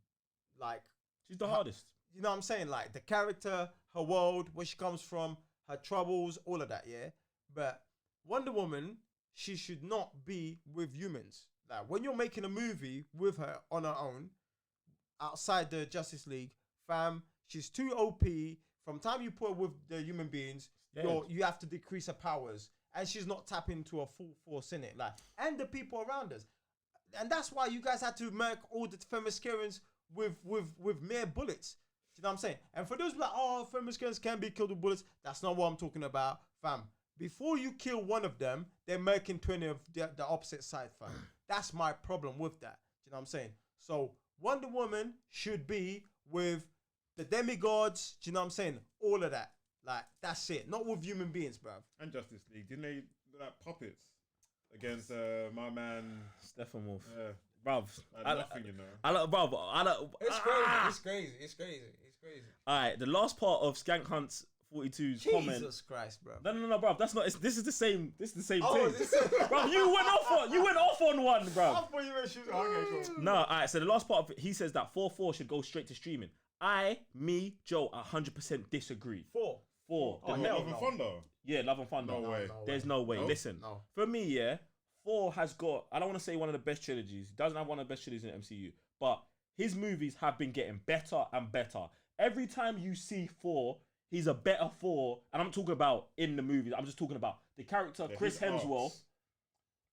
Like, she's the hardest. you know what I'm saying? Like the character, her world, where she comes from, her troubles, all of that, yeah? But Wonder Woman, she should not be with humans. Like when you're making a movie with her on her own, outside the Justice League, fam, she's too OP. From time you put her with the human beings, you have to decrease her powers. And she's not tapping into a full force in it. Like, and the people around us. And that's why you guys had to make all the Themyscirans with mere bullets. You know what I'm saying? And for those like, oh, Themyscirans can be killed with bullets, that's not what I'm talking about, fam. Before you kill one of them, they're making 20 of the opposite side, fam. That's my problem with that. You know what I'm saying? So Wonder Woman should be with the demigods. Do you know what I'm saying? All of that. Like, that's it. Not with human beings, bruv. And Justice League, didn't they look like puppets against my man Stephen Wolf? Yeah, Bruv. nothing, you know. It's crazy. It's crazy. It's crazy. It's crazy. Alright, the last part of Skank Hunt's 42's comment. Jesus Christ, bro. No, bruv. That's not. This is the same. This is the same Oh, thing, is this- bruv. You went off on one, bruv. I thought you were shooting. Okay, sure. No, alright. So the last part of it, he says that 4-4 should go straight to streaming. Joe, 100% disagree. 4. Oh, Love and Thunder. Yeah, Love and Thunder. No way. There's no way. No? Listen, No. for me, yeah, 4 has got, I don't want to say one of the best trilogies. He doesn't have one of the best trilogies in the MCU. But his movies have been getting better and better. Every time you see 4, he's a better 4. And I'm talking about in the movies. I'm just talking about the character, Yeah, Chris his Hemsworth.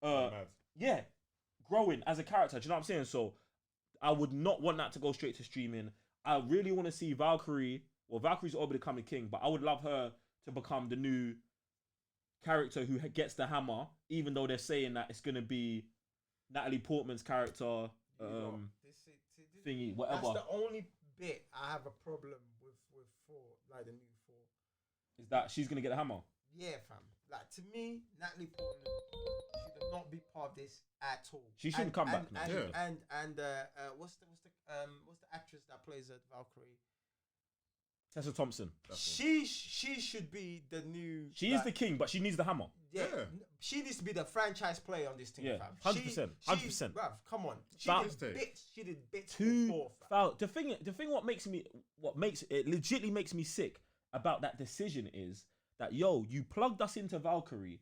arcs. Mad. Yeah, growing as a character. Do you know what I'm saying? So I would not want that to go straight to streaming. I really want to see Valkyrie. Well, Valkyrie's already become the king, but I would love her to become the new character who gets the hammer, even though they're saying that it's going to be Natalie Portman's character, thingy, whatever. That's the only bit I have a problem with 4, like the new 4. Is that she's going to get the hammer? Yeah, fam. Like to me, Natalie Portman should not be part of this at all. She shouldn't come back now. And what's the actress that plays Valkyrie? Tessa Thompson. She should be the new. She is the king, but she needs the hammer. Yeah, she needs to be the franchise player on this team, Yeah, fam. 100%, 100%. Bruv, come on. She did bits Too before, fam. foul. The thing what makes it legitimately makes me sick about that decision is that you plugged us into Valkyrie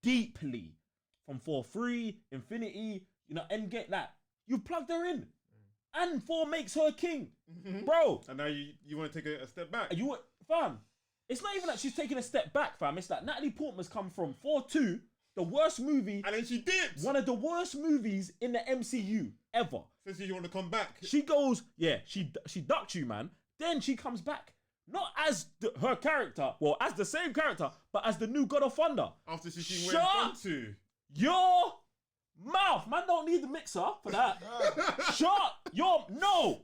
deeply from 4-3, Infinity, Endgame, that you plugged her in. And 4 makes her king, bro. And now you want to take a step back. Fam, it's not even that she's taking a step back, fam. It's that Natalie Portman's come from 4-2, the worst movie, And then she dipped. one of the worst movies in the MCU ever. Says you want to come back. She goes, she ducked you, man. Then she comes back, not as her character, well, as the same character, but as the new God of Thunder. After she went on to. Your mouth, man, don't need the mixer for that. Shut your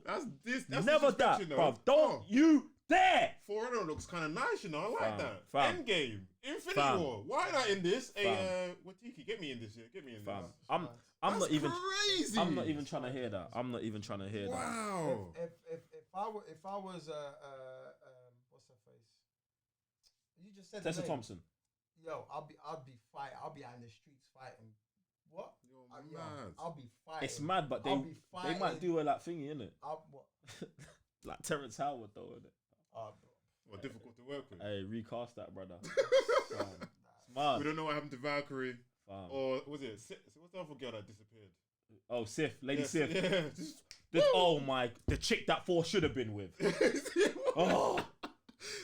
That's never that, disrespect, bruv. Don't you dare. Forerunner looks kind of nice, I like that. Fam. Endgame, Infinity Fam. War. Why not in this? Fam. Hey, Watiki, get me in this. Get me in Fam, this. I'm That's not even. crazy. I'm not even trying to hear that. I'm not even trying to hear that. Wow. If I was what's her face? You just said Tessa the name. Thompson. Yo, I'll be fighting. I'll be out in the streets fighting. What? You're mad. I'll be fighting. It's mad, but I'll be they might fighting. do a like thingy, innit? What? Like Terrence Howard though, innit? Bro. Well, difficult to work with. Hey, recast that, brother. We Smart. don't know what happened to Valkyrie. Fam. Or was it? What's the other girl that disappeared? Oh, Sif, Lady Yes, Sif. Yeah. Just, Oh my, the chick that 4 should have been with. Oh,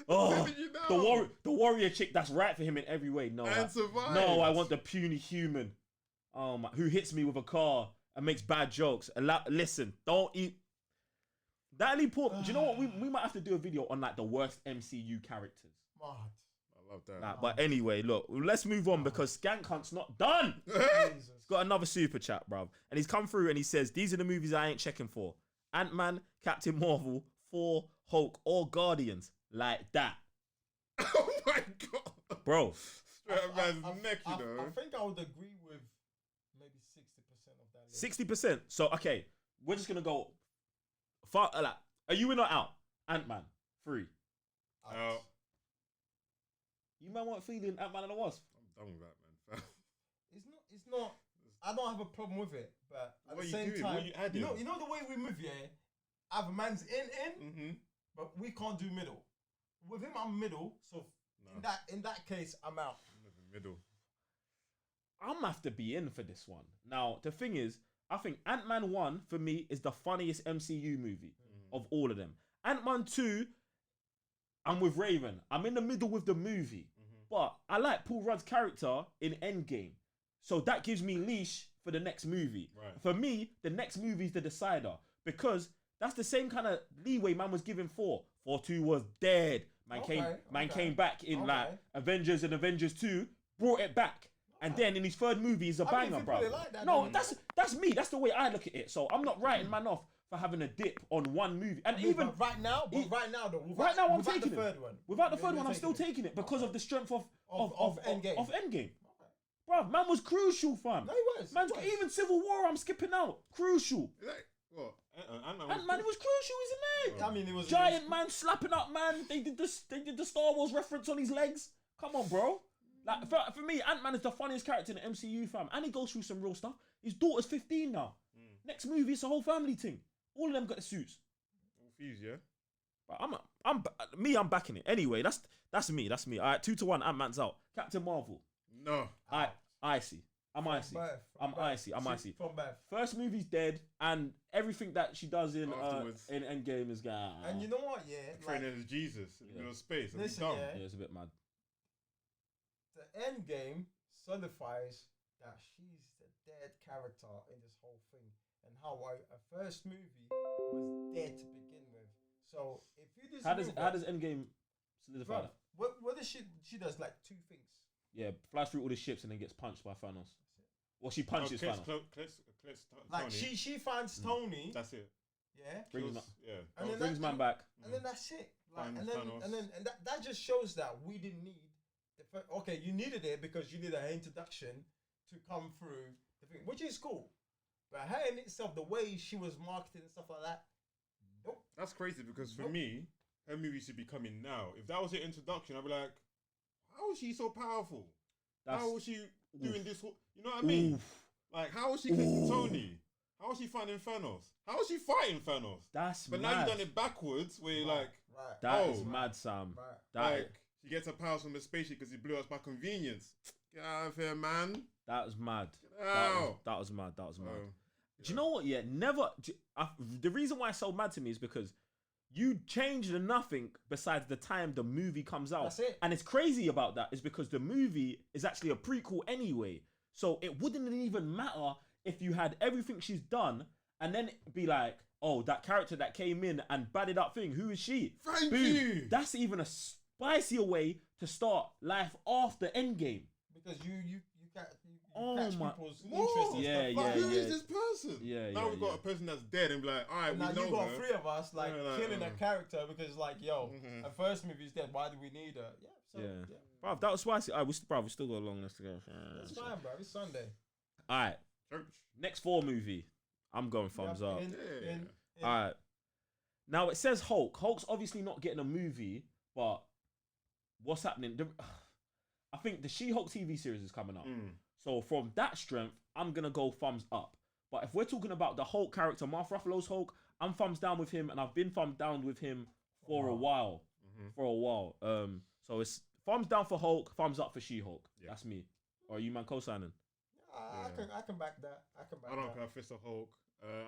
You know. the warrior chick that's right for him in every way. No, And survived. no, I want the puny human. Oh my, who hits me with a car and makes bad jokes. Listen, don't eat. Natalie Portman. Do you know what? We might have to do a video on like the worst MCU characters. Mad. I love that. Nah, but anyway, look, let's move on because Skank Hunt's not done. Jesus. He's got another super chat, bruv. And he's come through and he says, these are the movies I ain't checking for. Ant-Man, Captain Marvel, Thor, Hulk, or Guardians. Like that. Oh my god. Bro. Straight up man's neck, I you know. think I would agree with maybe 60% of that list. 60%. So, okay, we're just going to go. Are you in or out? Ant-Man, 3. Out. You might want feeling Ant-Man and the Wasp. I'm done with that, man. It's not. I don't have a problem with it, but at What the you same doing? time, What you adding? you know the way we move, yeah. either man's in, but we can't do middle. With him, I'm middle. So in that case, I'm out. Middle. I'm gonna have to be in for this one. Now, the thing is, I think Ant-Man 1 for me is the funniest MCU movie of all of them. Ant-Man 2, I'm with Raven. I'm in the middle with the movie. But I like Paul Rudd's character in EndGame. So that gives me leash for the next movie. Right. For me, the next movie is the decider. Because that's the same kind of leeway man was given for. 4-2 was dead. Man came back in like Avengers and Avengers 2, brought it back. And then in his third movie is a banger, bro. No, that's me. That's the way I look at it. So I'm not writing man off for having a dip on one movie. And even right now, though. Right now, I'm taking the third one. Without the third one, I'm still taking it because of the strength of EndGame. Of EndGame. Bruv, man was crucial, fam. No, he was. Even Civil War, I'm skipping out. Crucial. Like, what? Ant-Man, it was crucial, isn't it? I mean, it was Giant man slapping up, man. They did the Star Wars reference on his legs. Come on, bro. Like for me, Ant-Man is the funniest character in the MCU, fam. And he goes through some real stuff. His daughter's 15 now. Next movie, it's a whole family thing. All of them got the suits. All fuse, yeah. But I'm backing it. Anyway, that's me. All right, 2-1. Ant-Man's out. Captain Marvel. No. Icy. I'm icy. I'm icy. From birth. First movie's dead, and everything that she does in Endgame is gone. And you know what? Yeah, training as Jesus in the middle of space. Listen, yeah, it's a bit mad. The Endgame solidifies that she's the dead character in this whole thing, and how a first movie was dead to begin with. So if you just how does Endgame solidify that? What does she does like two things. Yeah, flies through all the ships and then gets punched by Thanos. Well, she punches Thanos. Like she finds Tony. That's it. Yeah. Brings man back. And then that's it. Like, and that just shows that we didn't need okay, you needed it because you needed an introduction to come through the thing, which is cool. But her in itself, the way she was marketed and stuff like that, nope. That's crazy because for me, her movie should be coming now. If that was her introduction, I'd be like, how is she so powerful? How is she doing this? You know what I mean? Like, how is she catching Tony? How is she finding Thanos? How is she fighting Thanos? But now you've done it backwards, where you're like, that is mad, Sam. She gets her powers from the spaceship because he blew us by convenience. Get out of here, man. That was mad. That was mad. Do you know what? Yeah, the reason why it's so mad to me is because you changed nothing besides the time the movie comes out. That's it. And it's crazy about that is because the movie is actually a prequel anyway. So it wouldn't even matter if you had everything she's done and then be like, oh, that character that came in and batted up thing, who is she? Thank you. That's even a spicier way to start life after Endgame. Because you catch people's interest. Yeah. Who is this person? Now we've got yeah. a person that's dead and be like, all right, now we know you got her. 3 of us killing a character because like, yo, her first movie's dead. Why do we need her? Bro, that was spicy. We still got a long list to go. It's fine, bro. It's Sunday. All right. Church. Next 4 movie. I'm going thumbs up. In. All right. Now it says Hulk. Hulk's obviously not getting a movie, but what's happening? I think the She-Hulk TV series is coming up. So from that strength, I'm going to go thumbs up. But if we're talking about the Hulk character, Mark Ruffalo's Hulk, I'm thumbs down with him, and I've been thumbs down with him for a while. So it's thumbs down for Hulk, thumbs up for She-Hulk. Yeah. That's me. Or are you man co-signing? I can back that. I don't care Fist of Hulk.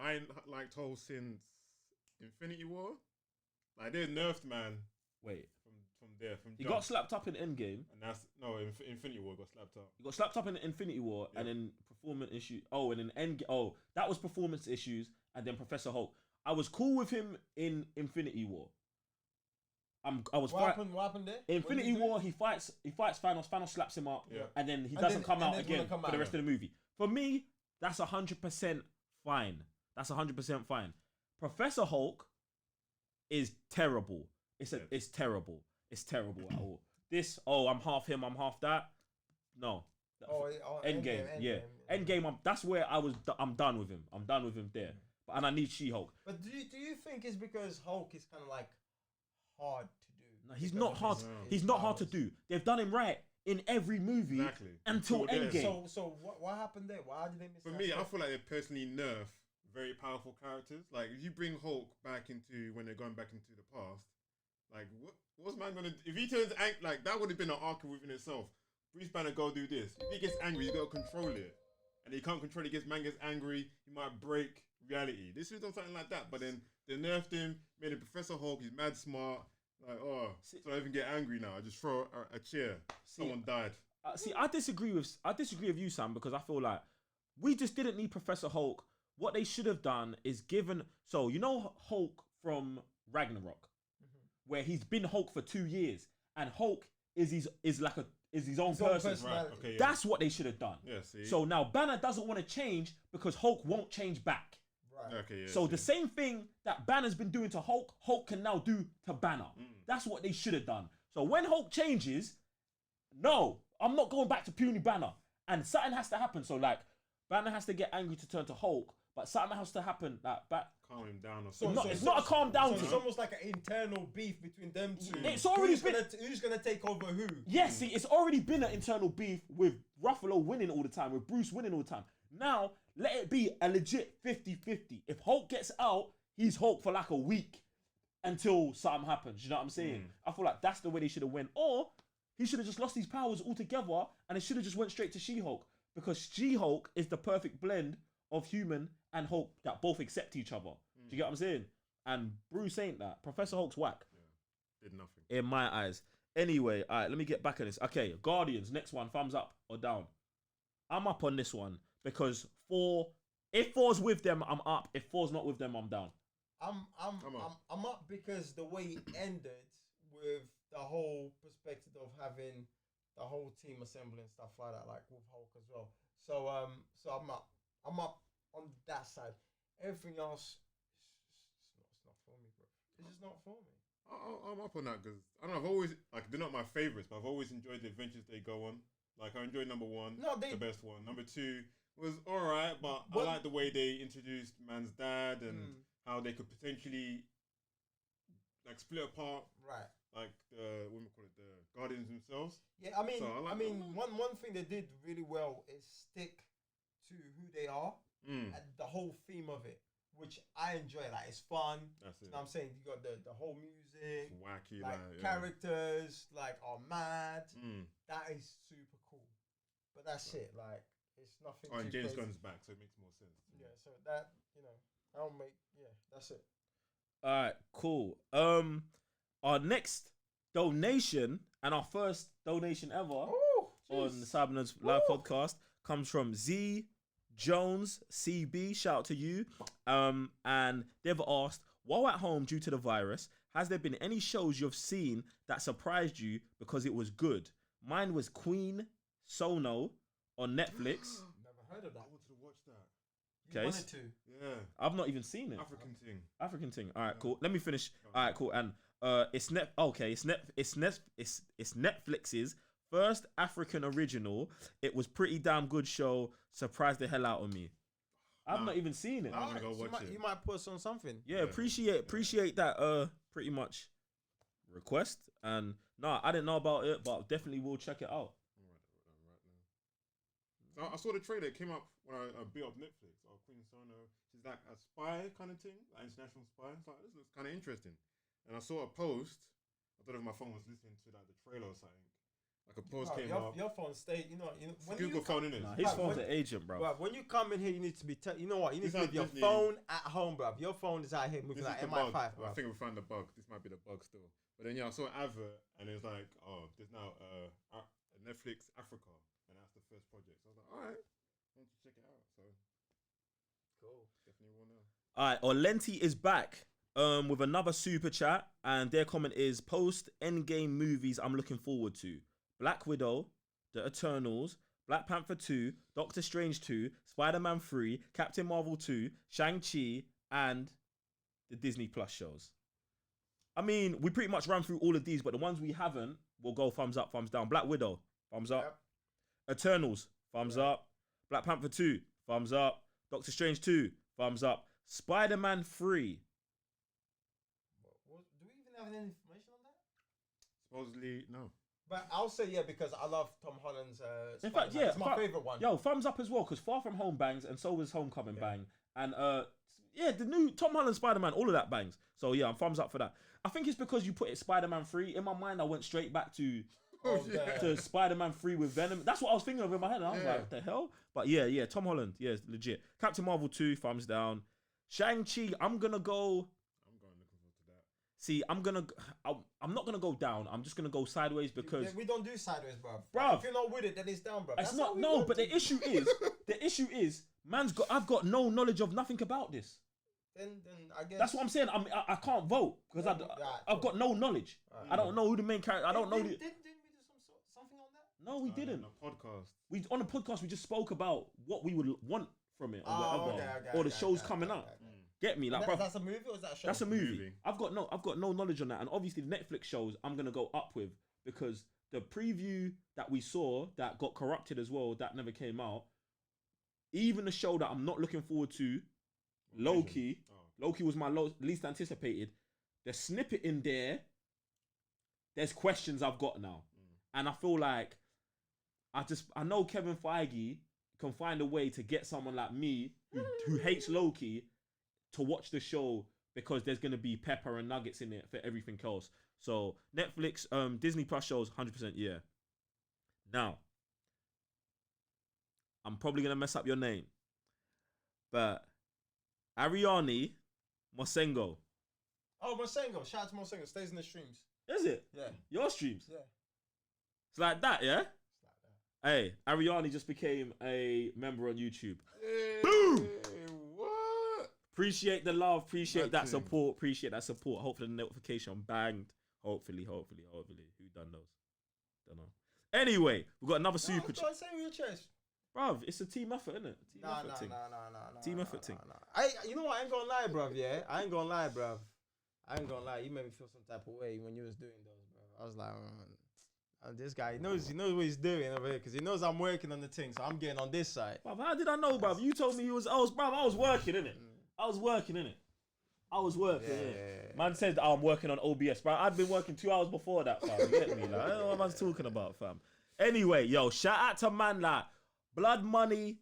I ain't liked Hulk since Infinity War. Like they nerfed man. Wait. From he got slapped up in Endgame. And that's Infinity War got slapped up. He got slapped up in Infinity War and then performance issue. Oh, and then Endgame. Oh, that was performance issues and then Professor Hulk. I was cool with him in Infinity War. What happened there? Infinity War, he fights Thanos. Thanos slaps him up, and then he doesn't come out again for the rest of the movie. For me, that's 100% fine. That's 100% fine. Professor Hulk is terrible. It's terrible. It's terrible at all. I'm half him, I'm half that. No. Endgame. Endgame. That's where I'm done with him. I'm done with him there. And I need She-Hulk. But do you think it's because Hulk is kind of like hard to do? No, he's not hard. He's not hard to do. They've done him right in every movie until Endgame. So what happened there? Why did they miss? For me, I feel like they personally nerf very powerful characters. Like if you bring Hulk back into when they're going back into the past, like what's man gonna if he turns like that would have been an arc within itself. Bruce Banner go do this. If he gets angry, you gotta control it, and he can't control it. Man gets angry, he might break reality. This was done something like that, but then they nerfed him, made him Professor Hulk. He's mad smart. Like so I even get angry now. I just throw a chair. Someone died. I disagree with you, Sam, because I feel like we just didn't need Professor Hulk. What they should have done is given. So you know Hulk from Ragnarok, where he's been Hulk for 2 years, and Hulk is his own person. Right. Okay. Yeah. That's what they should have done. Yeah. See. So now Banner doesn't want to change because Hulk won't change back. Right. Okay. Yeah. So the same thing that Banner's been doing to Hulk, Hulk can now do to Banner. That's what they should have done. So when Hulk changes, no, I'm not going back to puny Banner. And something has to happen. So like, Banner has to get angry to turn to Hulk, but something has to happen calm him down or So something. it's not a calm down So thing. it's almost like an internal beef between them two. It's already who's gonna take over who? Yes, see, it's already been an internal beef with Ruffalo winning all the time, with Bruce winning all the time. Now, let it be a legit 50-50. If Hulk gets out, he's Hulk for like a week until something happens. You know what I'm saying? I feel like that's the way they should have went. Or he should have just lost his powers altogether and it should have just went straight to She-Hulk. Because She-Hulk is the perfect blend of human and Hulk that both accept each other. Do you get what I'm saying? And Bruce ain't that. Professor Hulk's whack. Did nothing. In my eyes. Anyway, all right, let me get back on this. Okay, Guardians, next one, thumbs up or down? I'm up on this one because if Thor's with them, I'm up. If Thor's not with them, I'm down. I'm up because the way it ended with the whole perspective of having the whole team assembling stuff like that, like with Hulk as well. So I'm up. I'm up on that side. Everything else, it's not for me, bro. It's just not for me. I'm up on that because I don't know. I've always they're not my favorites, but I've always enjoyed the adventures they go on. Like I enjoyed number one, the best one. Number two was alright, but I like the way they introduced man's dad and how they could potentially like split apart. Right. Like the Guardians themselves. Yeah, I mean, one thing they did really well is stick to who they are and the whole theme of it, which I enjoy. Like it's fun. That's it. You know what I'm saying? You got the whole music, it's wacky, like characters, like are mad. That is super cool. But that's it. Like it's nothing. Oh, and too James crazy. Gunn's back, so it makes more sense. Yeah. So that that's it. All right, cool. Our next donation and our first donation ever on the Cybernerds Live podcast comes from Z Jones CB. Shout out to you. And they've asked, while at home due to the virus, has there been any shows you've seen that surprised you because it was good? Mine was Queen Sono on Netflix. Never heard of that. I wanted to watch that. You wanted to? Yeah. I've not even seen it. African thing. All right, cool. Let me finish. All right, cool. And it's Netflix's first African original. It was pretty damn good show. Surprised the hell out of me. I've not even seen it. I'm gonna go watch it. You might put us on something. Yeah, appreciate that. Pretty much request. And no, I didn't know about it, but definitely will check it out. So I saw the trailer. It came up when I beat up Netflix. Queen Sono. She's like a spy kind of thing, like international spy. It's like, this looks kind of interesting. And I saw a post. I don't know if my phone was listening to like the trailer or something. Like a post came up. Your phone stay. You know. When Google phone in it. Nah, his phone's an agent, bro. When you come in here, you need to be. You know what? You need to leave your phone at home, bro. Your phone is out here moving like MI5, bro. I think we found the bug. This might be the bug still. But then I saw an advert and it was like, oh, there's now Netflix Africa, and that's the first project. So I was like, all right, I want to check it out. So cool, definitely want to. All right, Orlenti is back with another super chat, and their comment is post EndGame movies I'm looking forward to: Black Widow, The Eternals, Black Panther 2, Doctor Strange 2, Spider-Man 3, Captain Marvel 2, Shang-Chi, and the Disney Plus shows. I mean, we pretty much ran through all of these, but the ones we haven't, we'll go thumbs up, thumbs down. Black Widow, thumbs up. Yep. Eternals, thumbs up. Black Panther 2, thumbs up. Doctor Strange 2, thumbs up. Spider-Man 3. Do we even have any information on that? Supposedly, no. But I'll say yeah because I love Tom Holland's. In fact, yeah, it's my favorite one. Yo, thumbs up as well because Far From Home bangs and so was Homecoming bang. And Yeah, the new Tom Holland Spider-Man, all of that bangs. So yeah, I'm thumbs up for that. I think it's because you put it Spider-Man 3. In my mind, I went straight back to Spider-Man 3 with Venom. That's what I was thinking of in my head. And I was like, what the hell? But yeah, Tom Holland, yeah, it's legit. Captain Marvel 2, thumbs down. Shang-Chi, I'm gonna go. I'm going looking forward to that. See, I'm not gonna go down. I'm just gonna go sideways because we don't do sideways, bro. Bruv. If you're not with it, then it's down, bro. it's not. No, but the issue is, I've got no knowledge of nothing about this. Then I guess That's what I'm saying. I can't vote because I've got no knowledge. I don't know who the main character. I don't know. Didn't we do something on that? No, we didn't. On a podcast. On the podcast we just spoke about what we would want from it, or whatever, okay, or the shows coming out. Get me, like, bro. That's a movie or is that a show? That's a movie. I've got no knowledge on that, and obviously the Netflix shows I'm gonna go up with because the preview that we saw that got corrupted as well, that never came out. Even the show that I'm not looking forward to, Loki. Loki was my least anticipated. The snippet in there's questions I've got now, and I feel like I know Kevin Feige can find a way to get someone like me who hates Loki to watch the show because there's going to be pepper and nuggets in it for everything else. So Netflix, Disney Plus shows, 100% yeah. Now, I'm probably going to mess up your name, but Ariane Mosengo. Oh, Mosengo. Shout out to Mosengo. Stays in the streams. Is it? Yeah. Your streams? Yeah. It's like that, yeah? It's like that. Hey, Ariane just became a member on YouTube. Hey, Boom! What? Appreciate the love, appreciate that Nothing. support, appreciate that support. Hopefully the notification banged. Hopefully. Who done those? Don't know. Anyway, we've got another super chat. Say with your chest. Bruv, it's a team effort, isn't it? Nah. Team effort thing. You know what? I ain't gonna lie, bruv. Yeah, I ain't gonna lie, bruv. I ain't gonna lie. You made me feel some type of way when you was doing those, bro. I was like, this guy, he knows what he's doing over here because he knows I'm working on the thing, so I'm getting on this side. Bruv, how did I know, bruv? You told me I was working, innit? I was working, innit? Man said I'm working on OBS, bro. I'd been working 2 hours before that, fam. You get me? Like, I don't know what man's talking about, fam. Anyway, yo, shout out to man like Blood Money,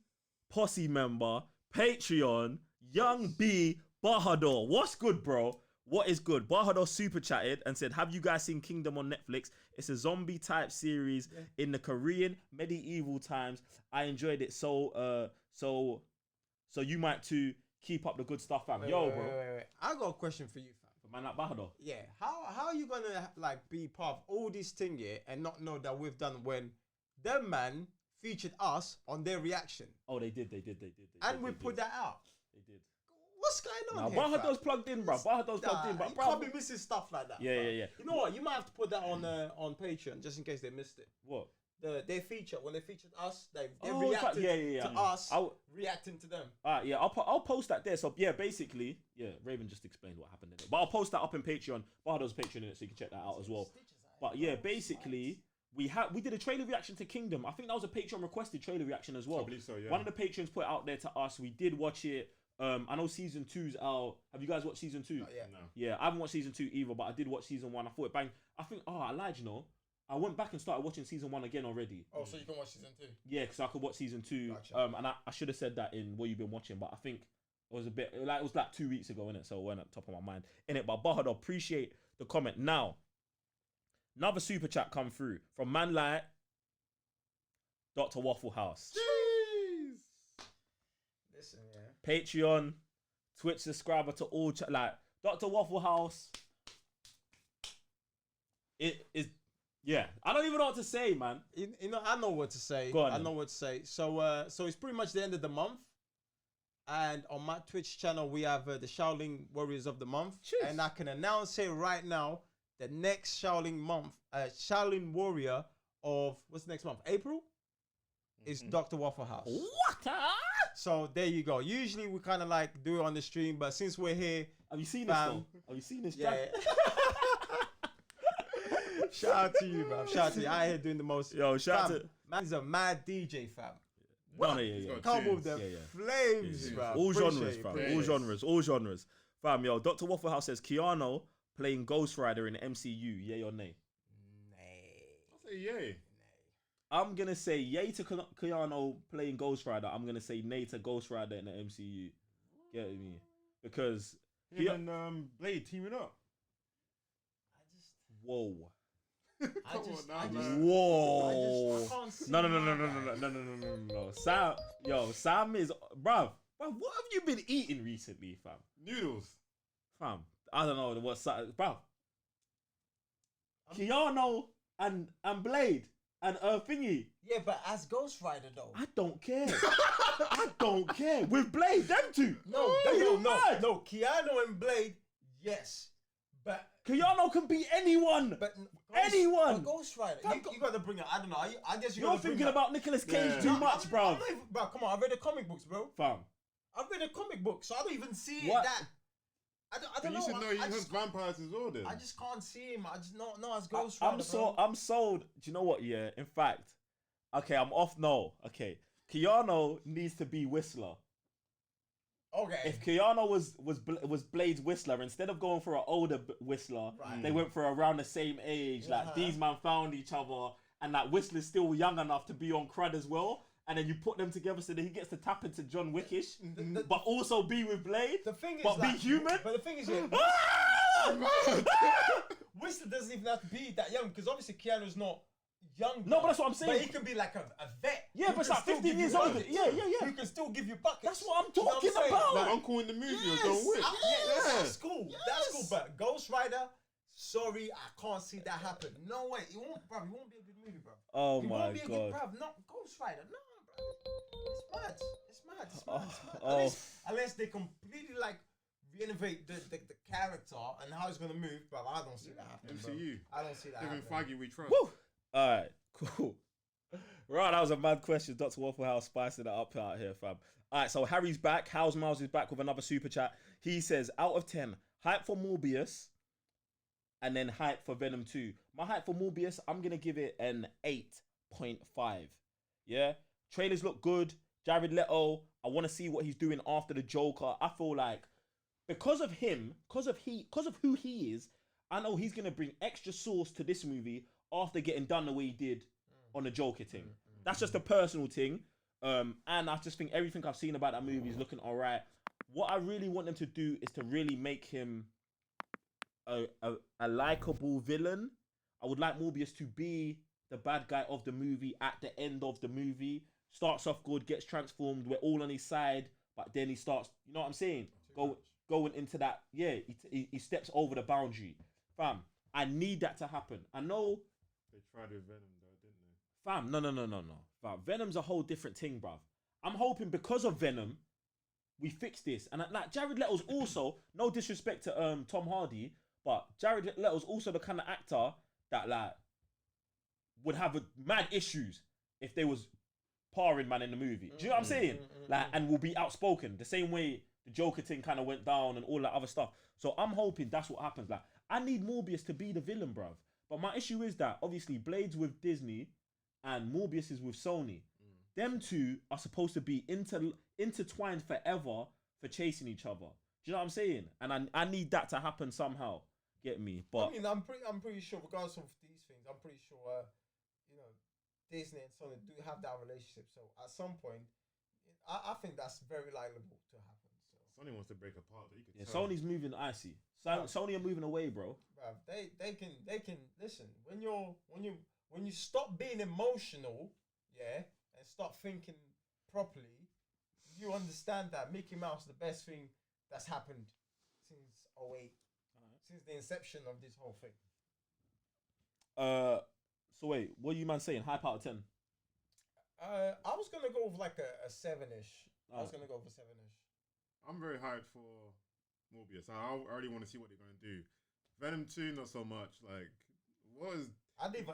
Posse member, Patreon, Young B, Bahador. What's good, bro? What is good? Bahador super chatted and said, have you guys seen Kingdom on Netflix? It's a zombie type series in the Korean medieval times. I enjoyed it so you might too. Keep up the good stuff, fam. Wait. I got a question for you, fam. For man like Bahador. Yeah. How are you gonna like be part of all this thing here and not know that we've done when them man featured us on their reaction? Oh, they did. And we put that out. They did. What's going on Nah, here, Bahador's fam? plugged in, bro. Bahador's plugged in, but you bro. can't be missing stuff like that. Yeah. You know what? You might have to put that on Patreon just in case they missed it. What? Their feature when they featured us, they Oh, reacted yeah. to us reacting to them. Yeah, I'll post that there. So yeah, basically, yeah, Raven just explained what happened in it, but I'll post that up in Patreon. Bahador's Patreon in it, so you can check that out as well. But yeah, basically, we did a trailer reaction to Kingdom. I think that was a Patreon requested trailer reaction as well. I believe so, yeah. One of the patrons put it out there to us. We did watch it. I know season 2's out. Have you guys watched season 2? Yeah. No. Yeah, I haven't watched season 2 either, but I did watch season 1. I thought it banged. I think, I lied, you know. I went back and started watching season 1 again already. Oh, so you can watch season 2? Yeah, because I could watch season 2. Gotcha. And I should have said that in what you've been watching, but I think it was it was like 2 weeks ago, innit? So it went at the top of my mind. But Bahador, appreciate the comment. Now, another super chat come through from man like Dr. Waffle House. Jeez. Listen, yeah. Patreon, Twitch subscriber to all like Dr. Waffle House. It is. Yeah, I don't even know what to say, man. You know, I know what to say. Go on, I then. know what to say. So it's pretty much the end of the month. And on my Twitch channel, we have the Shaolin Warriors of the Month. Cheers. And I can announce here right now, the next Shaolin Warrior of, what's the next month? April? Is Dr. Waffle House. What? So there you go. Usually we kind of like do it on the stream, but since we're here, Have you seen this though? Have you seen this? yeah. Shout out to you, man. Shout out to you. I here doing the most. Yo, shout out Fam, to man's a mad DJ, fam. no, yeah. Come with the Yeah. flames, bro. All Appreciate genres, it, fam. appreciate All genres. Fam, yo, Dr. Waffle House says Keanu playing Ghost Rider in the MCU. Yay or nay? I'll say yay. I'm gonna say yay to Keanu playing Ghost Rider. I'm gonna say nay to Ghost Rider in the MCU. Get me? because Him and Blade teaming up. whoa. I Whoa. can't see No. Sam is, bruv, what have you been eating recently, fam? Noodles. Fam, I don't know what side, bruv. Keanu and Blade and Thingy. Yeah, but as Ghost Rider though. I don't care. I don't care. With Blade, them two. No. Keanu and Blade, yes, but Keanu can beat anyone. Anyone. But Ghost Rider, you got to bring it. I don't know. I guess You're thinking about Nicolas Cage too much, bro. Bro, come on. I read the comic books, bro. Fam. I've read the comic books, so I don't even see What? it that. I don't You know. should know he has vampires as well then. I just can't see him. I just not as Ghost Rider. I'm sold. Do you know what? Yeah. In fact, okay, I'm off. No. Okay. Keanu needs to be Whistler. Okay. If Keanu was Blade's Whistler, instead of going for an older Whistler, they went for around the same age. Like these man found each other, and that Whistler's still young enough to be on crud as well. And then you put them together so that he gets to tap into John Wickish, but also be with Blade. The thing is, but be human. But the thing is, Whistler doesn't even have to be that young because obviously Keanu's not young. No, but that's what I'm saying. But he can be like a vet. Yeah, but it's like 15 years older. Yeah. Who can still give you buckets. That's what I'm talking You know what about. Like Uncle in the movie or John Wick. That's cool. Yes. That's cool. But Ghost Rider, sorry, I can't see that happen. No way. It won't, bro. It won't be a good movie, bro. Oh it my won't be a god. Good, bro. Not Ghost Rider. No, bro. It's mad. Unless they completely like renovate the character and how it's gonna move, bro. I don't see that happening. MCU. Bro. I don't see that Kevin happening. Feige, we trust. Woo! Alright, cool. Right, that was a mad question. Dr. Waffle House spicing it up out here, fam. Alright, so Harry's back. House Miles is back with another super chat. He says, out of 10, hype for Morbius and then hype for Venom 2. My hype for Morbius, I'm going to give it an 8.5. Yeah? Trailers look good. Jared Leto, I want to see what he's doing after the Joker. I feel like because of him, because of who he is, I know he's going to bring extra sauce to this movie after getting done the way he did on the Joker thing. That's just a personal thing. And I just think everything I've seen about that movie is looking all right. What I really want them to do is to really make him a likable villain. I would like Morbius to be the bad guy of the movie at the end of the movie. Starts off good, gets transformed, we're all on his side, but then he starts, you know what I'm saying? Going into that, yeah, he steps over the boundary. Fam, I need that to happen. I know... They tried with Venom though, didn't Fam, they? no. Fam, Venom's a whole different thing, bruv. I'm hoping because of Venom, we fix this. And like Jared Leto's also, no disrespect to Tom Hardy, but Jared Leto's also the kind of actor that like would have mad issues if they was parring man in the movie. Do you know what I'm saying? Like, and will be outspoken the same way the Joker thing kind of went down and all that other stuff. So I'm hoping that's what happens. Like, I need Morbius to be the villain, bruv. But my issue is that obviously Blade's with Disney and Morbius is with Sony. Them two are supposed to be intertwined forever for chasing each other. Do you know what I'm saying? And I need that to happen somehow. Get me? But I mean, I'm pretty sure, regardless of these things, I'm pretty sure, Disney and Sony do have that relationship. So at some point, I think that's very liable to happen. So Sony wants to break apart. You can yeah, tell. Sony's moving icy. Sony are moving away, bro. Bruv, they can listen when you stop being emotional, yeah, and start thinking properly, you understand that Mickey Mouse is the best thing that's happened since 08, since the inception of this whole thing. So wait, what are you man saying? Hype out of 10? I was gonna go with like a 7-ish. I was gonna go with a 7-ish. I'm very hyped for Morbius. I already want to see what they're going to do. Venom 2, not so much. Like, what is... I'd even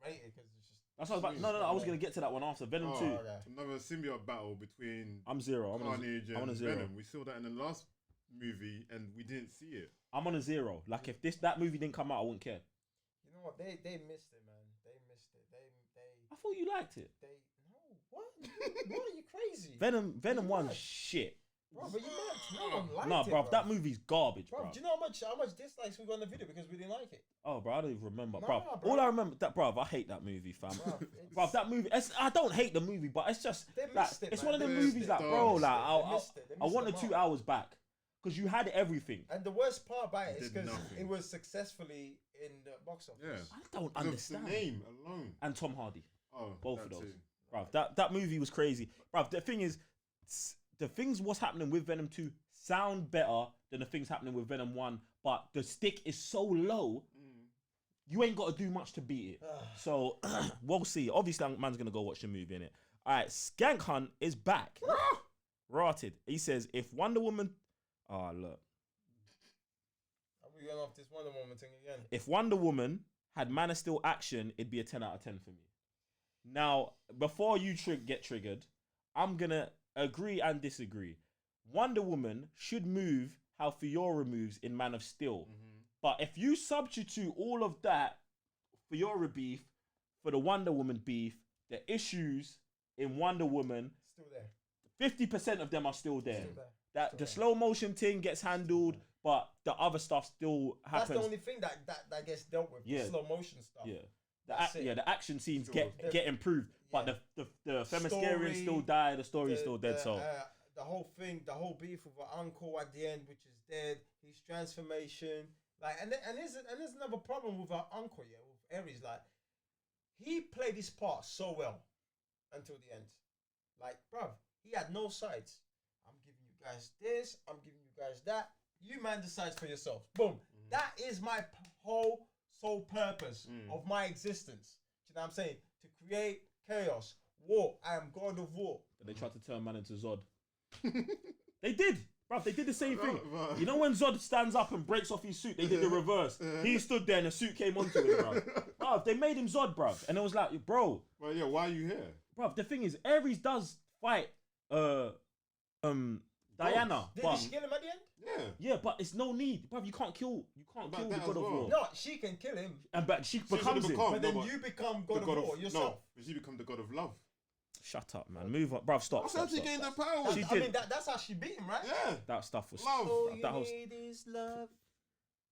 rate it because it's just... That's what I was about. No, I was going to get to that one after. Venom 2. Okay. Another symbiote battle between I'm 0. Carnage I'm on a and 0. Venom. We saw that in the last movie and we didn't see it. I'm on a 0. Like, if that movie didn't come out, I wouldn't care. You know what? They missed it, man. They missed it. They I thought you liked it. no, what? What are you crazy? Venom 1 shit. Bro, but you meant no one liked Nah, it, bro, that movie's garbage, bro. bro. Do you know how much dislikes we got in the video because we didn't like it? Oh, bro, I don't even remember, Nah, bro. bro. All I remember, I hate that movie, fam. Bro, that movie, I don't hate the movie, but it's just, They like, missed it, it's man. one of them They missed movies it. that, bro, like, They missed it. They I missed want the the 2 mark. hours back. because you had everything. And the worst part about it is Did because nothing. it was successfully in the box office. Yeah. I don't Because of understand. the name alone. And Tom Hardy, Oh, both that of those. too. Bruv, that movie was crazy. Bruv, the thing is, the things what's happening with Venom 2 sound better than the things happening with Venom 1, but the stick is so low, you ain't got to do much to beat it. So, we'll see. Obviously, man's going to go watch the movie, innit? All right, Skank Hunt is back. Rotted. He says, if Wonder Woman... Oh, look. Are we going off this Wonder Woman thing again? If Wonder Woman had Man of Steel action, it'd be a 10 out of 10 for me. Now, before you get triggered, I'm going to agree and disagree. Wonder Woman should move how Fiora moves in Man of Steel. But if you substitute all of that Fiora beef for the Wonder Woman beef, the issues in Wonder Woman, Still there. 50% of them are still there. Still there. That Still the there. slow motion thing gets handled, but the other stuff still happens. That's the only thing that gets dealt with. Yeah. The slow motion stuff. Yeah. That's it. The action scenes Sure. get improved, but Yeah. the Themyscirians Story, still die. The story's still dead. So the whole thing, the whole beef with her uncle at the end, which is dead, his transformation, like, and there's another problem with her uncle, yeah, with Ares. Like, he played his part so well until the end. Like, bruv, he had no sides. I'm giving you guys this. I'm giving you guys that. You man decides for yourself. Boom. That is my whole sole purpose of my existence. Do you know what I'm saying? To create chaos, war. I am God of war. they tried to turn man into Zod. They did, bruv. They did the same thing. Bruv. You know when Zod stands up and breaks off his suit, they did the reverse. He stood there and the suit came onto him, bruv. Bruv, they made him Zod, bruv, and it was like, bro, Well, yeah, why are you here? bruv. The thing is, Ares does fight, Diana, Did but she kill him at the end? Yeah. yeah, but it's no need, bruv. You can't kill About the that God as of well. War. No, she can kill him. And but she should've becomes him. become- But then no, but you become The God of War yourself. No, but she become the god of love. Shut up, man. Move on, bruv. Stop. That's Stop, how she stop. gained the power. She I did. mean, that's how she beat him, right? Yeah. That stuff was Love. that whole is love.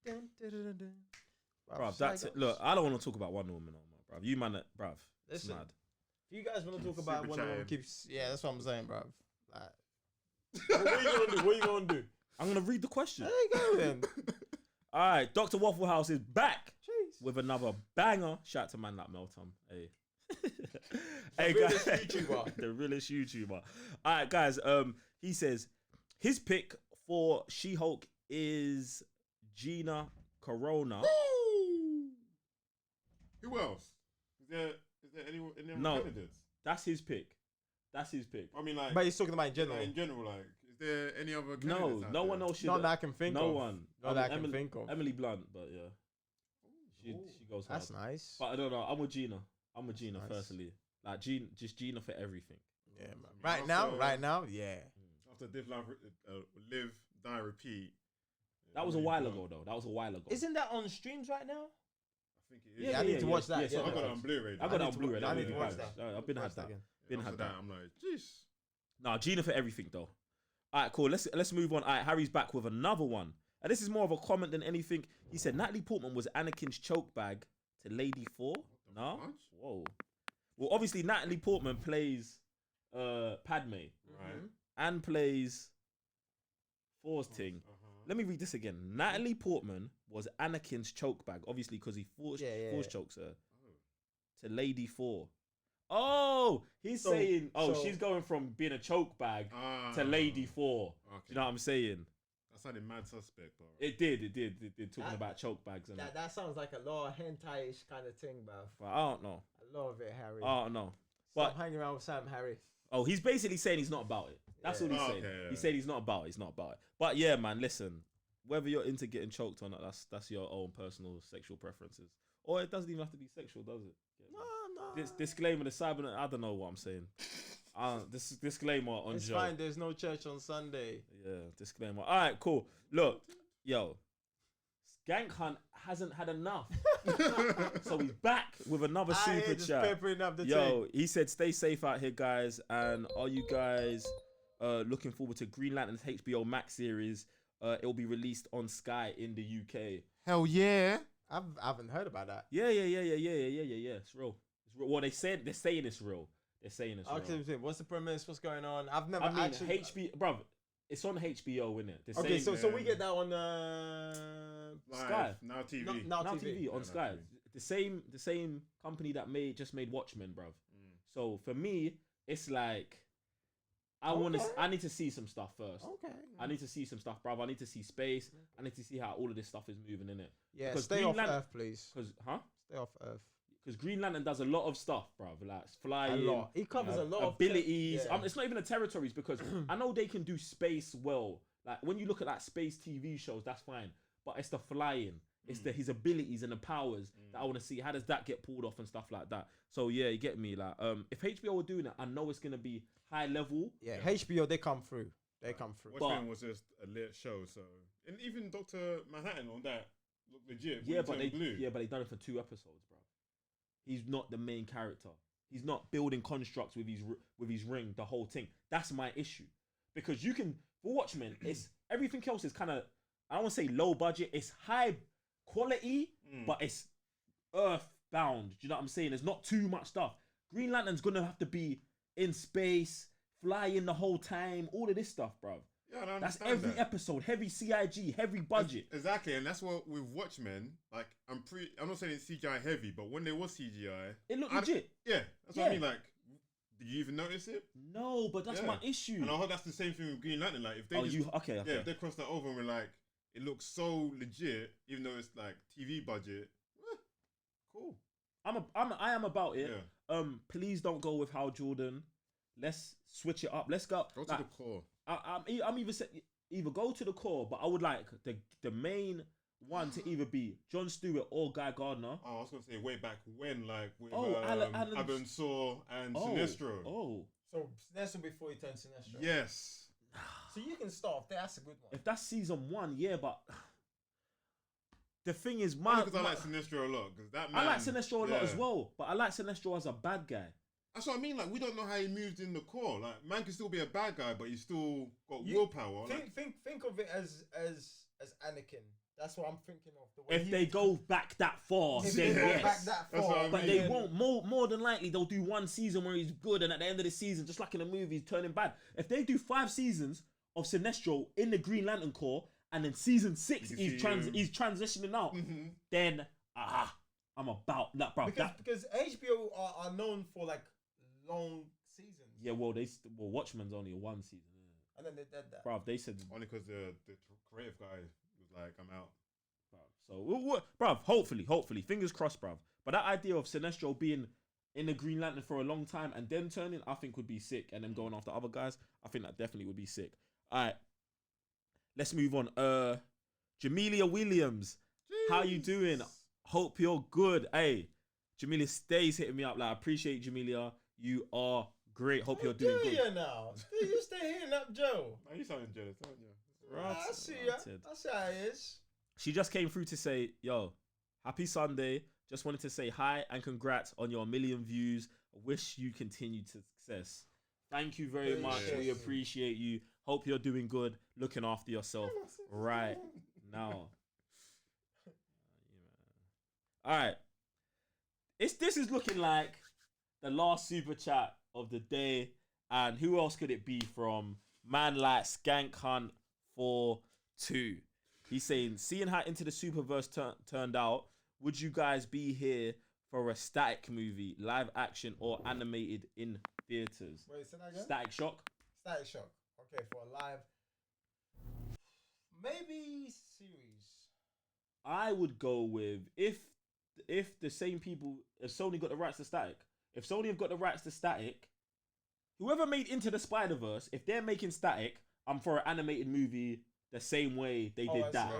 Dun, dun, dun, dun, dun. bruv. That's it. Look, I don't want to talk about Wonder Woman no more, bruv. You man, bruv. It's Listen. mad. If you guys want to talk about Super Wonder Woman, chatting. keeps that's what I'm saying, bro. Like, what are you gonna do? What are you gonna do? I'm gonna read the question. There you go then. All right, Dr. Waffle House is back Jeez. with another banger. Shout out to man like Melton. Hey. Hey realest guys, YouTuber. the realest YouTuber. All right, guys. He says his pick for She-Hulk is Gina Carano. Who else? Is there anyone? Any other No. candidates? That's his pick. That's his pick. I mean, like, But he's talking about in general. in general, like, is there any other? No, candidates out no there? one else should. Not that I can think no of. one. Not that I can think of. Emily Blunt, but yeah, she goes hard. That's nice. But I don't know. I'm with Gina. I'm with Gina Nice. personally. Like just Gina for everything. Yeah, man. I mean, Right now, yeah. After live, die, repeat. That was a while ago, though. That was a while ago. Isn't that on streams right now? I think it is. Yeah, I need to watch that. Yeah, Yeah, I got it yeah. on Blu-ray. I got it on to Blu-ray. watch- I that need to movie watch vibes. that. I've been had Watch that. again. Been After had that, that. I'm like, jeez. Nah, Gina for everything though. All right, cool. Let's move on. All right, Harry's back with another one. And this is more of a comment than anything. He said Natalie Portman was Anakin's choke bag to Lady 4. No? fuck? Whoa. Well, obviously Natalie Portman plays Padme Right. and plays Force Ting. Uh-huh. Let me read this again. Natalie Portman was Anakin's choke bag, obviously because he force Yeah. chokes her to Lady 4. Oh, he's So- saying, so- she's going from being a choke bag Ah. to Lady 4. Okay. You know what I'm saying? That sounded mad suspect, bro. It did talking That- about choke bags and That sounds like a lot of hentai-ish kind of thing, bro. but I don't know. I love it, Harry. I don't know. Stop But hanging around with Sam, Harry. oh, he's basically saying he's not about it. That's Yeah. all he's Oh, saying. okay, yeah. He said he's not about it. He's not about it. But yeah, man, listen. Whether you're into getting choked or not, that's your own personal sexual preferences. Or it doesn't even have to be sexual, does it? No. This disclaimer: the cyber. I don't know what I'm saying. This disclaimer on It's Joe. fine. There's no church on Sunday. Yeah, disclaimer. All right, cool. Look, yo, Skank Hunt hasn't had enough, so he's back with another super just chat. peppering up the Yo, tank. he said, "Stay safe out here, guys." And are you guys looking forward to Green Lantern's HBO Max series? It will be released on Sky in the UK. Hell yeah. I haven't heard about that. Yeah. It's real. It's real. Well, they're saying it's real. They're saying it's real. Okay, what's the premise? What's going on? I've never I mean, actually. HBO, bruv, It's on HBO, innit? The Okay, same, so we get that on Live, Sky. Now TV. Now Now TV. TV on Now Sky. TV. The same company that just made Watchmen, bruv. So for me, it's like I need to see some stuff first. Okay. I need to see some stuff, bruv. I need to see space. I need to see how all of this stuff is moving in it. Yeah, Because stay off Earth, please. Stay off Earth. Because Green Lantern does a lot of stuff, bruv. Like A flying. lot. He covers a lot abilities. of It's not even the territories because I know they can do space well. Like when you look at like space TV shows, that's fine. But it's the flying. It's his abilities and the powers that I want to see. How does that get pulled off and stuff like that? So yeah, you get me. Like if HBO were doing it, I know it's gonna be high level. Yeah, HBO they come through. They come through. Watchmen was just a lit show, so and even Dr. Manhattan on that looked legit. Yeah, but they blue. they done it for 2 episodes, bro. He's not the main character. He's not building constructs with his ring, the whole thing. That's my issue. Because you can for Watchmen, it's everything else is kind of I don't want to say low budget. It's high quality, but it's earthbound. Do you know what I'm saying? There's not too much stuff. Green Lantern's gonna have to be in space, flying the whole time, all of this stuff, bro. Yeah, I that's understand every that. episode, heavy CIG, heavy budget. Exactly, and that's what with Watchmen. Like, I'm not saying it's CGI heavy, but when there was CGI, It looked legit. Yeah, that's what I mean. Like, did you even notice it? No, but that's my issue. And I hope that's the same thing with Green Lantern. Like, if they okay. if they cross that over and we're like, it looks so legit, even though it's like TV budget. Cool. I am about it. Yeah. Please don't go with Hal Jordan. Let's switch it up. Let's go. Go to the core. I'm either go to the core, but I would like the main one to either be Jon Stewart or Guy Gardner. Oh, I was gonna say way back when, like with Alan Alan Saw and Sinestro. Oh, so Sinestro before he turned Sinestro. Yes. So you can start off there. That's a good one. If that's season 1, yeah, but the thing is, because I like Sinestro a lot. Because that man, I like Sinestro a lot as well, but I like Sinestro as a bad guy. That's what I mean. Like, we don't know how he moved in the core. Like, man can still be a bad guy, but he's still got willpower. Think of it as Anakin. That's what I'm thinking of. The way if they go back that far, then yes. But they won't. More than likely, they'll do 1 season where he's good, and at the end of the season, just like in the movie, he's turning bad. If they do 5 seasons of Sinestro in the Green Lantern Corps, and then season 6 he's transitioning out, then I'm about that, bro. Because HBO are known for like long seasons. Yeah, well, Watchmen's only a 1 season, and then they did that. Bro, they said only because the creative guy was like, I'm out. So, bruv, hopefully, fingers crossed, bruv. But that idea of Sinestro being in the Green Lantern for a long time and then turning, I think would be sick. And then going after other guys, I think that definitely would be sick. All right, let's move on. Jamelia Williams, how you doing? Hope you're good. Hey, Jamelia stays hitting me up. Like, I appreciate Jamelia. You are great. Hope you're doing good. You now? You stay hitting up Joe. Man, you sounding jealous, aren't you? Right, I see ya. That's how it is. She just came through to say, yo, happy Sunday. Just wanted to say hi and congrats on your 1 million views. Wish you continued success. Thank you very much. We appreciate you. Hope you're doing good, looking after yourself right now. All right. This is looking like the last super chat of the day. And who else could it be from? Man like Skank Hunt 42. He's saying, seeing how Into the Superverse turned out, would you guys be here for a Static movie, live action or animated in theaters? Wait, say that again? Static Shock? Static Shock. Okay, for a live. Maybe series. I would go with, if the same people, if Sony got the rights to Static, if Sony have got the rights to Static, whoever made Into the Spider-Verse, if they're making Static, I'm for an animated movie the same way they did that.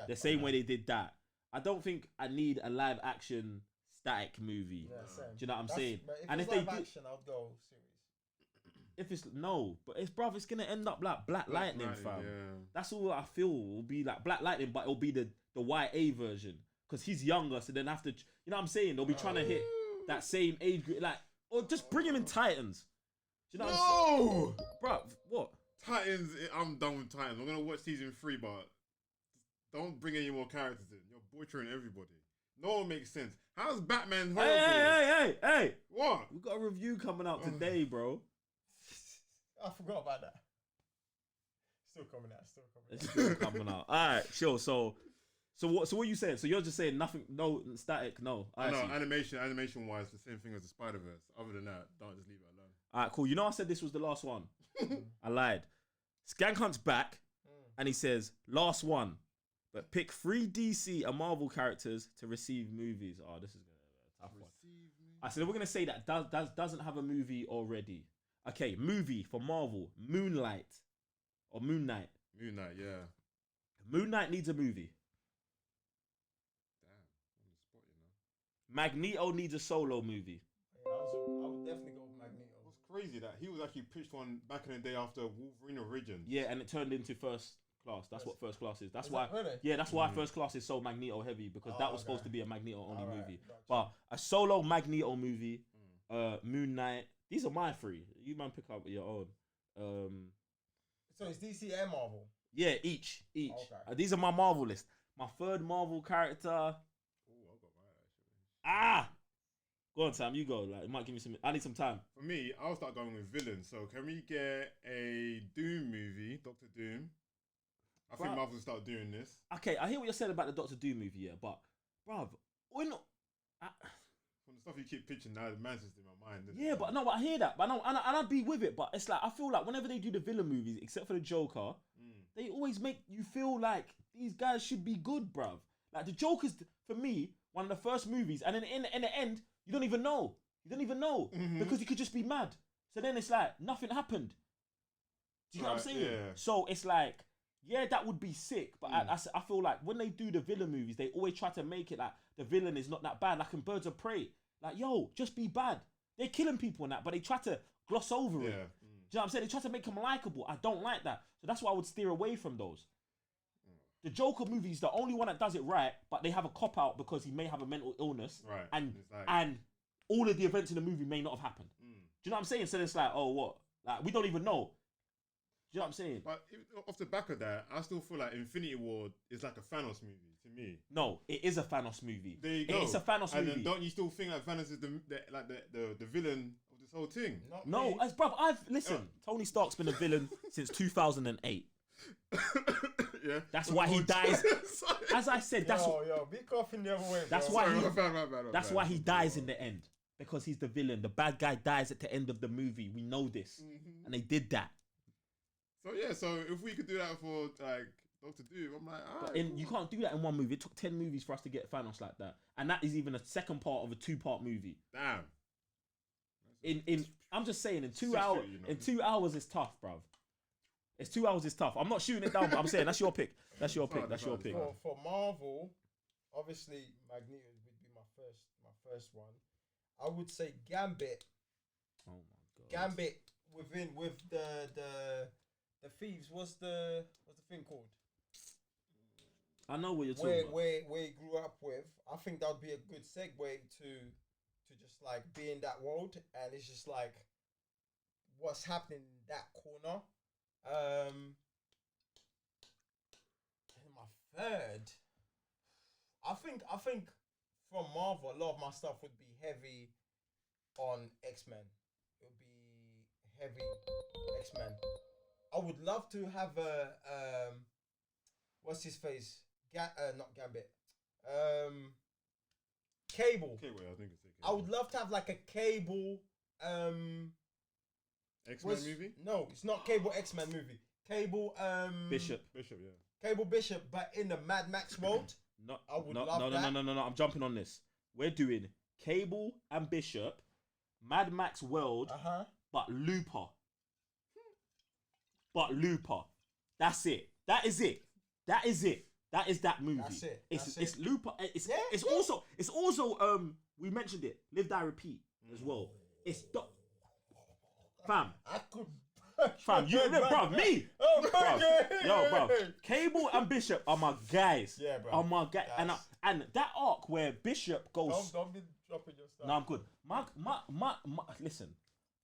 The same way they did that. I don't think I need a live action Static movie. Yeah, do you know what I'm saying? And if it's live action, I'll go series. If it's it's gonna end up like Black Lightning, fam. Yeah. That's all I feel will be like Black Lightning, but it'll be the YA version because he's younger, so then after, you know what I'm saying? They'll be trying to hit that same age group, like, or just bring him in Titans. Do you know what I'm saying? Bro, what? Titans, I'm done with Titans. I'm gonna watch season 3, but don't bring any more characters in. You're butchering everybody. No one makes sense. How's Batman horrible? Hey! What? We got a review coming out today, bro. I forgot about that. Still coming out. It's still coming out. All right, sure. So what are you saying? So you're just saying nothing, no static, no. I know, animation wise, the same thing as the Spider-Verse. Other than that, don't just leave it alone. All right, cool. You know I said this was the last one. I lied. Skank Hunt's back, and he says, last one. But pick 3 DC and Marvel characters to receive movies. Oh, this is going to be a tough one. I said, we're going to say that doesn't have a movie already. Okay, movie for Marvel. Moonlight. Or Moon Knight. Moon Knight, yeah. Moon Knight needs a movie. Damn, on the spot, you know. Magneto needs a solo movie. Yeah, I would definitely go with Magneto. What's crazy that he was actually pitched one back in the day after Wolverine Origins. Yeah, and it turned into First Class. That's what First Class is. That's Is why. that really? Yeah, that's why First Class is so Magneto heavy, because that was supposed okay. to be a Magneto only Alright, movie. gotcha. But a solo Magneto movie, Moon Knight. These are my 3. You man pick up your own. So it's DC and Marvel. Yeah, each. Okay. These are my Marvel list. My 3rd Marvel character. Oh, I got mine actually. Go on, Sam. You go. Like, it might give me some. I need some time. For me, I'll start going with villains. So can we get a Doom movie, Doctor Doom? I think Marvel will start doing this. Okay, I hear what you're saying about the Doctor Doom movie, yeah, but, bruv, we're not. From the stuff you keep pitching now, the man's just in my mind. Yeah, but no, I hear that, but no, and I'd be with it. But it's like I feel like whenever they do the villain movies, except for the Joker, they always make you feel like these guys should be good, bruv. Like the Joker's for me one of the first movies, and then in the end, you don't even know. Because you could just be mad. So then it's like nothing happened. Do you know what I'm saying? Yeah. So it's like, yeah, that would be sick. But I feel like when they do the villain movies, they always try to make it like the villain is not that bad. Like in Birds of Prey, like yo, just be bad. They're killing people and that, but they try to gloss over it. Do you know what I'm saying? They try to make them likable. I don't like that. So that's why I would steer away from those. The Joker movie is the only one that does it right, but they have a cop out because he may have a mental illness, right? And all of the events in the movie may not have happened. Do you know what I'm saying? So it's like, oh, what? Like we don't even know. Do you know what I'm saying? But off the back of that, I still feel like Infinity War is like a Thanos movie to me. No, it is a Thanos movie. There you go. It's a Thanos movie. And don't you still think that Thanos is the villain of this whole thing? No, as bruv, Tony Stark's been a villain since 2008. Yeah, that's why he dies. As I said, that's be coughing the other way. That's why that's why he dies in the end, because he's the villain. The bad guy dies at the end of the movie. We know this, and they did that. So yeah, so if we could do that for like Doctor Doom, I'm like, alright. You can't do that in one movie. It took 10 movies for us to get Thanos like that, and that is even a second part of a 2-part movie. Damn. I'm just saying, in 2 hours, in 2 hours it's tough, bruv. It's 2 hours is tough. I'm not shooting it down, but I'm saying that's your pick. That's your pick. That's your pick. For Marvel, obviously Magneto would be my first one. I would say Gambit. Oh my god. Gambit with the thieves. What's the thing called? I know what you're talking about. Where he grew up with. I think that would be a good segue to just like be in that world, and it's just like what's happening in that corner. My third, I think from Marvel, a lot of my stuff would be heavy on X-Men. It would be heavy X-Men. I would love to have a what's his face? Not Gambit. Cable. Cable, I think it's Cable. I would love to have like a Cable. X-Men movie? No, it's not Cable X-Men movie. Cable Bishop, yeah. Cable Bishop, but in the Mad Max world. I would love that. No. I'm jumping on this. We're doing Cable and Bishop, Mad Max world, but Looper. That's it. That is it. That is that movie. That's it. It's Looper. It's also we mentioned it. Live Die Repeat as well. It's fam. I could. Fam, you look, bro. Me. Oh, bro. Cable and Bishop are my guys. Yeah, bro. Are my guys. And that arc where Bishop goes. Don't be dropping your stuff. No, I'm good. My listen.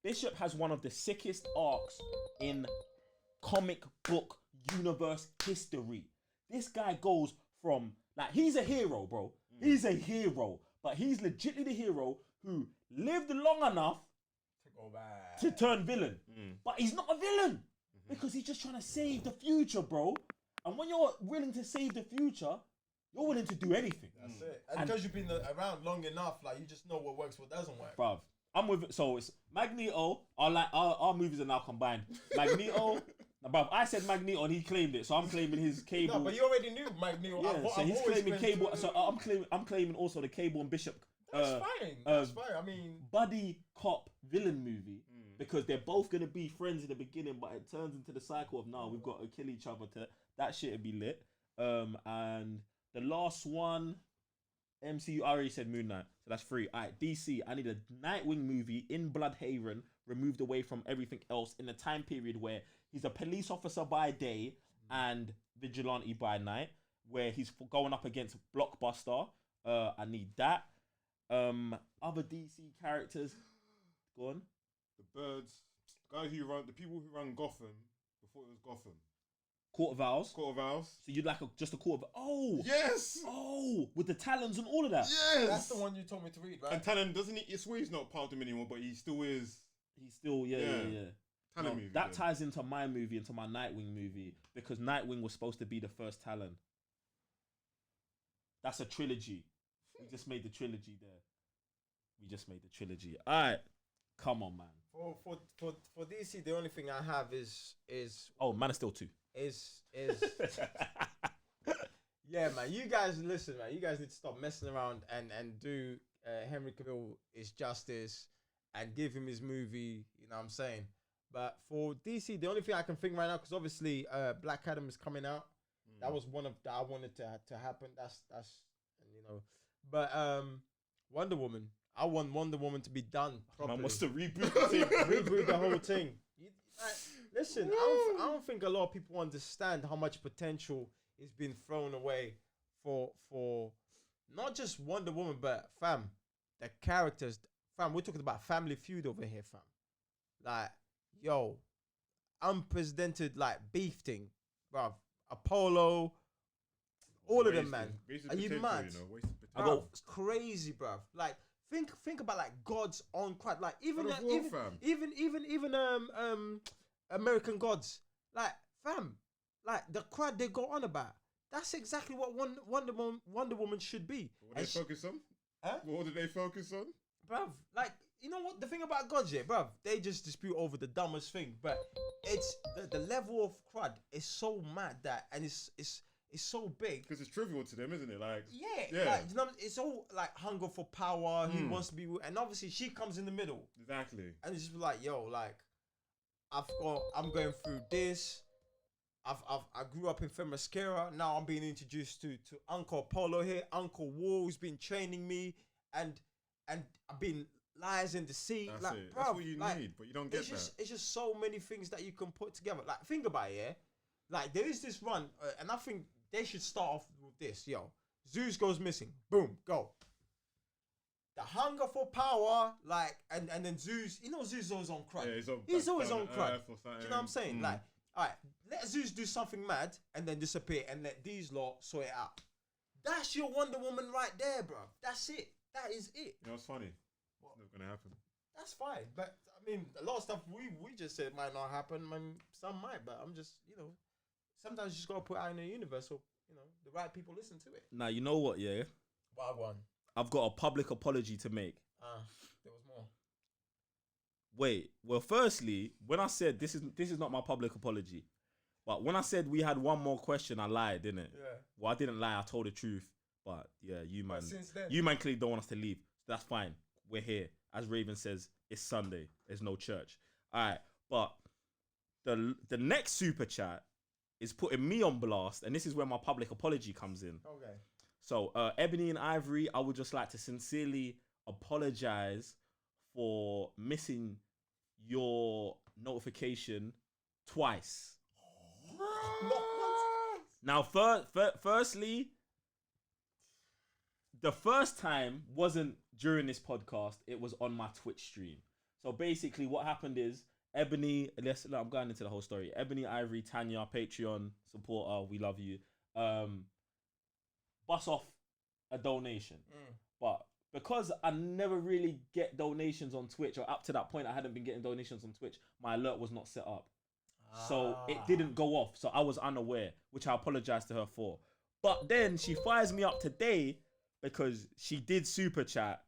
Bishop has one of the sickest arcs in comic book universe history. This guy goes from like he's a hero, bro. He's a hero, but he's legitimately the hero who lived long enough to go back to turn villain. But he's not a villain. because he's just trying to save the future, bro. And when you're willing to save the future, you're willing to do anything. That's it. And because you've been around long enough, like you just know what works, what doesn't work. Bruv, I'm with it. So it's Magneto. Our movies are now combined. Magneto. Bruv, I said Magneto and he claimed it, so I'm claiming his Cable. No, but you already knew Magneto. Yeah, so he's claiming Cable. So I'm claiming also the Cable and Bishop. That's fine. That's fine. I mean, buddy cop villain movie because they're both gonna be friends in the beginning, but it turns into the cycle of now we've got to kill each other. That shit would be lit. And the last one, MCU. I already said Moon Knight, so that's 3. Alright, DC. I need a Nightwing movie in Bloodhaven, removed away from everything else in a time period where he's a police officer by day and vigilante by night, where he's going up against Blockbuster. I need that. Other DC characters. Go on. The Birds, the people who run Gotham before it was Gotham. Court of Owls. Court of Owls. So you'd like just a Court of... Oh! Yes! Oh! With the talons and all of that. Yes! That's the one you told me to read, right? And Talon, doesn't he? It's where he's not part of them anymore, but he still is. He's still... Yeah. Talon movie. That ties into my movie, into my Nightwing movie, because Nightwing was supposed to be the first Talon. That's a trilogy. We just made the trilogy there. Alright. Come on, man. For DC, the only thing I have is Oh, Man of Steel 2. Is yeah, man. You guys listen, man. You guys need to stop messing around and do Henry Cavill his justice and give him his movie. You know what I'm saying? But for DC, the only thing I can think right now, because obviously Black Adam is coming out. That was one of that I wanted to happen. That's you know. But Wonder Woman. I want Wonder Woman to be done properly. Man wants to reboot the thing. Reboot the whole thing. Listen, I don't think a lot of people understand how much potential is being thrown away for not just Wonder Woman, but fam, the characters. Fam, we're talking about Family Feud over here, fam. Like, yo, unprecedented like beef thing, bruv. Apollo, all of them, man. Are you mad? Bruv, it's crazy, bruv. Like, think about like gods on crud. Like even American Gods. Like, fam, like the crud they go on about. That's exactly what Wonder Woman should be. What did they focus on? Huh? What did they focus on? Bruv, like, you know what? The thing about gods, yeah, bruv, they just dispute over the dumbest thing. But it's the level of crud is so mad that, and it's so big because it's trivial to them, isn't it? Like, yeah. Like, you know, it's all like hunger for power. He wants to be, and obviously she comes in the middle. Exactly. And it's just like, yo, like, I'm going through this. I grew up in Themyscira. Now I'm being introduced to Uncle Apollo here. Uncle War, who's been training me, and I've been lies in the sea. That's like, it. Bruv, That's what you like, need, but you don't get that. It's just so many things that you can put together. Like, think about it, yeah? Like, there is this run, and I think they should start off with this, yo. Zeus goes missing. Boom, go. The hunger for power, like, and then Zeus, you know Zeus is always on crud. Yeah, he's always on crud. Do you know what I'm saying? Like, all right, let Zeus do something mad and then disappear and let these lot sort it out. That's your Wonder Woman right there, bro. That's it. That is it. You know what's funny? It's never gonna happen. That's fine, but I mean, a lot of stuff we just said might not happen. I mean, some might, but I'm just, you know, sometimes you just gotta put out in the universe so, you know, the right people listen to it. Now, you know what, yeah? Wagwan. I've got a public apology to make. There was more. Wait, well, firstly, when I said this is not my public apology, but when I said we had one more question, I lied, didn't it? Yeah. Well, I didn't lie. I told the truth. But yeah, you man, since then, you man clearly don't want us to leave. So that's fine. We're here. As Raven says, it's Sunday. There's no church. All right, but the next super chat is putting me on blast, and this is where my public apology comes in. Okay. So, Ebony and Ivory, I would just like to sincerely apologize for missing your notification twice. Now, firstly, the first time wasn't during this podcast. It was on my Twitch stream. So basically what happened is Ebony, I'm going into the whole story. Ebony, Ivory, Tanya, Patreon supporter, we love you. Bust off a donation. But because I never really get donations on Twitch, or up to that point I hadn't been getting donations on Twitch, my alert was not set up. So it didn't go off. So I was unaware, which I apologize to her for. But then she fires me up today because she did super chat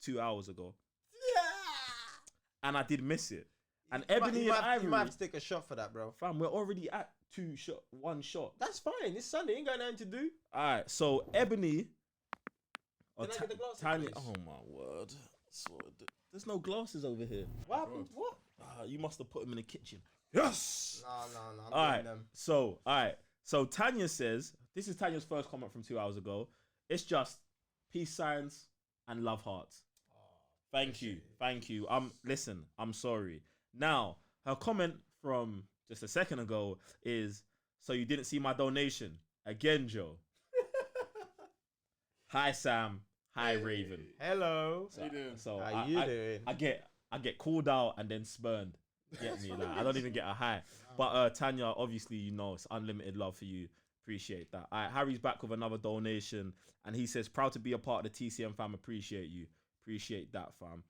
2 hours ago. And I did miss it. And Ebony and Ivory, you might have to take a shot for that, bro. fam, we're already at one shot. That's fine. It's Sunday. Ain't got nothing to do. All right, so Ebony. Can I get the glasses, Tanya. please? Oh my word. There's no glasses over here. What happened? What? You must have put them in the kitchen. Yes. No. I'm All getting right. them. So, all right. So Tanya says, this is Tanya's first comment from 2 hours ago. It's just peace signs and love hearts. Thank you. Listen, I'm sorry. Now, her comment from just a second ago is, so you didn't see my donation? Again, Joe. Hi, Sam. Hi, Raven. Hello. So How you doing? I get called out and then spurned. Get me? Like, I don't even get a hi. But Tanya, obviously, you know, it's unlimited love for you. Appreciate that. All right, Harry's back with another donation. And he says, proud to be a part of the TCM fam. Appreciate you. Appreciate that, fam.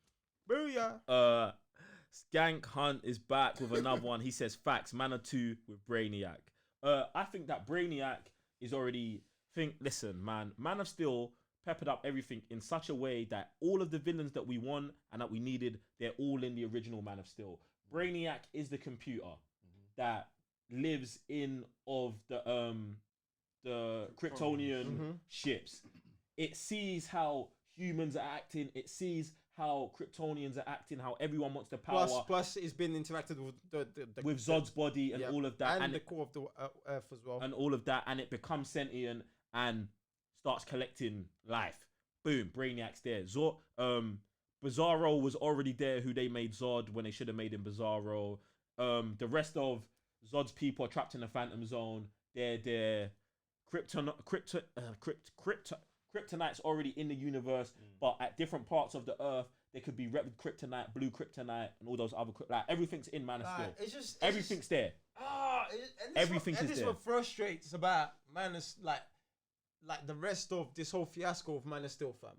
Booyah. Skank Hunt is back with another one. He says, facts, Mana 2 with Brainiac. I think that Brainiac is already... Listen, man of Steel peppered up everything in such a way that all of the villains that we want and that we needed, they're all in the original Man of Steel. Brainiac is the computer that lives in of the Kryptonian ships. It sees how humans are acting. It sees how Kryptonians are acting, how everyone wants the power. Plus it's been interacted with Zod's body and all of that. And the core of the Earth as well. And all of that. And it becomes sentient and starts collecting life. Boom, Brainiac's there. Bizarro was already there, who they made Zod when they should have made him Bizarro. The rest of Zod's people are trapped in the Phantom Zone. They're Kryptonite's already in the universe, but at different parts of the Earth, there could be red kryptonite, blue kryptonite, and all those other like everything's in Man of Steel. Everything's there. Everything's there. This what frustrates about Man of like the rest of this whole fiasco of Man of Steel, fam.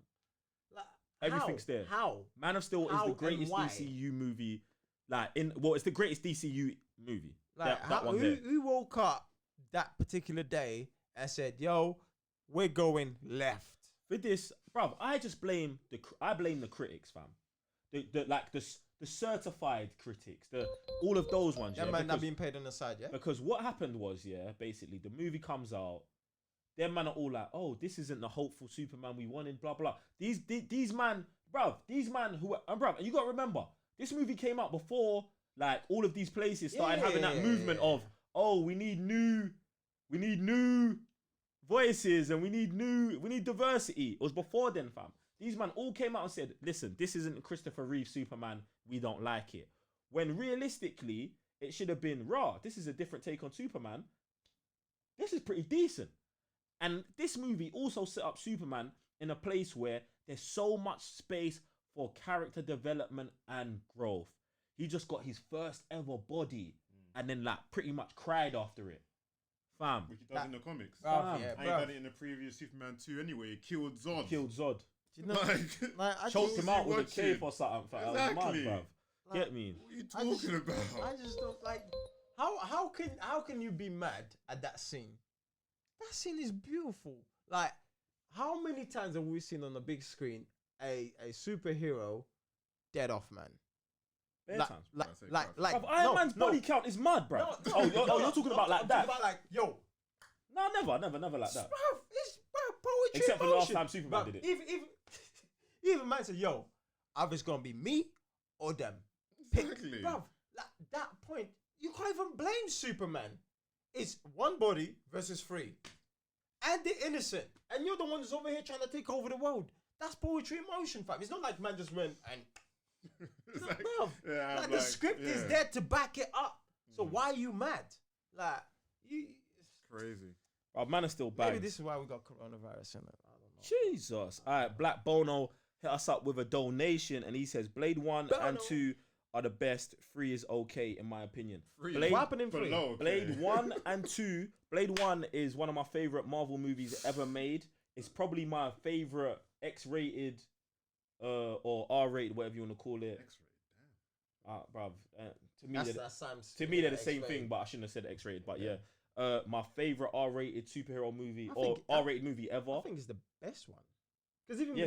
Like, everything's there. How? Man of Steel is the greatest DCU movie. It's the greatest DCU movie. Like, who woke up that particular day and said, "Yo, we're going left." For this, bruv, I blame the critics, fam. The certified critics, all of those ones. That man not being paid on the side, yeah. Because what happened was, basically the movie comes out, them man are all like, "Oh, this isn't the hopeful Superman we wanted." Blah blah. These man, bruv, and you gotta remember, this movie came out before like all of these places started having that movement of, "Oh, we need new voices and we need diversity." It was before then, fam. These man all came out and said, "Listen, this isn't Christopher Reeve Superman. We don't like it." When realistically, it should have been, "Raw, this is a different take on Superman. This is pretty decent." And this movie also set up Superman in a place where there's so much space for character development and growth. He just got his first ever body and then like pretty much cried after it. Fam. Which he does in the comics. Fam. And he done it in the previous Superman 2 anyway. He killed Zod. Do you know, like choked him out with a cape or something. Fam. Exactly. Mad, bruv. Get me? What are you talking about? I just don't like. How can you be mad at that scene? That scene is beautiful. Like, how many times have we seen on the big screen a superhero dead off, man? Like Iron Man's body count is mad, bro. You're talking about like that. About like, yo. No, never like that. It's poetry. Except for the last time Superman did it. Even man said, "Yo, either it's gonna be me or them." Exactly. Bruv, like that point, you can't even blame Superman. It's one body versus three, and they're innocent, and you're the one who's over here trying to take over the world. That's poetry in motion, fam. It's not like man just went and. The script is there to back it up. So why are you mad? Like it's crazy. Man is still bad. Maybe this is why we got coronavirus in it. I don't know. Jesus. All right, Black Bono hit us up with a donation, and he says Blade 1 and 2 are the best. 3 is okay in my opinion. What happened in 3? Blade 1 and 2. Blade 1 is one of my favorite Marvel movies ever made. It's probably my favorite X-rated or R-rated, whatever you want to call it. X-rated, damn. Bruv, to me, That's Sam's. to me they're the same thing, but I shouldn't have said X-rated. But yeah, my favorite R-rated superhero movie or R-rated movie ever. I think it's the best one. Because even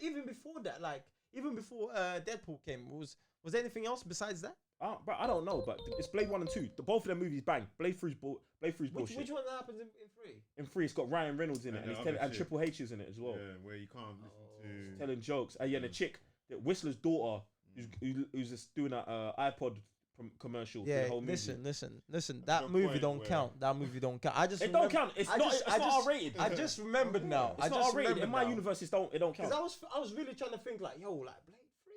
even before that, like even before Deadpool came, was there anything else besides that? But I don't know. But it's Blade 1 and 2. Both of them movies bang. Blade 3's bullshit. Which one happens in 3? In 3, it's got Ryan Reynolds in it, and Triple H is in it as well. Yeah, where you can't listen to telling jokes. And the chick, the Whistler's daughter, who's just doing that iPod commercial. Yeah, for the whole movie. listen. That movie don't count. That movie don't count. It don't count. It's not R-rated. I just remembered now. It's not R-rated. In my universe, it don't count. Because I was really trying to think like, yo, like Blade 3.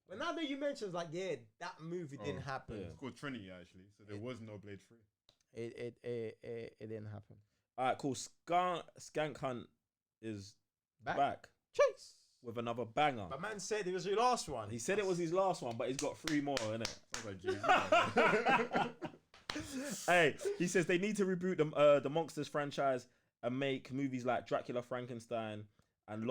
But now that you mentioned, like, yeah, that movie didn't happen. It's called Trinity actually, so there was no Blade 3. It didn't happen. All right, cool. Skank Hunt is back. Chase with another banger. My man said it was your last one. He said it was his last one, but he's got 3 more, innit? Sounds like Jay-Z. Hey, he says they need to reboot the Monsters franchise and make movies like Dracula, Frankenstein, and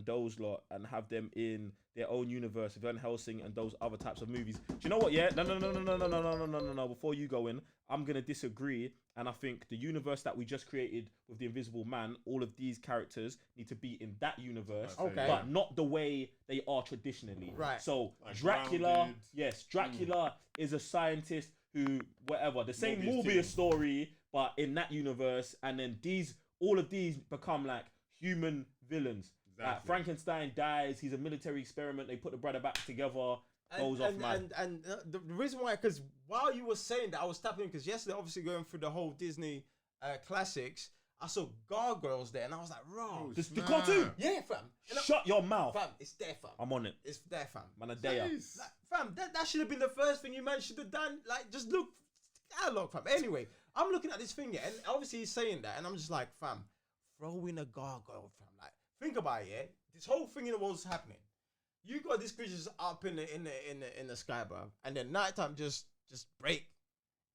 those lot, and have them in their own universe, Van Helsing and those other types of movies. Do you know what? Yeah, no. Before you go in, I'm gonna disagree, and I think the universe that we just created with the Invisible Man, all of these characters need to be in that universe, but not the way they are traditionally. Right. So like Dracula, grounded. yes, Dracula is a scientist who, whatever, the same Morbius Morbius story, but in that universe, and then all of these become like human villains. Exactly. Like Frankenstein dies, he's a military experiment, they put the brother back together, goes off mad. And the reason why, because while you were saying that, I was tapping, because yesterday, obviously going through the whole Disney classics, I saw Gargoyles there, and I was like, "Bro, the cartoon? Yeah, fam. Shut your mouth. Fam, it's there, fam. I'm on it. It's there, fam. Man, a day up. Like, fam, that should have been the first thing you man should have done. Like, just look, dialogue, fam. Anyway, I'm looking at this thing, yeah, and obviously he's saying that, and I'm just like, fam, throw in a gargoyle, fam. Like, think about it, yeah. This whole thing in the world's happening. You got these creatures up in the sky, bro, and then nighttime just break,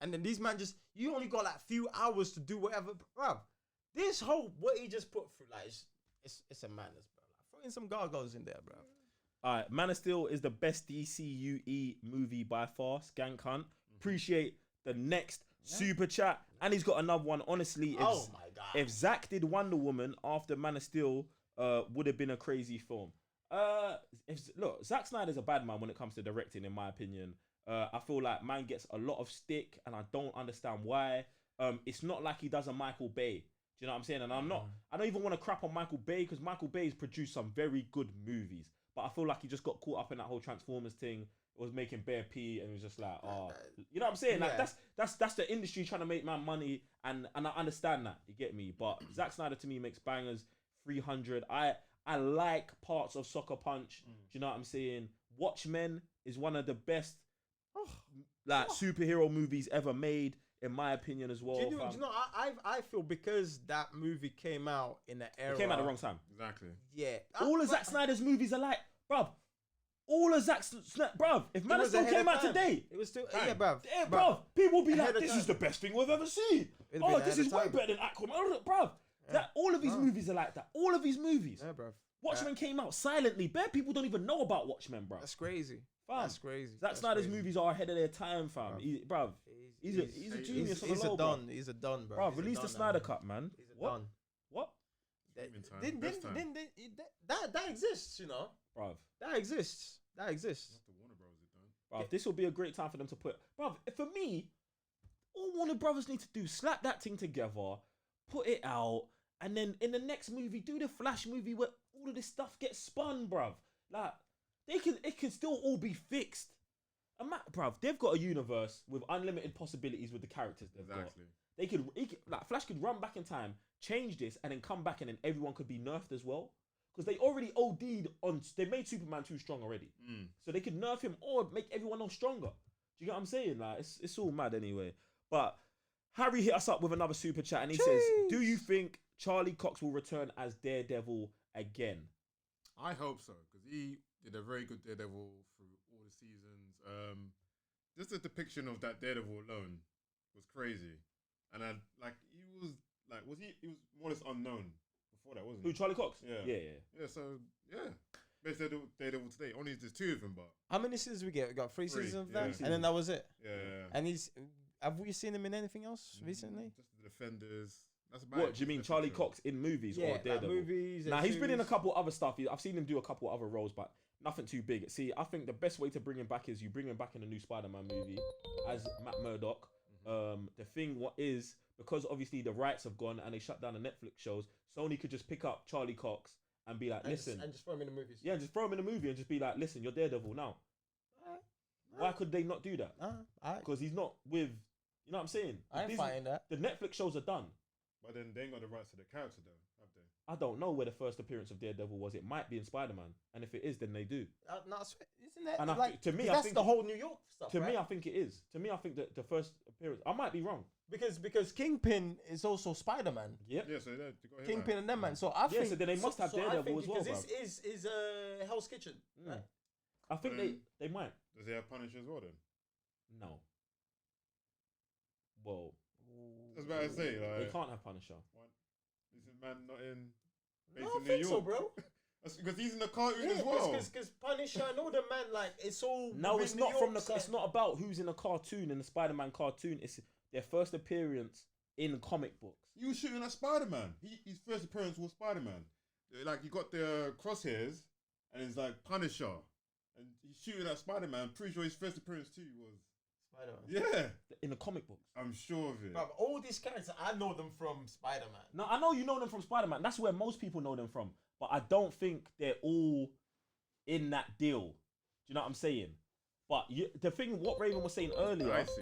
and then these man you only got like few hours to do whatever, bro. This whole what he just put through, like, it's a madness, bro. Like, throw in some gargoyles in there, bro. All right, Man of Steel is the best DCUE movie by far. Skank Hunt. Appreciate the next super chat, and he's got another one. Honestly, Oh my god. if Zack did Wonder Woman after Man of Steel, would have been a crazy film. Look, Zack Snyder's a bad man when it comes to directing, in my opinion. I feel like man gets a lot of stick, and I don't understand why. It's not like he does a Michael Bay. Do you know what I'm saying? And I don't even want to crap on Michael Bay, because Michael Bay's produced some very good movies. But I feel like he just got caught up in that whole Transformers thing. It was making bare P, and it was just like, you know what I'm saying? Like that's the industry trying to make man money, and I understand that. You get me? But Zack Snyder to me makes bangers. 300. I like parts of Soccer Punch. Do you know what I'm saying? Watchmen is one of the best superhero movies ever made, in my opinion, as well. Do you know, I feel because that movie came out in the era. It came out at the wrong time. Exactly. Yeah. All of Zack Snyder's movies are like, bruv. All of bruv. If Man of Steel came out today, it was still, bruv. Yeah, bruv. People will be like, this is the best thing we've ever seen. This is way better than Aquaman. Bruv. All of these movies are like that. All of these movies. Yeah, bruv. Watchmen came out silently. Bare people don't even know about Watchmen, bruv. That's crazy. Fam. That's crazy. Zack Snyder's movies are ahead of their time, fam. Bruv. He's a genius. He's a don. He's a don, bro. Bruv, release the Snyder Cut, man. He's a don. What? That exists, you know. Bruv. That exists. Not the Warner Bros. It done. Bruv, this will be a great time for them to put. Bruv, for me, all Warner Brothers need to do, slap that thing together, put it out, and then in the next movie, do the Flash movie where all of this stuff gets spun, bruv. Like, it can still all be fixed. Bruv, they've got a universe with unlimited possibilities with the characters they've got. He could, Flash could run back in time, change this, and then come back, and then everyone could be nerfed as well. Because they already OD'd on, they made Superman too strong already. So they could nerf him or make everyone else stronger. Do you get what I'm saying? Like, it's all mad anyway. But Harry hit us up with another super chat, and he says, do you think Charlie Cox will return as Daredevil again? I hope so, because he did a very good Daredevil through all the seasons. Just the depiction of that Daredevil alone was crazy. And he was more or less unknown before that, wasn't he? Who, Charlie Cox? Yeah. Yeah. Yeah, so, yeah. Best Daredevil today. Only there's 2 of them, but How many seasons we get? We got 3 3, seasons of yeah. that, and then that was it. yeah. And have we seen him in anything else recently? Just the Defenders. That's about What it. do you mean, That's Charlie it. Cox in movies or Like Daredevil? movies. Nah, and he's been in a series. couple other stuff. I've seen him do a couple other roles, but nothing too big. See, I think the best way to bring him back is you bring him back in a new Spider-Man movie as Matt Murdock. The thing is, because obviously the rights have gone and they shut down the Netflix shows, Sony could just pick up Charlie Cox and be like, listen. And just throw him in the movies. Yeah, just throw him in a movie and just be like, listen, you're Daredevil now. Why could they not do that? Because he's not with, you know what I'm saying? I ain't fighting that. The Netflix shows are done. But then they ain't got the rights to the character, though, have they? I don't know where the first appearance of Daredevil was. It might be in Spider-Man, and if it is, then they do. No, isn't that And to me, I that's think the whole New York stuff? To right? me, I think it is. To me, I think that the first appearance. I might be wrong. because Kingpin is also Spider-Man. Yep. Yeah, so they got him Kingpin out. and them man. So I think so then they must have I Daredevil think as well, because bruv. this is Hell's Kitchen. Right? I think they might. Does he have Punisher as well, then? No. Well, That's what I say. they Like, can't have Punisher. is this man not in... I based don't in New think so, York? bro. That's because he's in the cartoon as well. Because Punisher and all the man, like, it's all. No, within it's New not from the. York, It's not about who's in a cartoon in the Spider-Man cartoon. It's their first appearance in comic books. He was shooting at Spider-Man. His first appearance was Spider-Man. Like, you got the crosshairs, and it's like Punisher. And he's shooting at Spider-Man. Pretty sure his first appearance too was... Spider-Man. Yeah. In the comic books. I'm sure of it. Bruv, all these characters, I know them from Spider-Man. No, I know you know them from Spider-Man. That's where most people know them from. But I don't think they're all in that deal. Do you know what I'm saying? But the thing, what Raven was saying earlier... I see.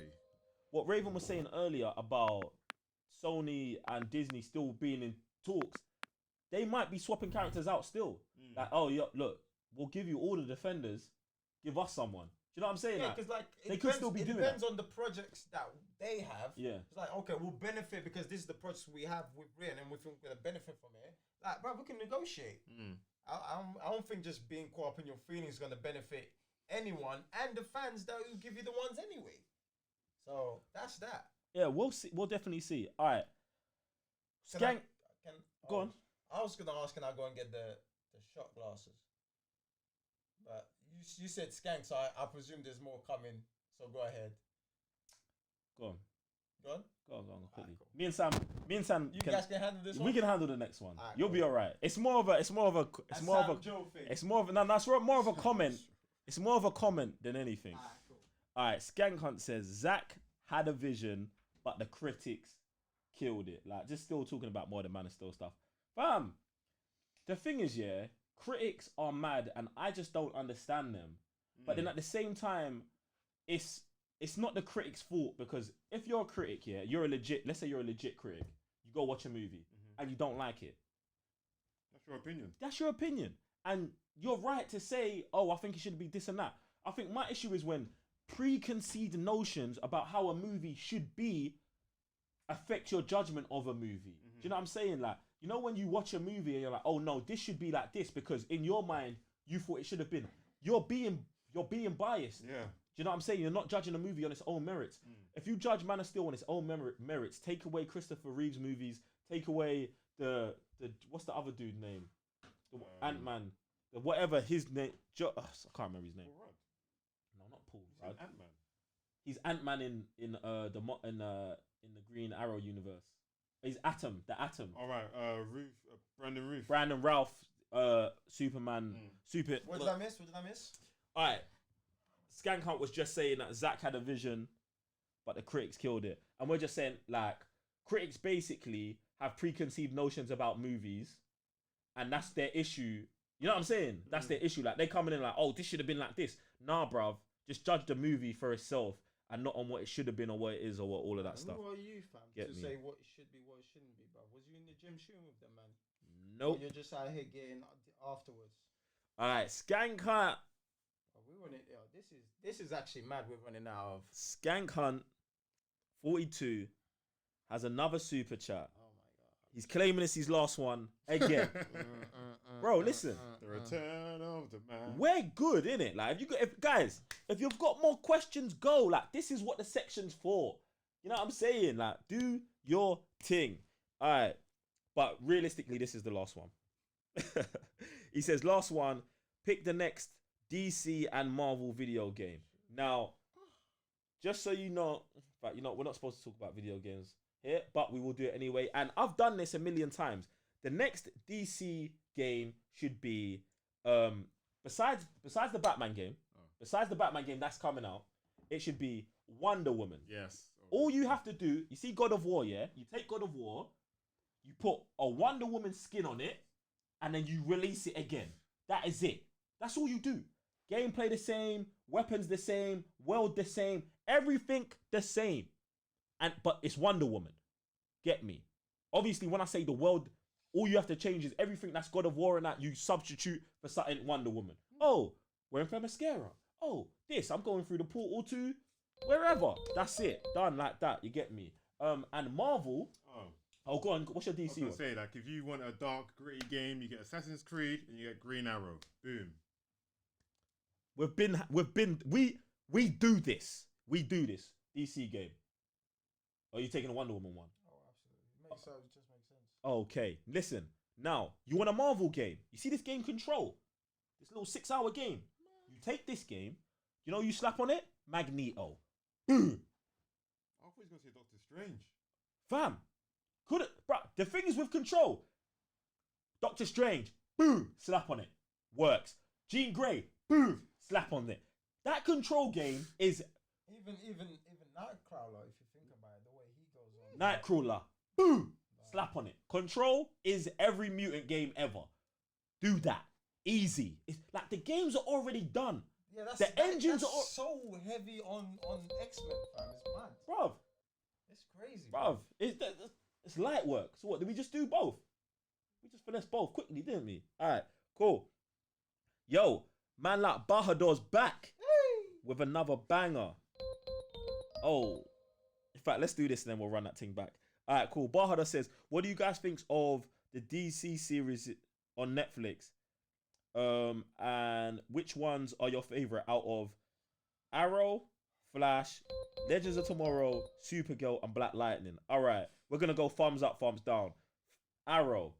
What Raven was saying earlier about Sony and Disney still being in talks, they might be swapping characters out still. Like, oh, yeah, look, we'll give you all the Defenders, give us someone. Do you know what I'm saying? Yeah, because they could still be doing that. It depends on the projects that they have. Yeah. It's like, okay, we'll benefit because this is the projects we have with Rant and we think we're going to benefit from it. Like, bro, we can negotiate. I don't think just being caught up in your feelings is going to benefit anyone and the fans that will give you the ones anyway. So, that's that. Yeah, we'll see. We'll definitely see. All right. Skank. Go on. I was going to ask, can I go and get the shot glasses? But you said Skank, so I presume there's more coming. So go ahead. Go on. Go on. Go on quickly. Cool. Me and Sam. You guys can handle this one. We can handle the next one. Alright, You'll be all right. It's more of a comment. It's more of a comment than anything. Alright, cool. All right, Skank Hunt says Zach had a vision, but the critics killed it. Like, just still talking about more than Man of Steel stuff. Fam, the thing is, yeah, critics are mad, and I just don't understand them. But then at the same time, it's not the critics' fault, because if you're a critic, yeah, let's say you're a legit critic, you go watch a movie and you don't like it. That's your opinion. That's your opinion. And you're right to say, oh, I think it should be this and that. I think my issue is when preconceived notions about how a movie should be affect your judgment of a movie. Do you know what I'm saying? Like, you know, when you watch a movie and you're like, oh no, this should be like this because in your mind you thought it should have been. You're being biased. Yeah. Do you know what I'm saying? You're not judging a movie on its own merits. If you judge Man of Steel on its own merits, take away Christopher Reeve's movies, take away the what's the other dude name? The Ant-Man. The whatever his name. I can't remember his name. Paul Rudd. No, not Paul Rudd. Ant-Man. He's Ant-Man in the Green Arrow universe. He's Atom, the Atom. All right, Brandon Ruth. Brandon Routh, Superman, What did I miss? All right, Skank Hunt was just saying that Zach had a vision, but the critics killed it, and we're just saying like critics basically have preconceived notions about movies, and that's their issue. You know what I'm saying? That's their issue. Like they coming in like, oh, this should have been like this. Nah, bruv, just judge the movie for itself and not on what it should have been or what it is or what all of that stuff. Who are you, fam, say what it should be, what it shouldn't be, bro? Was you in the gym shooting with them, man? Nope. Or you're just out here getting afterwards. All right, Skank Hunt. Oh, we're running. This is actually mad. We're running out of. Skank Hunt, 42, has another super chat. Oh my god. He's claiming it's his last one again. Bro, listen. The return of the man. We're good, innit? Like, if you've got more questions, go. Like, this is what the section's for. You know what I'm saying? Like, do your thing. All right. But realistically, this is the last one. He says, last one, Pick the next DC and Marvel video game. Now, just so you know, in fact, you know, we're not supposed to talk about video games here, but we will do it anyway. And I've done this a million times. The next DC game should be, besides the Batman game, that's coming out, it should be Wonder Woman. Yes. All you have to do, you see God of War, yeah? You take God of War, you put a Wonder Woman skin on it, and then you release it again. That is it. That's all you do. Gameplay the same, weapons the same, world the same, everything the same. But it's Wonder Woman. Get me? Obviously, when I say the world, all you have to change is everything that's God of War and that you substitute for something Wonder Woman. Oh, we're in Themyscira. Oh, I'm going through the portal to wherever. That's it. Done like that. You get me? And Marvel. Oh, go on. What's your DC? I was gonna say, like, if you want a dark, gritty game, you get Assassin's Creed and you get Green Arrow. Boom. We do this. We do this DC game. Are you taking a Wonder Woman one? Oh, absolutely. It just makes sense. Okay, listen. Now, you want a Marvel game. You see this game Control? This little 6-hour game. You take this game, you know you slap on it? Magneto. Boom. I thought he was going to say Doctor Strange. Fam. The thing is with Control. Doctor Strange. Boom. Slap on it. Works. Jean Grey. Boom. Slap on it. That Control game is... Even Nightcrawler, if you think about it, the way he goes on. Nightcrawler. Boom. Slap on it. Control is every mutant game ever. Do that. Easy. It's like the games are already done. Yeah, engines that's are so heavy on X-Men, fam. It's mad. Bruv. It's crazy. Bruv. It's light work. So what, did we just do both? We just finessed both quickly, didn't we? Alright, cool. Yo, man like Bahador's back with another banger. Oh. In fact, let's do this and then we'll run that thing back. Alright, cool. Bahador says, what do you guys think of the DC series on Netflix? And which ones are your favorite out of Arrow, Flash, Legends of Tomorrow, Supergirl, and Black Lightning? All right, we're gonna go thumbs up, thumbs down. Arrow,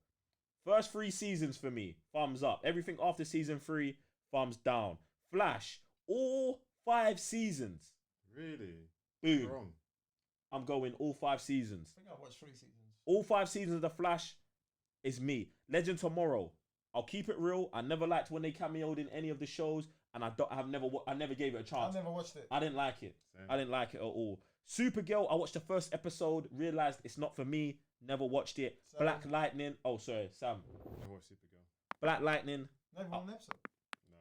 first 3 seasons for me, thumbs up. Everything after season 3, thumbs down. Flash, all 5 seasons. Really? Boom. Wrong. I'm going all 5 seasons. I think I watched 3 seasons. All 5 seasons of the Flash is me. Legend Tomorrow. I'll keep it real. I never liked when they cameoed in any of the shows, and I never gave it a chance. I never watched it. I didn't like it. Same. I didn't like it at all. Supergirl, I watched the first episode, realized it's not for me, never watched it. Sam. Black Lightning, oh sorry, Sam. I watched Supergirl. Black Lightning, Never one episode. No.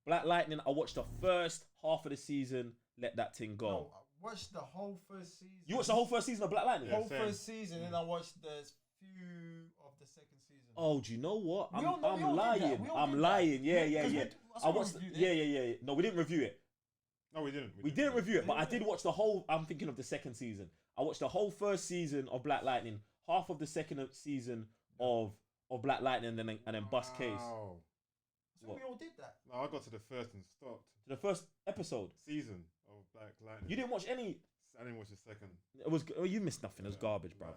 Black Lightning, I watched the first half of the season, let that thing go. No, I watched the whole first season. You watched the whole first season of Black Lightning? Yeah. whole Same. first season, and I watched the few of the second season. Oh, do you know what? We all did I'm lying. that. We all I'm did lying. that. Yeah. I watched. Yeah. No, we didn't review it. No, we didn't. We didn't review it, but I did watch the whole. I'm thinking of the second season. I watched the whole first season of Black Lightning, half of the second season of Black Lightning, and then Bust Case. Wow. So we all did that. No, I got to the first and stopped. To the first episode. Season of Black Lightning. You didn't watch any. I didn't watch the second. It was. Oh, you missed nothing. It was garbage, bro.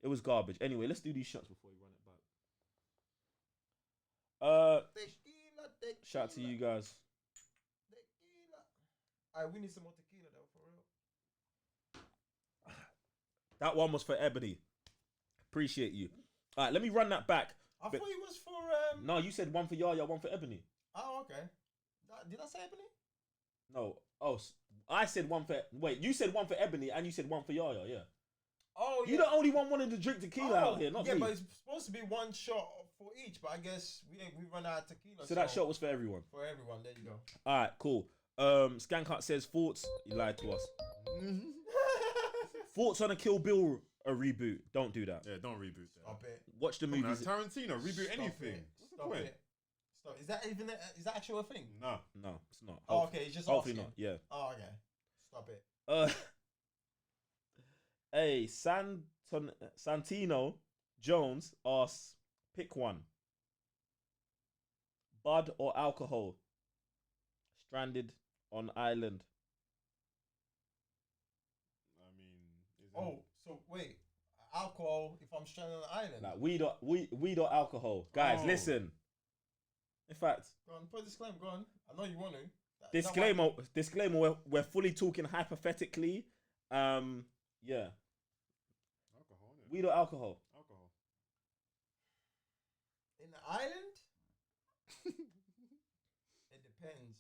It was garbage. Anyway, let's do these shots before we run it back. Tequila. Shout out to you guys. Tequila. Alright, we need some more tequila though, for real. That one was for Ebony. Appreciate you. All right, let me run that back. I thought it was for No, you said one for Yaya, one for Ebony. Oh, okay. Did I say Ebony? No. Oh, I said one for. Wait, you said one for Ebony and you said one for Yaya. Yeah. Oh, yeah. You the only one wanting to drink tequila out here, not yeah, me. but it's supposed to be one shot for each. But I guess we run out of tequila. So that shot was for everyone. For everyone. There you go. All right, cool. Scankart says thoughts. He lied to us. Thoughts on a Kill Bill reboot? Don't do that. Yeah, don't reboot that. Stop it. Watch the Come on, movies. Tarantino, reboot Stop anything. it. What's the Stop point? it. Stop. Is that even? Is that actually a thing? No. No, it's not. Oh, okay. It's just Hopefully asking. not. Yeah. Oh, okay. Stop it. Hey, Santino Jones asks, pick one. Bud or alcohol? Stranded on island. I mean, Oh, so wait. Alcohol if I'm stranded on an island. Like weed or alcohol. Guys, Oh. listen. In fact, Go on, put a disclaimer. Go on. I know you want to. Disclaimer. We're fully talking hypothetically. Yeah. Alcohol, innit? Weed or alcohol? Alcohol. In the island? It depends.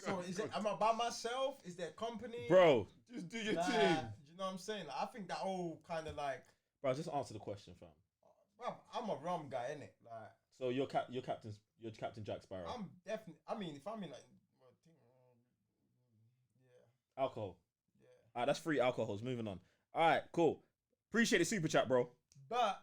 So am I by myself? Is there company? Bro, just do your Nah, thing. do you know what I'm saying? Like, I think that all kind of like, bro, just answer the question, fam. bruv, I'm a rum guy, innit? Like, So you're Captain Jack Sparrow. I'm definitely. I mean, if I'm in like, yeah, Alcohol. yeah. Alright, that's 3 alcohols. Moving on. Alright, cool. Appreciate the super chat, bro. But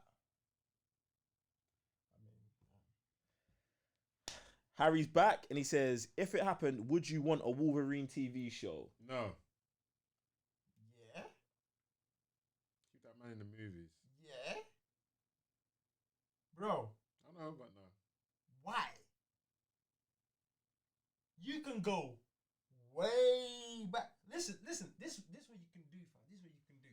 Harry's back and he says, if it happened, would you want a Wolverine TV show? No. yeah, Keep that man in the movies. yeah, bro. I know, but no. Why? You can go way back. Listen. This what you can do, fam. This what you can do.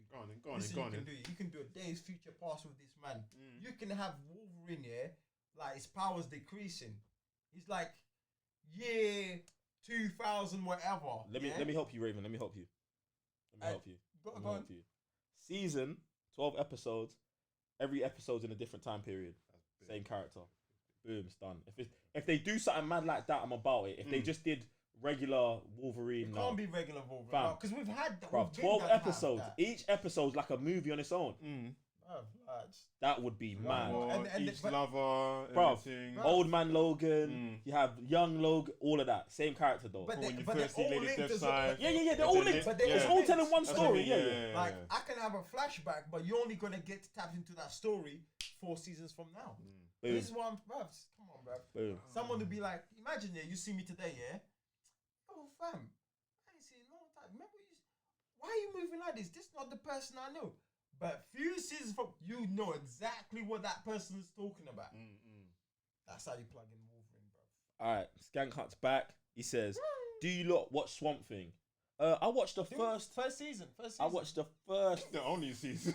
Go on then, You can do a Days Future Past with this man. You can have Wolverine here, like his powers decreasing. He's like year 2000 whatever. Let me help you, Raven. Let me help you. Go on. Season 12 episodes. Every episode's in a different time period. Same character. Boom, it's done. If they do something mad like that, I'm about it. If they just did regular Wolverine, It can't be regular Wolverine because we've had that. Bro, 12 episodes. Each episode's like a movie on its own. That would be mad. Each lover, bro, everything. Old man Logan, you have young Logan, all of that. Same character though. But when you they're first see all Lady linked Death's as side. Yeah, they're all linked. But It's all telling one story. Yeah. Like, I can have a flashback, but you're only going to get tapped into that story 4 seasons from now. This is what I'm, bruv. Come on, bruv. Boom. Someone to be like, imagine, you see me today, oh, fam, I ain't seen you in a long time. Remember, why are you moving like this? This is not the person I know. But few seasons from, you know exactly what that person is talking about. That's how you plug in Wolverine, bruv. All right, Skank Hunt's back. He says, do you lot watch Swamp Thing? I watched the first season. I watched the first. The only season.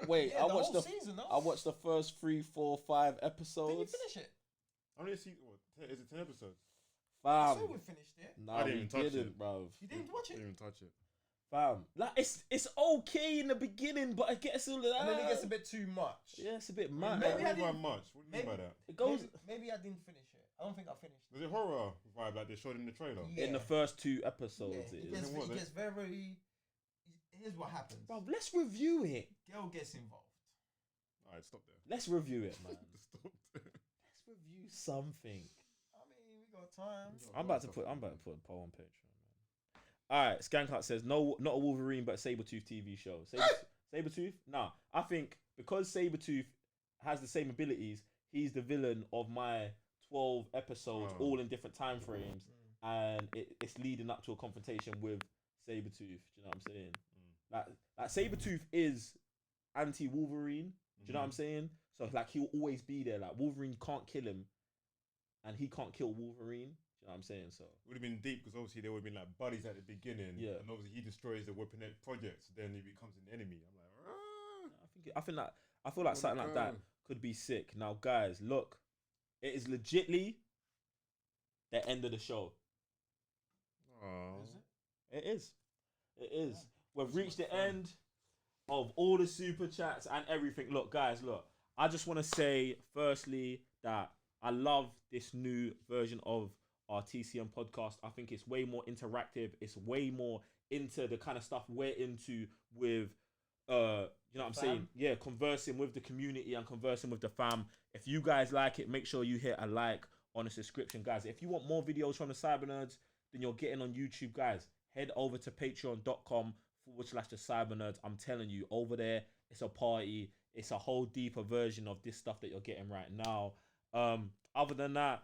Wait, Yeah, I watched the whole season, no? I watched the first 3, 4, 5 episodes. Did you finish it? Only season. What? Is it 10 episodes? I Fam, saw we finished it. no, I didn't we even touch didn't, it. bruv. You didn't watch it? Didn't even touch it. Fam, like it's okay in the beginning, but it gets all of that. And then it gets a bit too much. Yeah, it's a bit mad. Maybe What I do you mean didn't- by much? What do you mean by that? It goes Maybe I didn't finish it. I don't think I finished it. Was it horror vibe like they showed in the trailer? Yeah. in the first 2 episodes. Yeah, It it is. gets, Then what, it gets very. Here's what happens. Bruv, let's review it. Girl gets involved. Alright, stop there. Let's review it, man. Stop there. Let's review something. I mean, we got time. I'm about to put a poll on Patreon, man. All right, Skankart says no, not a Wolverine, but Sabretooth TV show. Sabretooth? Nah, I think because Sabretooth has the same abilities, he's the villain of my 12 episodes, all in different time frames, and it's leading up to a confrontation with Sabretooth. Do you know what I'm saying? Like Sabretooth is anti-Wolverine. Do you know what I'm saying? So like he'll always be there. Like Wolverine can't kill him, and he can't kill Wolverine. Do you know what I'm saying? So It would have been deep because obviously they would have been like buddies at the beginning. Yeah. And obviously he destroys the Weaponette projects, then he becomes an enemy. I'm like, I feel like something like that could be sick. Now, guys, look, it is legitly the end of the show. oh. It is. It is. We've reached the end of all the super chats and everything. Look, guys, look. I just want to say, firstly, that I love this new version of our TCM podcast. I think it's way more interactive. It's way more into the kind of stuff we're into with, you know what I'm saying? Yeah, conversing with the community and conversing with the fam. If you guys like it, make sure you hit a like on the subscription, guys. If you want more videos from the Cyber Nerds, then you're getting on YouTube, guys. Head over to patreon.com/the Cyber Nerds. I'm telling you, over there, it's a party. It's a whole deeper version of this stuff that you're getting right now. Other than that,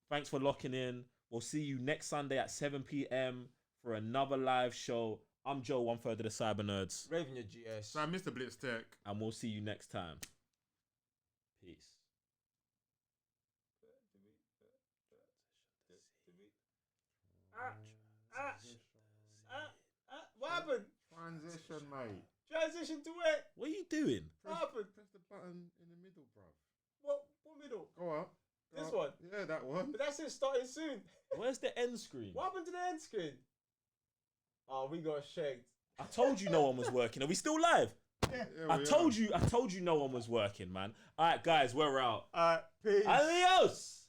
thanks for locking in. We'll see you next Sunday at 7 p.m. for another live show. I'm Joe, 1/3 of the Cyber Nerds. Raven your GS. So I missed the Blitz Tech. And we'll see you next time. Peace. What happened? Transition, mate. Transition to where? What are you doing? What happened? Press the button in the middle, bruv. What middle? Go up. This one? Yeah. that one. But that's it starting soon. Where's the end screen? What happened to the end screen? Oh, we got shanked. I told you no one was working. Are we still live? Yeah, I we told are. you no one was working, man. All right, guys, we're out. Alright, peace. Adios.